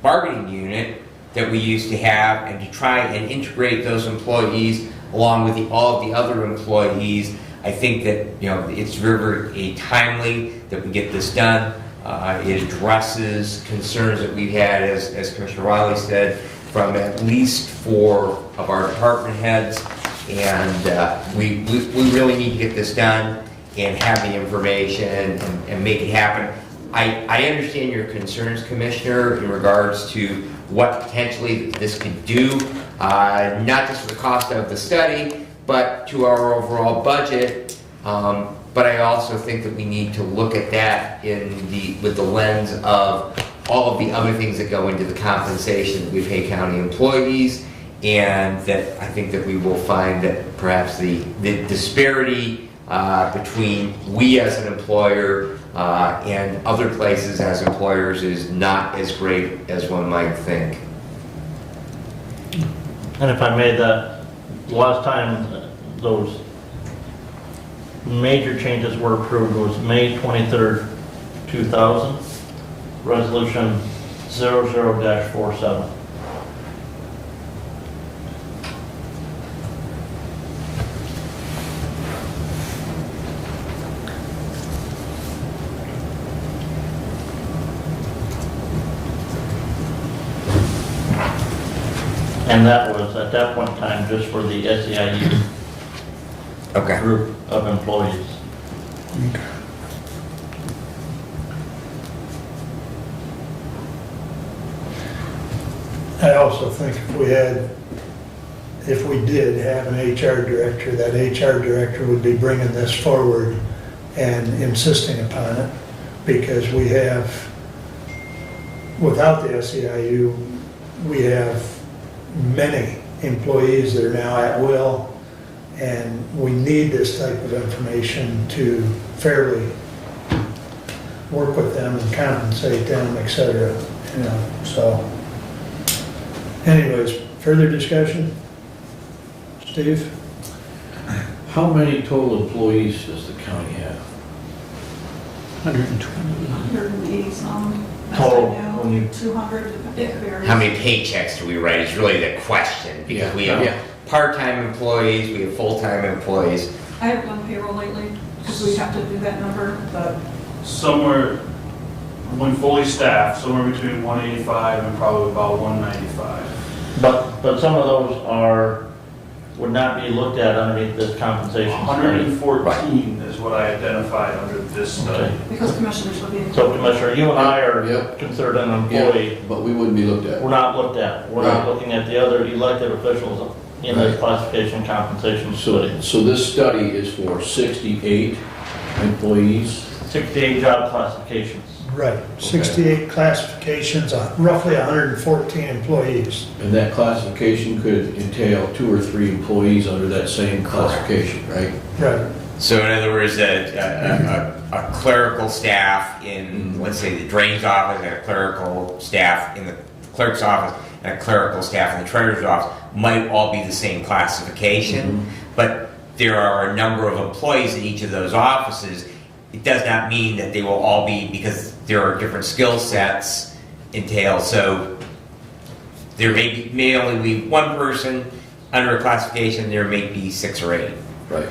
bargaining unit that we used to have, and to try and integrate those employees along with all of the other employees. I think that it's very timely that we get this done. It addresses concerns that we've had, as Commissioner Riley said, from at least 4 of our department heads, and we really need to get this done and have the information and make it happen. I understand your concerns, Commissioner, in regards to what potentially this could do, not just for the cost of the study, but to our overall budget. But I also think that we need to look at that with the lens of all of the other things that go into the compensation that we pay county employees, and that I think that we will find that perhaps the disparity between we as an employer and other places as employers is not as great as one might think. And if I made that, last time those major changes were approved was May 23rd, 2000, resolution 00-47. And that was, at that point in time, just for the SEIU Okay. group of employees. I also think if we did have an HR director, that HR director would be bringing this forward and insisting upon it, because we have, without the SEIU, we have many employees that are now at will, and we need this type of information to fairly work with them and compensate them, et cetera, so. Anyways, further discussion? Steve? How many total employees does the county have? 180 some. Total, when you- 200, it varies. How many paychecks do we write is really the question, because we have part-time employees, we have full-time employees. I haven't done payroll lately, because we have to do that number, but Somewhere, when fully staffed, somewhere between 185 and probably about 195. But some of those would not be looked at underneath this compensation study. 114 is what I identified under this study. Okay. because commissioners would be. So Commissioner, you and I are Yep. considered an employee. But we wouldn't be looked at. We're not looked at. We're not looking at the other elected officials in this classification compensation study. So this study is for 68 employees. 68 job classifications. Right, 68 classifications, roughly 114 employees. And that classification could entail 2 or 3 employees under that same classification, right? Right. So in other words, a clerical staff in, let's say, the drains office, and a clerical staff in the clerk's office, and a clerical staff in the treasurer's office might all be the same classification, but there are a number of employees in each of those offices. It does not mean that they will all be, because there are different skill sets entailed. So there may only be one person under a classification, there may be 6 or 8. Right.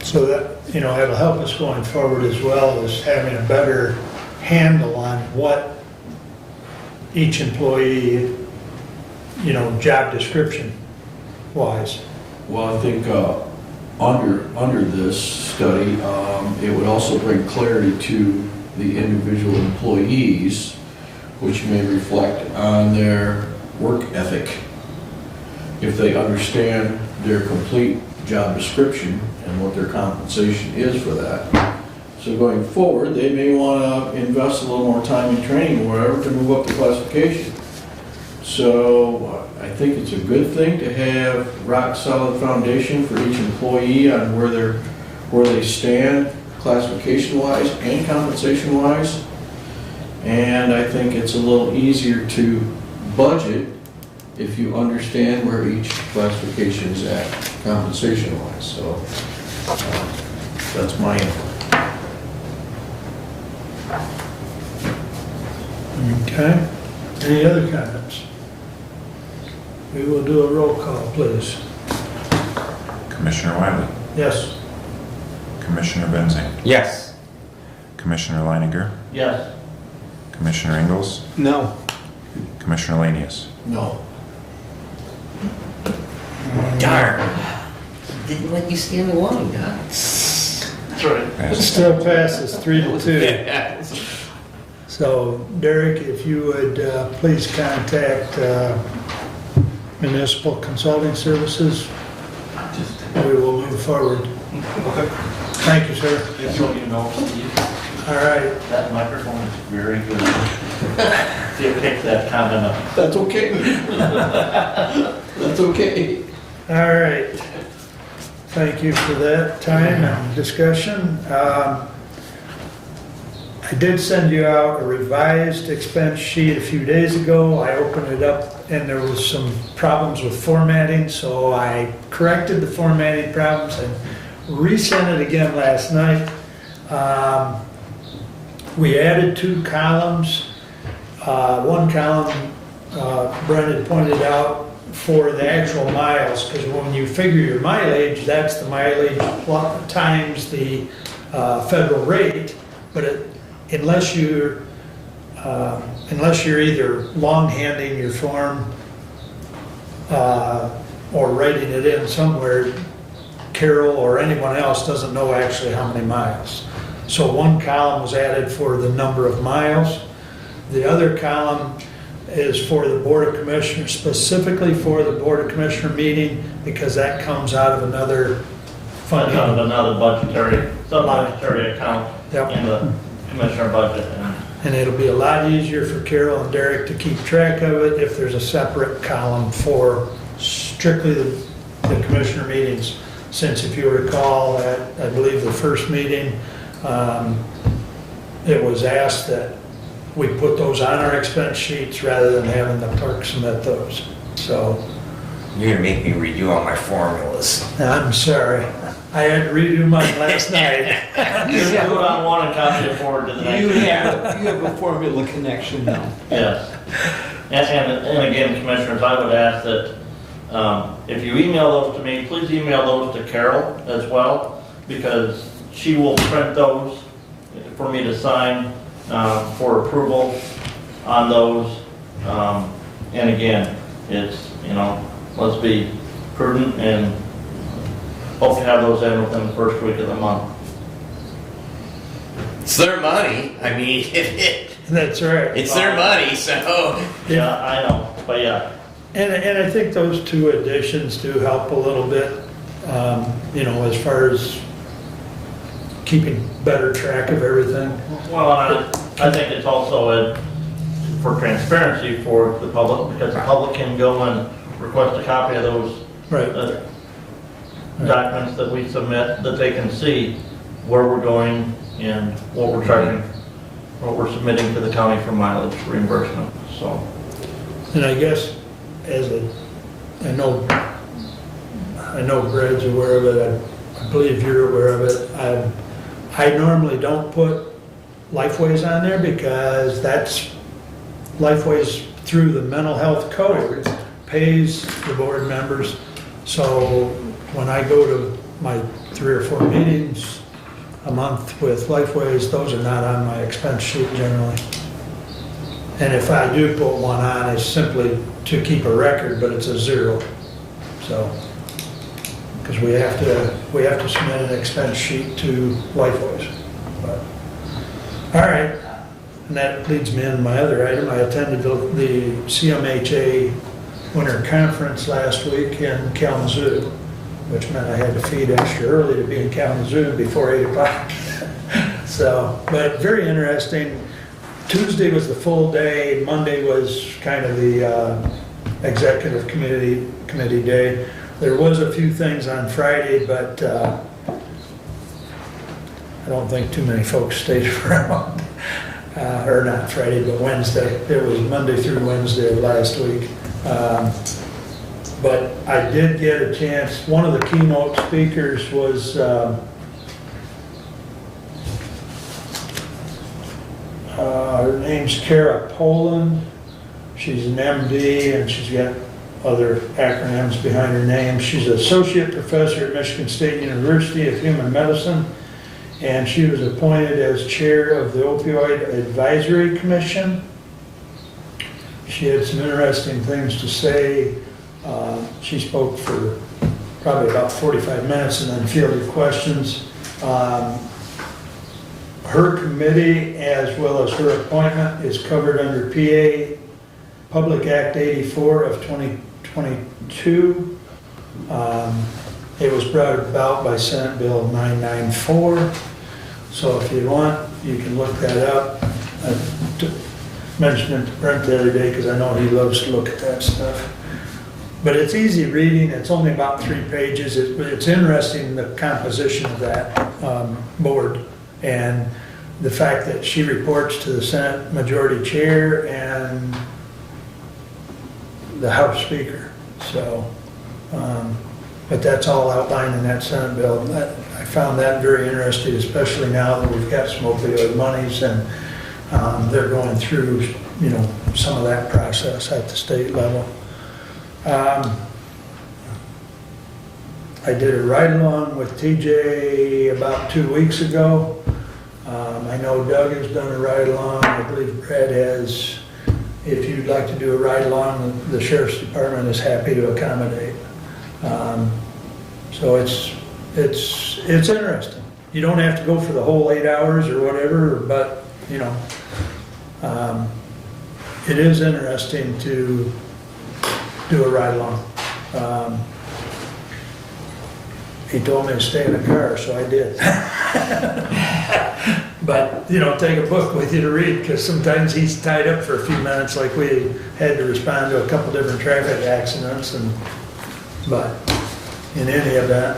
So that, you know, it'll help us going forward as well as having a better handle on what each employee, you know, job description wise. Well, I think under this study, it would also bring clarity to the individual employees, which may reflect on their work ethic. If they understand their complete job description and what their compensation is for that. So going forward, they may want to invest a little more time in training or whatever to move up the classification. So I think it's a good thing to have rock solid foundation for each employee on where they stand classification wise and compensation wise. And I think it's a little easier to budget if you understand where each classification is at compensation wise. So that's my input. Okay. Any other comments? We will do a roll call, please. Commissioner Wiley, Yes. Commissioner Benzing, Yes. Commissioner Leininger, Yes. Commissioner Ingalls, No. Commissioner Lanius. No. Darn. Didn't let you stand alone, huh? That's right. It Passes. still passes 3-2. So Derek, if you would please contact Municipal Consulting Services, we will move forward. Okay. Thank you, sir. Just so you know, Steve, All right. that microphone is very good. See if pick that comment up. That's okay. That's okay. All right. Thank you for that time and discussion. I did send you out a revised expense sheet a few days ago. I opened it up and there was some problems with formatting, so I corrected the formatting problems and resent it again last night. We added 2 columns. One column, Brent had pointed out, for the actual miles, because when you figure your mileage, that's the mileage times the federal rate, but unless you're either long-handing your form or writing it in somewhere, Carol or anyone else doesn't know actually how many miles. So one column was added for the number of miles. The other column is for the Board of Commissioners, specifically for the Board of Commissioner meeting, because that comes out of another funding. Kind of another budgetary, sub-budgetary account Yep. in the commissioner budget. And it'll be a lot easier for Carol and Derek to keep track of it if there's a separate column for strictly the commissioner meetings. Since if you recall, at I believe the first meeting, it was asked that we put those on our expense sheets rather than having the clerk submit those. So, You're gonna make me redo all my formulas. I'm sorry. I had to redo mine last night. Just do it on one and copy it forward to the next. You meeting. have a formula connection now. Yes. And again, commissioners, I would ask that if you email those to me, please email those to Carol as well, because she will print those for me to sign for approval on those. And again, it's, let's be prudent and hope to have those in within the first week of the month. It's their money. I mean, That's right. it's their money, so. Yeah, I know, but yeah. And I think those 2 additions do help a little bit, as far as keeping better track of everything. Well, I think it's also for transparency for the public, because the public can go and request a copy of those Right. documents that we submit, that they can see where we're going and what we're charging, what we're submitting to the county for mileage reimbursement, so. And I guess I know Brad's aware of it, I believe you're aware of it. I normally don't put Lifeways on there because that's, Lifeways through the mental health code pays the board members. So when I go to my 3 or 4 meetings a month with Lifeways, those are not on my expense sheet generally. And if I do put one on, it's simply to keep a record, but it's a 0. So, because we have to submit an expense sheet to Lifeways. But, all right, and that leads me into my other item. I attended the CMHA Winter Conference last week in Kalamazoo, which meant I had to feed extra early to be in Kalamazoo before 8 o'clock. So, but very interesting. Tuesday was the full day, Monday was kind of the executive committee day. There was a few things on Friday, but I don't think too many folks stayed around. Or not Friday, but Wednesday. It was Monday through Wednesday of last week. But I did get a chance, one of the keynote speakers was her name's Kara Poland. She's an MD and she's got other acronyms behind her name. She's an associate professor at Michigan State University of Human Medicine, and she was appointed as chair of the Opioid Advisory Commission. She had some interesting things to say. She spoke for probably about 45 minutes and then fielded questions. Her committee, as well as her appointment, is covered under PA Public Act 84 of 2022. It was brought about by Senate Bill 994. So if you want, you can look that up. I mentioned it to Brent the other day because I know he loves to look at that stuff. But it's easy reading. It's only about 3 pages. It's interesting, the composition of that board and the fact that she reports to the Senate Majority Chair and the House Speaker. So, but that's all outlined in that Senate bill. I found that very interesting, especially now that we've got some opioid monies and they're going through, some of that process at the state level. I did a ride-along with TJ about 2 weeks ago. I know Doug has done a ride-along. I believe Brad has. If you'd like to do a ride-along, the Sheriff's Department is happy to accommodate. So it's interesting. You don't have to go for the whole 8 hours or whatever, but it is interesting to do a ride-along. He told me to stay in the car, so I did. But, take a book with you to read, because sometimes he's tied up for a few minutes, like we had to respond to a couple different traffic accidents, but in any event.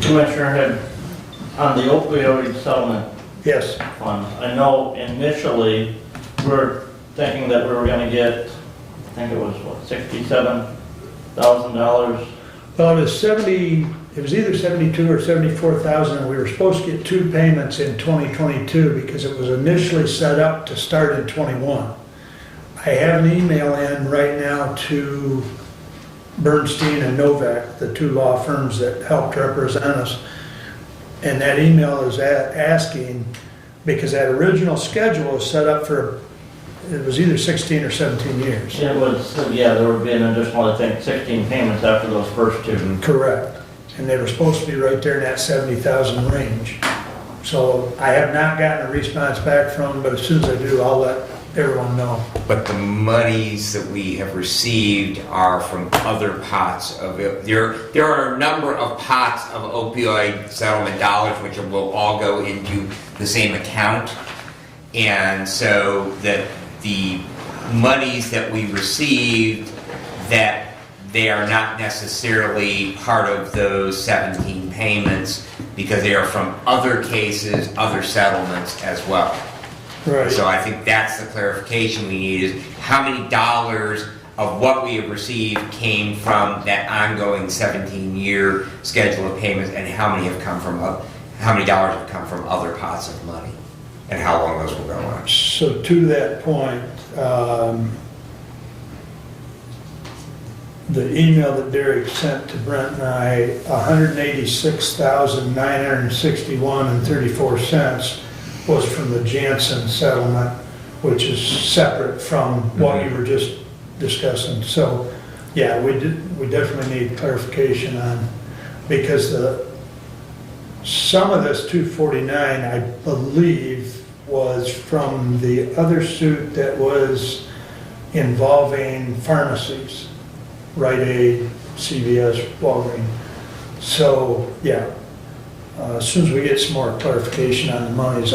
Commissioner, on the opioid settlement Yes, fund, I know initially we were thinking that we were gonna get, I think it was, $67,000? well, it was either 72 or 74,000, and we were supposed to get 2 payments in 2022 because it was initially set up to start in 21. I have an email in right now to Bernstein and Novak, the 2 law firms that helped represent us, and that email is asking, because that original schedule was set up for, it was either 16 or 17 years. It was, there would be an additional, I think, 16 payments after those first 2. Correct. And they were supposed to be right there in that 70,000 range. So I have not gotten a response back from them, but as soon as I do, I'll let everyone know. But the monies that we have received are from other pots of it. There are a number of pots of opioid settlement dollars which will all go into the same account. And so that the monies that we received, that they are not necessarily part of those 17 payments because they are from other cases, other settlements as well. Right. So I think that's the clarification we need, is how many dollars of what we have received came from that ongoing 17-year schedule of payments, and how many dollars have come from other pots of money, and how long those will go on. So to that point, the email that Derek sent to Brent and I, $186,961.34 was from the Janssen settlement, which is separate from what you were just discussing. So, yeah, we definitely need clarification on, because some of this 249, I believe, was from the other suit that was involving pharmacies, Rite Aid, CVS, Walgreens. So, yeah, as soon as we get some more clarification on the monies,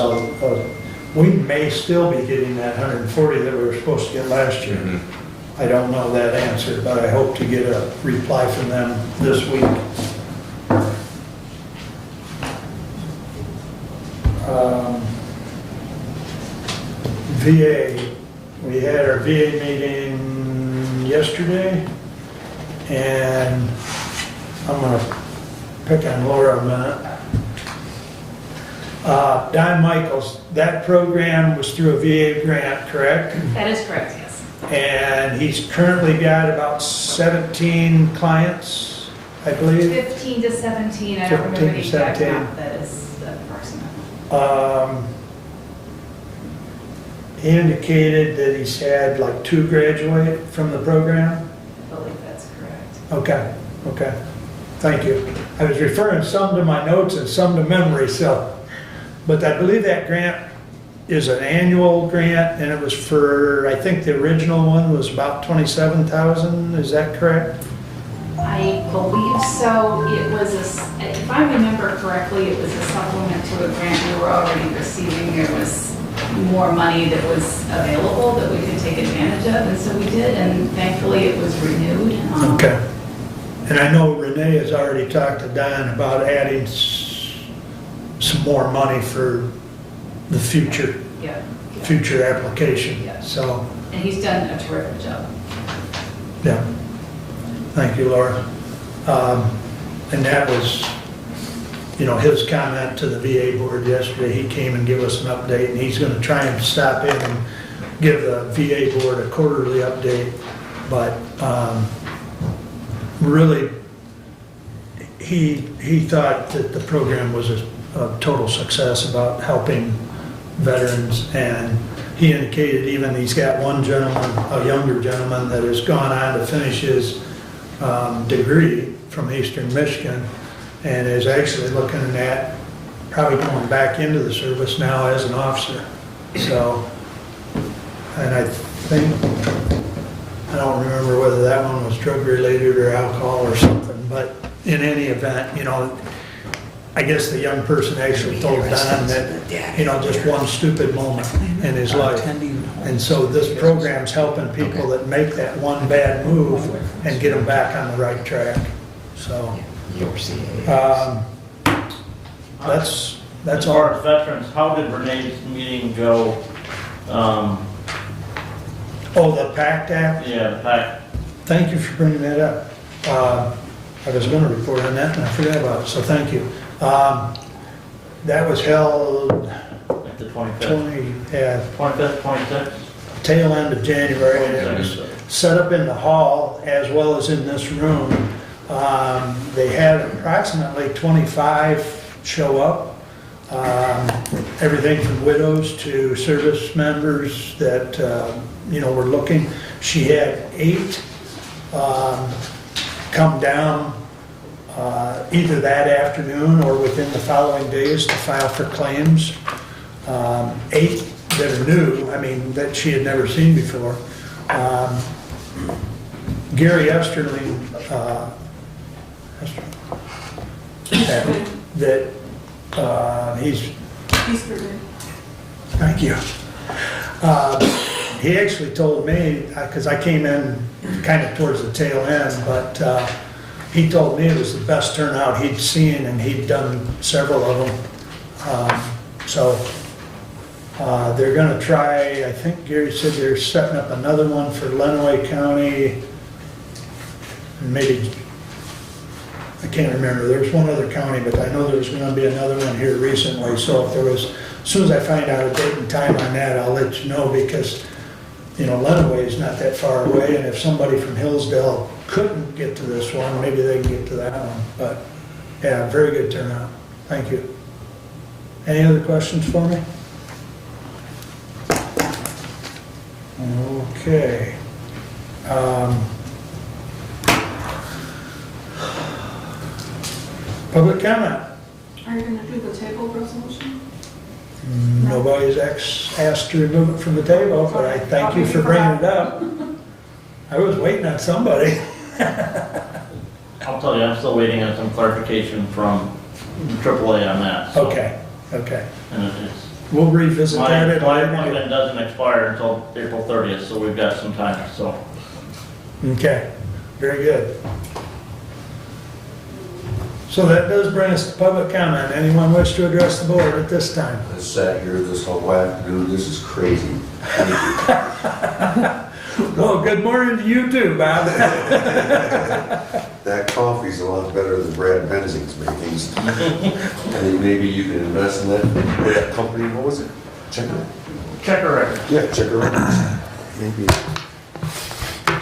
we may still be getting that 140 that we were supposed to get last year. I don't know that answer, but I hope to get a reply from them this week. VA, we had our VA meeting yesterday, and I'm gonna pick on Laura a minute. Don Michaels, that program was through a VA grant, correct? That is correct, yes. And he's currently got about 17 clients, I believe. 15 to 17, I don't 15 remember to the exact 17. amount, that is the approximate. He indicated that he's had like 2 graduate from the program. I believe that's correct. Okay, thank you. I was referring some to my notes and some to memory, so. But I believe that grant is an annual grant, and it was for, I think the original one was about 27,000, is that correct? I believe so. It was, if I remember correctly, it was a supplement to a grant we were already receiving. There was more money that was available that we could take advantage of, and so we did, and thankfully it was renewed. Okay. And I know Renee has already talked to Don about adding some more money for the future application. Yeah. So, And he's done a terrific job. yeah. Thank you, Laura. And that was, his comment to the VA board yesterday. He came and gave us an update, and he's gonna try and stop in and give the VA board a quarterly update. But, really, he thought that the program was a total success about helping veterans, and he indicated even he's got one gentleman, a younger gentleman, that has gone on to finish his degree from Eastern Michigan, and is actually looking at probably going back into the service now as an officer. So, and I don't remember whether that one was drug related or alcohol or something, but in any event, I guess the young person actually told Don that, just one stupid moment in his life. And so this program's helping people that make that one bad move and get them back on the right track. So, that's As far all. as veterans, how did Renee's meeting go? Oh, the PACT Act? Yeah, the fact, Thank you for bringing that up. I was gonna report on that and I forgot about it, so thank you. That was held at the 25th, 25th, 26th? tail end of January, and it was set up in the hall as well as in this room. They had approximately 25 show up. Everything from widows to service members that, were looking. She had 8 come down either that afternoon or within the following days to file for claims. 8 that are new, I mean, that she had never seen before. Gary Esterling, he's, thank you. He actually told me, because I came in kind of towards the tail end, but he told me it was the best turnout he'd seen, and he'd done several of them. So they're gonna try, I think Gary said they're setting up another one for Lenawee County, and maybe, I can't remember, there was one other county, but I know there was gonna be another one here recently, so if there was, as soon as I find out a date and time on that, I'll let you know, because, you know, Lenawee is not that far away, and if somebody from Hillsdale couldn't get to this one, maybe they can get to that one, but, yeah, very good turnout, thank you. Any other questions for me? Okay. Public comment? Are you gonna do the table resolution? Nobody's asked to remove it from the table, but I thank you for bringing it up. I was waiting on somebody. I'll tell you, I'm still waiting on some clarification from AAA on that. So- Okay, okay. And it's, We'll revisit my that. appointment doesn't expire until April 30th, so we've got some time, so. Okay, very good. So that does bring us to public comment. Anyone wish to address the board at this time? I sat here this whole afternoon, this is crazy. Thank you. Well, good morning to you too, Bob. That coffee's a lot better than Brad Benzing's makings. I think maybe you can invest in that company, what was it? Checker record. Yeah, Checker Records. Maybe.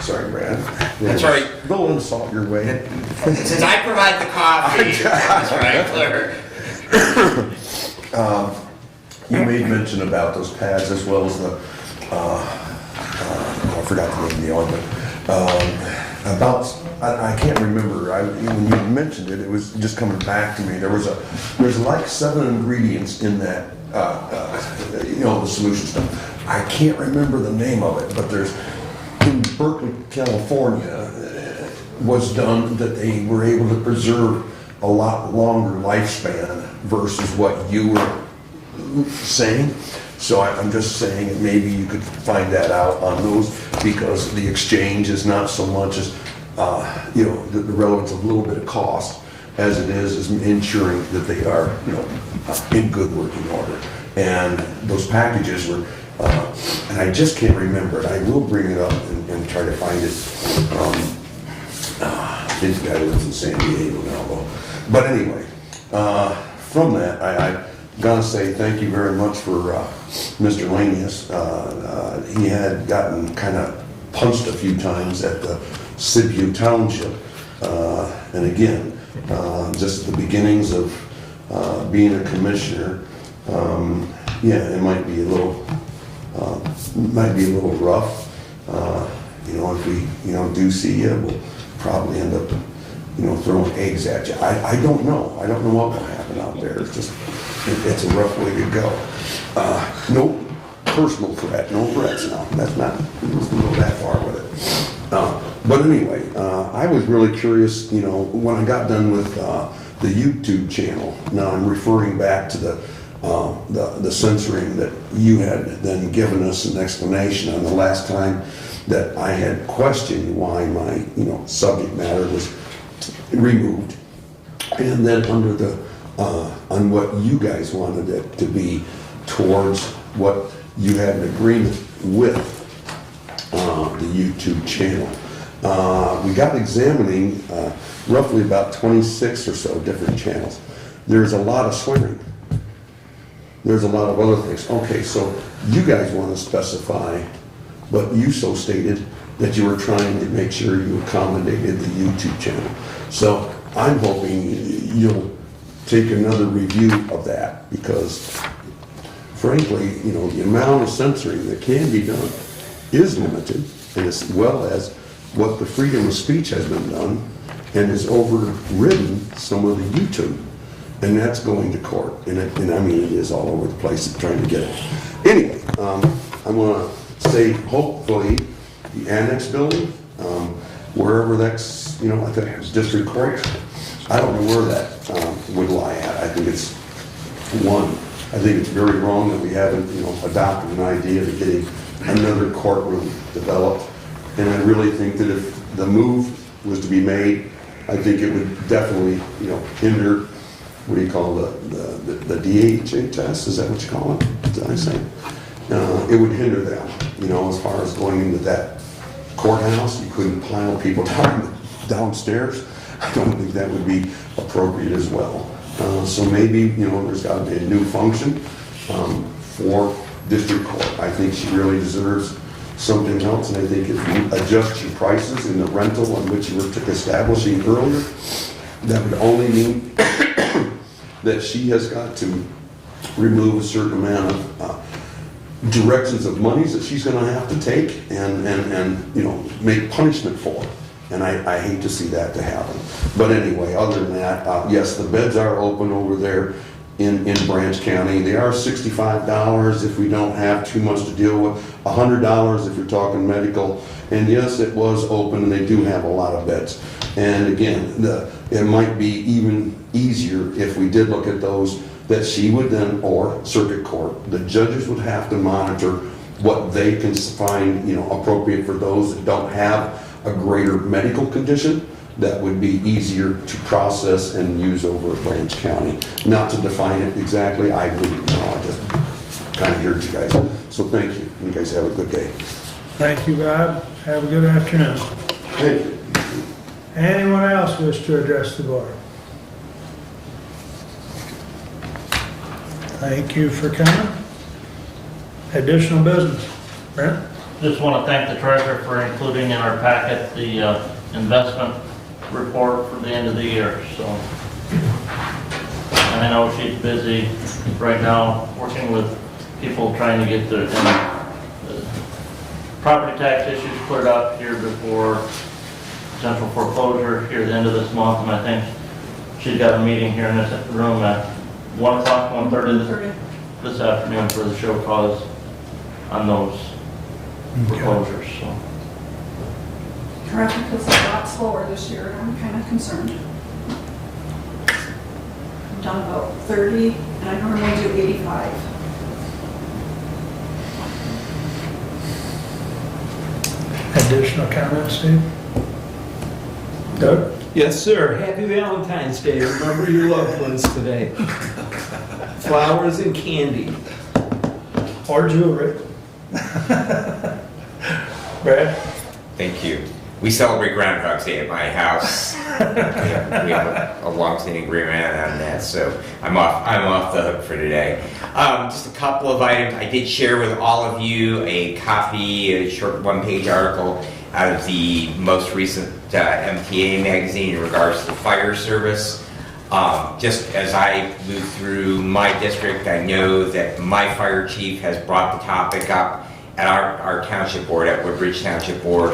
Sorry, Brad. That's right. Go insult your way. Since I provide the coffee, that's right, Claire. You made mention about those pads as well as the, I forgot the name of the ointment. I can't remember, when you mentioned it, it was just coming back to me. There's like 7 ingredients in that, the solution stuff. I can't remember the name of it, but there's, in Berkeley, California, was done that they were able to preserve a lot longer lifespan versus what you were saying. So I'm just saying that maybe you could find that out on those, because the exchange is not so much as, the relevance of a little bit of cost as it is ensuring that they are, in good working order. And those packages were, and I just can't remember it. I will bring it up and try to find it. This guy lives in San Diego now, though. But anyway, from that, I gotta say thank you very much for Mr. Lanius. He had gotten kind of punched a few times at the Sibley Township. And again, just the beginnings of being a commissioner, it might be a little rough. If we, do see you, we'll probably end up, throwing eggs at you. I don't know. I don't know what will happen out there. It's just, it's a rough way to go. No personal threat, no threats now. That's not, let's go that far with it. But anyway, I was really curious, when I got done with the YouTube channel. Now I'm referring back to the censoring that you had then given us an explanation on the last time that I had questioned why my, subject matter was removed. And then under the, on what you guys wanted it to be towards what you had an agreement with the YouTube channel. We got examining roughly about 26 or so different channels. There's a lot of swearing. There's a lot of other things. Okay, so you guys want to specify, but you so stated that you were trying to make sure you accommodated the YouTube channel. So I'm hoping you'll take another review of that, because frankly, the amount of censoring that can be done is limited, and as well as what the freedom of speech has been done and has overridden some of the YouTube. And that's going to court, and I mean, it is all over the place trying to get it. Anyway, I'm gonna say, hopefully, the annex building, wherever that's, you know, I think it's district court, I don't know where that would lie at. I think it's one. I think it's very wrong that we haven't, you know, adopted an idea of getting another courtroom developed. And I really think that if the move was to be made, I think it would definitely, you know, hinder, what do you call the DHHS, is that what you call it? Did I say? It would hinder them, you know, as far as going into that courthouse. You couldn't pile people downstairs. I don't think that would be appropriate as well. So maybe, you know, there's got to be a new function for district court. I think she really deserves something else, and I think if you adjust your prices in the rental on which you were establishing earlier, that would only mean that she has got to remove a certain amount of directions of monies that she's going to have to take and you know, make punishment for. And I hate to see that to happen. But anyway, other than that, yes, the beds are open over there in Branch County. They are $65 if we don't have too much to deal with, $100 if you're talking medical. And yes, it was open, and they do have a lot of beds. And again, it might be even easier if we did look at those, that she would then, or circuit court, the judges would have to monitor what they can find, you know, appropriate for those that don't have a greater medical condition. That would be easier to process and use over at Branch County. Not to define it exactly, I wouldn't know, I just kind of heard you guys. So thank you. You guys have a good day. Thank you, Bob. Have a good afternoon. Thank you. Anyone else wish to address the board? Thank you for coming. Additional business. Brent? Just want to thank the treasurer for including in our packet the investment report for the end of the year, so. And I know she's busy right now working with people trying to get the property tax issues cleared up here before potential foreclosure here at the end of this month, and I think she's got a meeting here in this room at 1 o'clock, 1:30 this afternoon for the show cause on those foreclosures, so. Traffic is a lot slower this year, and I'm kind of concerned. I'm down about 30, and I normally do 85. Additional comments, Steve? Doug? Yes, sir. Happy Valentine's Day. Remember your loved ones today. Flowers and candy. Or jewelry. Brad? Thank you. We celebrate Groundhog's Day at my house. We have a long-standing agreement on that, so I'm off the hook for today. Just a couple of items. I did share with all of you a copy, a short one-page article out of the most recent MTA magazine in regards to the fire service. Just as I move through my district, I know that my fire chief has brought the topic up at our township board, at Woodbridge Township Board.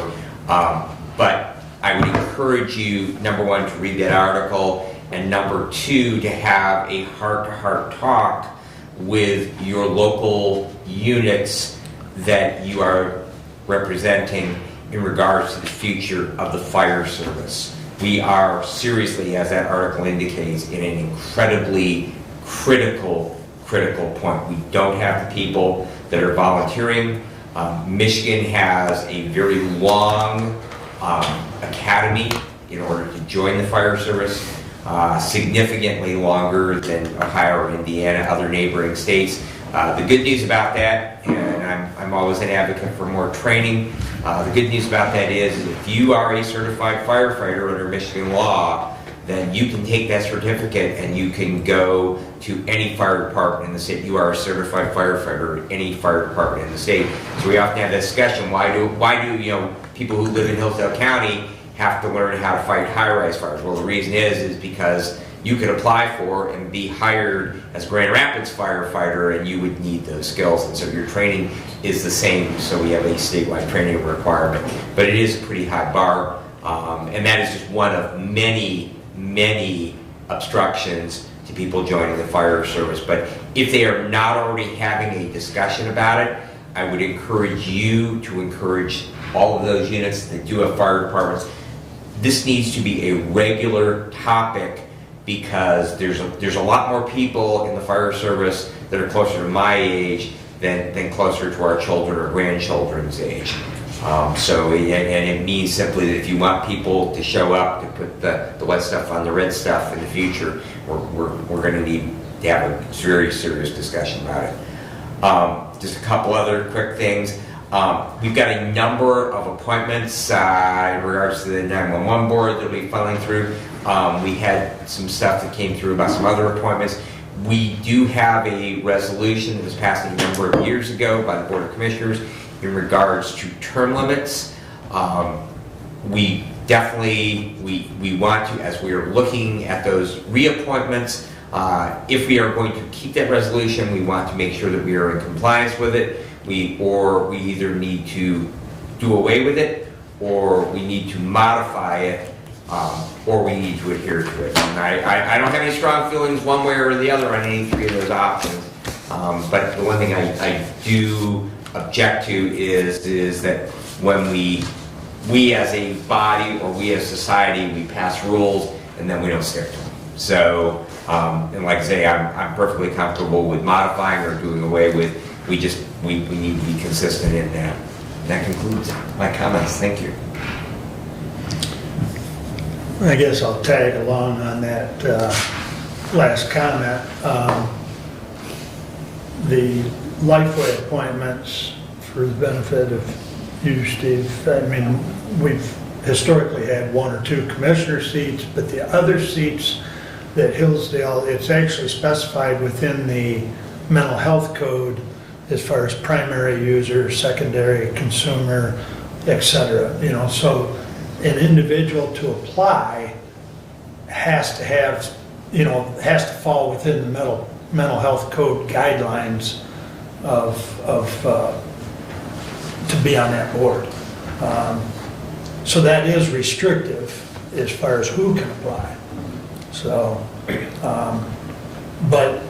But I would encourage you, number one, to read that article, and number two, to have a heart-to-heart talk with your local units that you are representing in regards to the future of the fire service. We are seriously, as that article indicates, in an incredibly critical point. We don't have the people that are volunteering. Michigan has a very long academy in order to join the fire service, significantly longer than Ohio or Indiana, other neighboring states. The good news about that, and I'm always an advocate for more training, the good news about that is if you are a certified firefighter under Michigan law, then you can take that certificate and you can go to any fire department in the state. You are a certified firefighter at any fire department in the state. So we often have that discussion, why do people who live in Hillsdale County have to learn how to fight high-rise fires? Well, the reason is because you could apply for and be hired as Grand Rapids firefighter, and you would need those skills. And so your training is the same, so we have a statewide training requirement. But it is a pretty high bar, and that is just one of many obstructions to people joining the fire service. But if they are not already having a discussion about it, I would encourage you to encourage all of those units that do have fire departments. This needs to be a regular topic because there's a lot more people in the fire service that are closer to my age than closer to our children or grandchildren's age. And it means simply that if you want people to show up to put the wet stuff on the red stuff in the future, we're going to need to have a very serious discussion about it. Just a couple other quick things. We've got a number of appointments in regards to the 911 board that we'll be filing through. We had some stuff that came through about some other appointments. We do have a resolution that was passed a number of years ago by the Board of Commissioners in regards to term limits. We definitely, we want to, as we are looking at those reappointments, if we are going to keep that resolution, we want to make sure that we are in compliance with it. We either need to do away with it, or we need to modify it, or we need to adhere to it. And I don't have any strong feelings one way or the other on any three of those options. But the one thing I do object to is that when we as a body or we as society, we pass rules and then we don't stick to them. So, and like I say, I'm perfectly comfortable with modifying or doing away with. We need to be consistent in that. And that concludes my comments. Thank you. I guess I'll tag along on that last comment. The Lifeway appointments, for the benefit of you, Steve, I mean, we've historically had one or two commissioner seats, but the other seats that Hillsdale, it's actually specified within the mental health code as far as primary user, secondary consumer, etc. You know, so an individual to apply has to have, you know, has to fall within the mental health code guidelines to be on that board. So that is restrictive as far as who can apply. So, but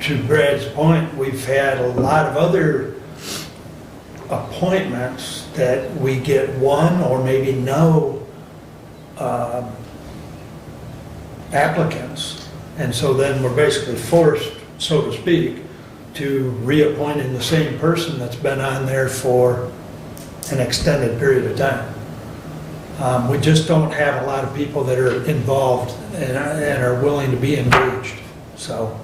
to Brad's point, we've had a lot of other appointments that we get one or maybe no applicants. And so then we're basically forced, so to speak, to reappointing the same person that's been on there for an extended period of time. We just don't have a lot of people that are involved and are willing to be engaged. So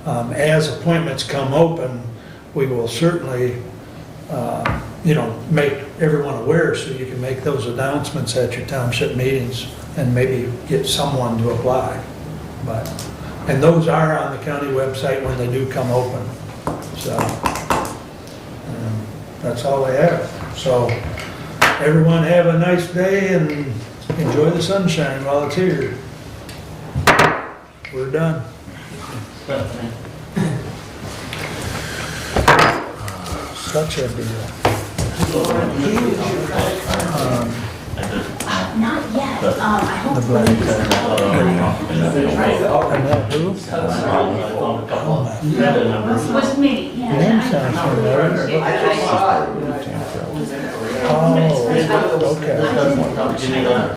as appointments come open, we will certainly you know, make everyone aware so you can make those announcements at your township meetings and maybe get someone to apply. And those are on the county website when they do come open. So that's all I have. So everyone have a nice day and enjoy the sunshine while it's here. We're done. Such a deal. Not yet. I hope The black Lindsay's was me, yeah. Lynn sounds familiar. I Oh, okay.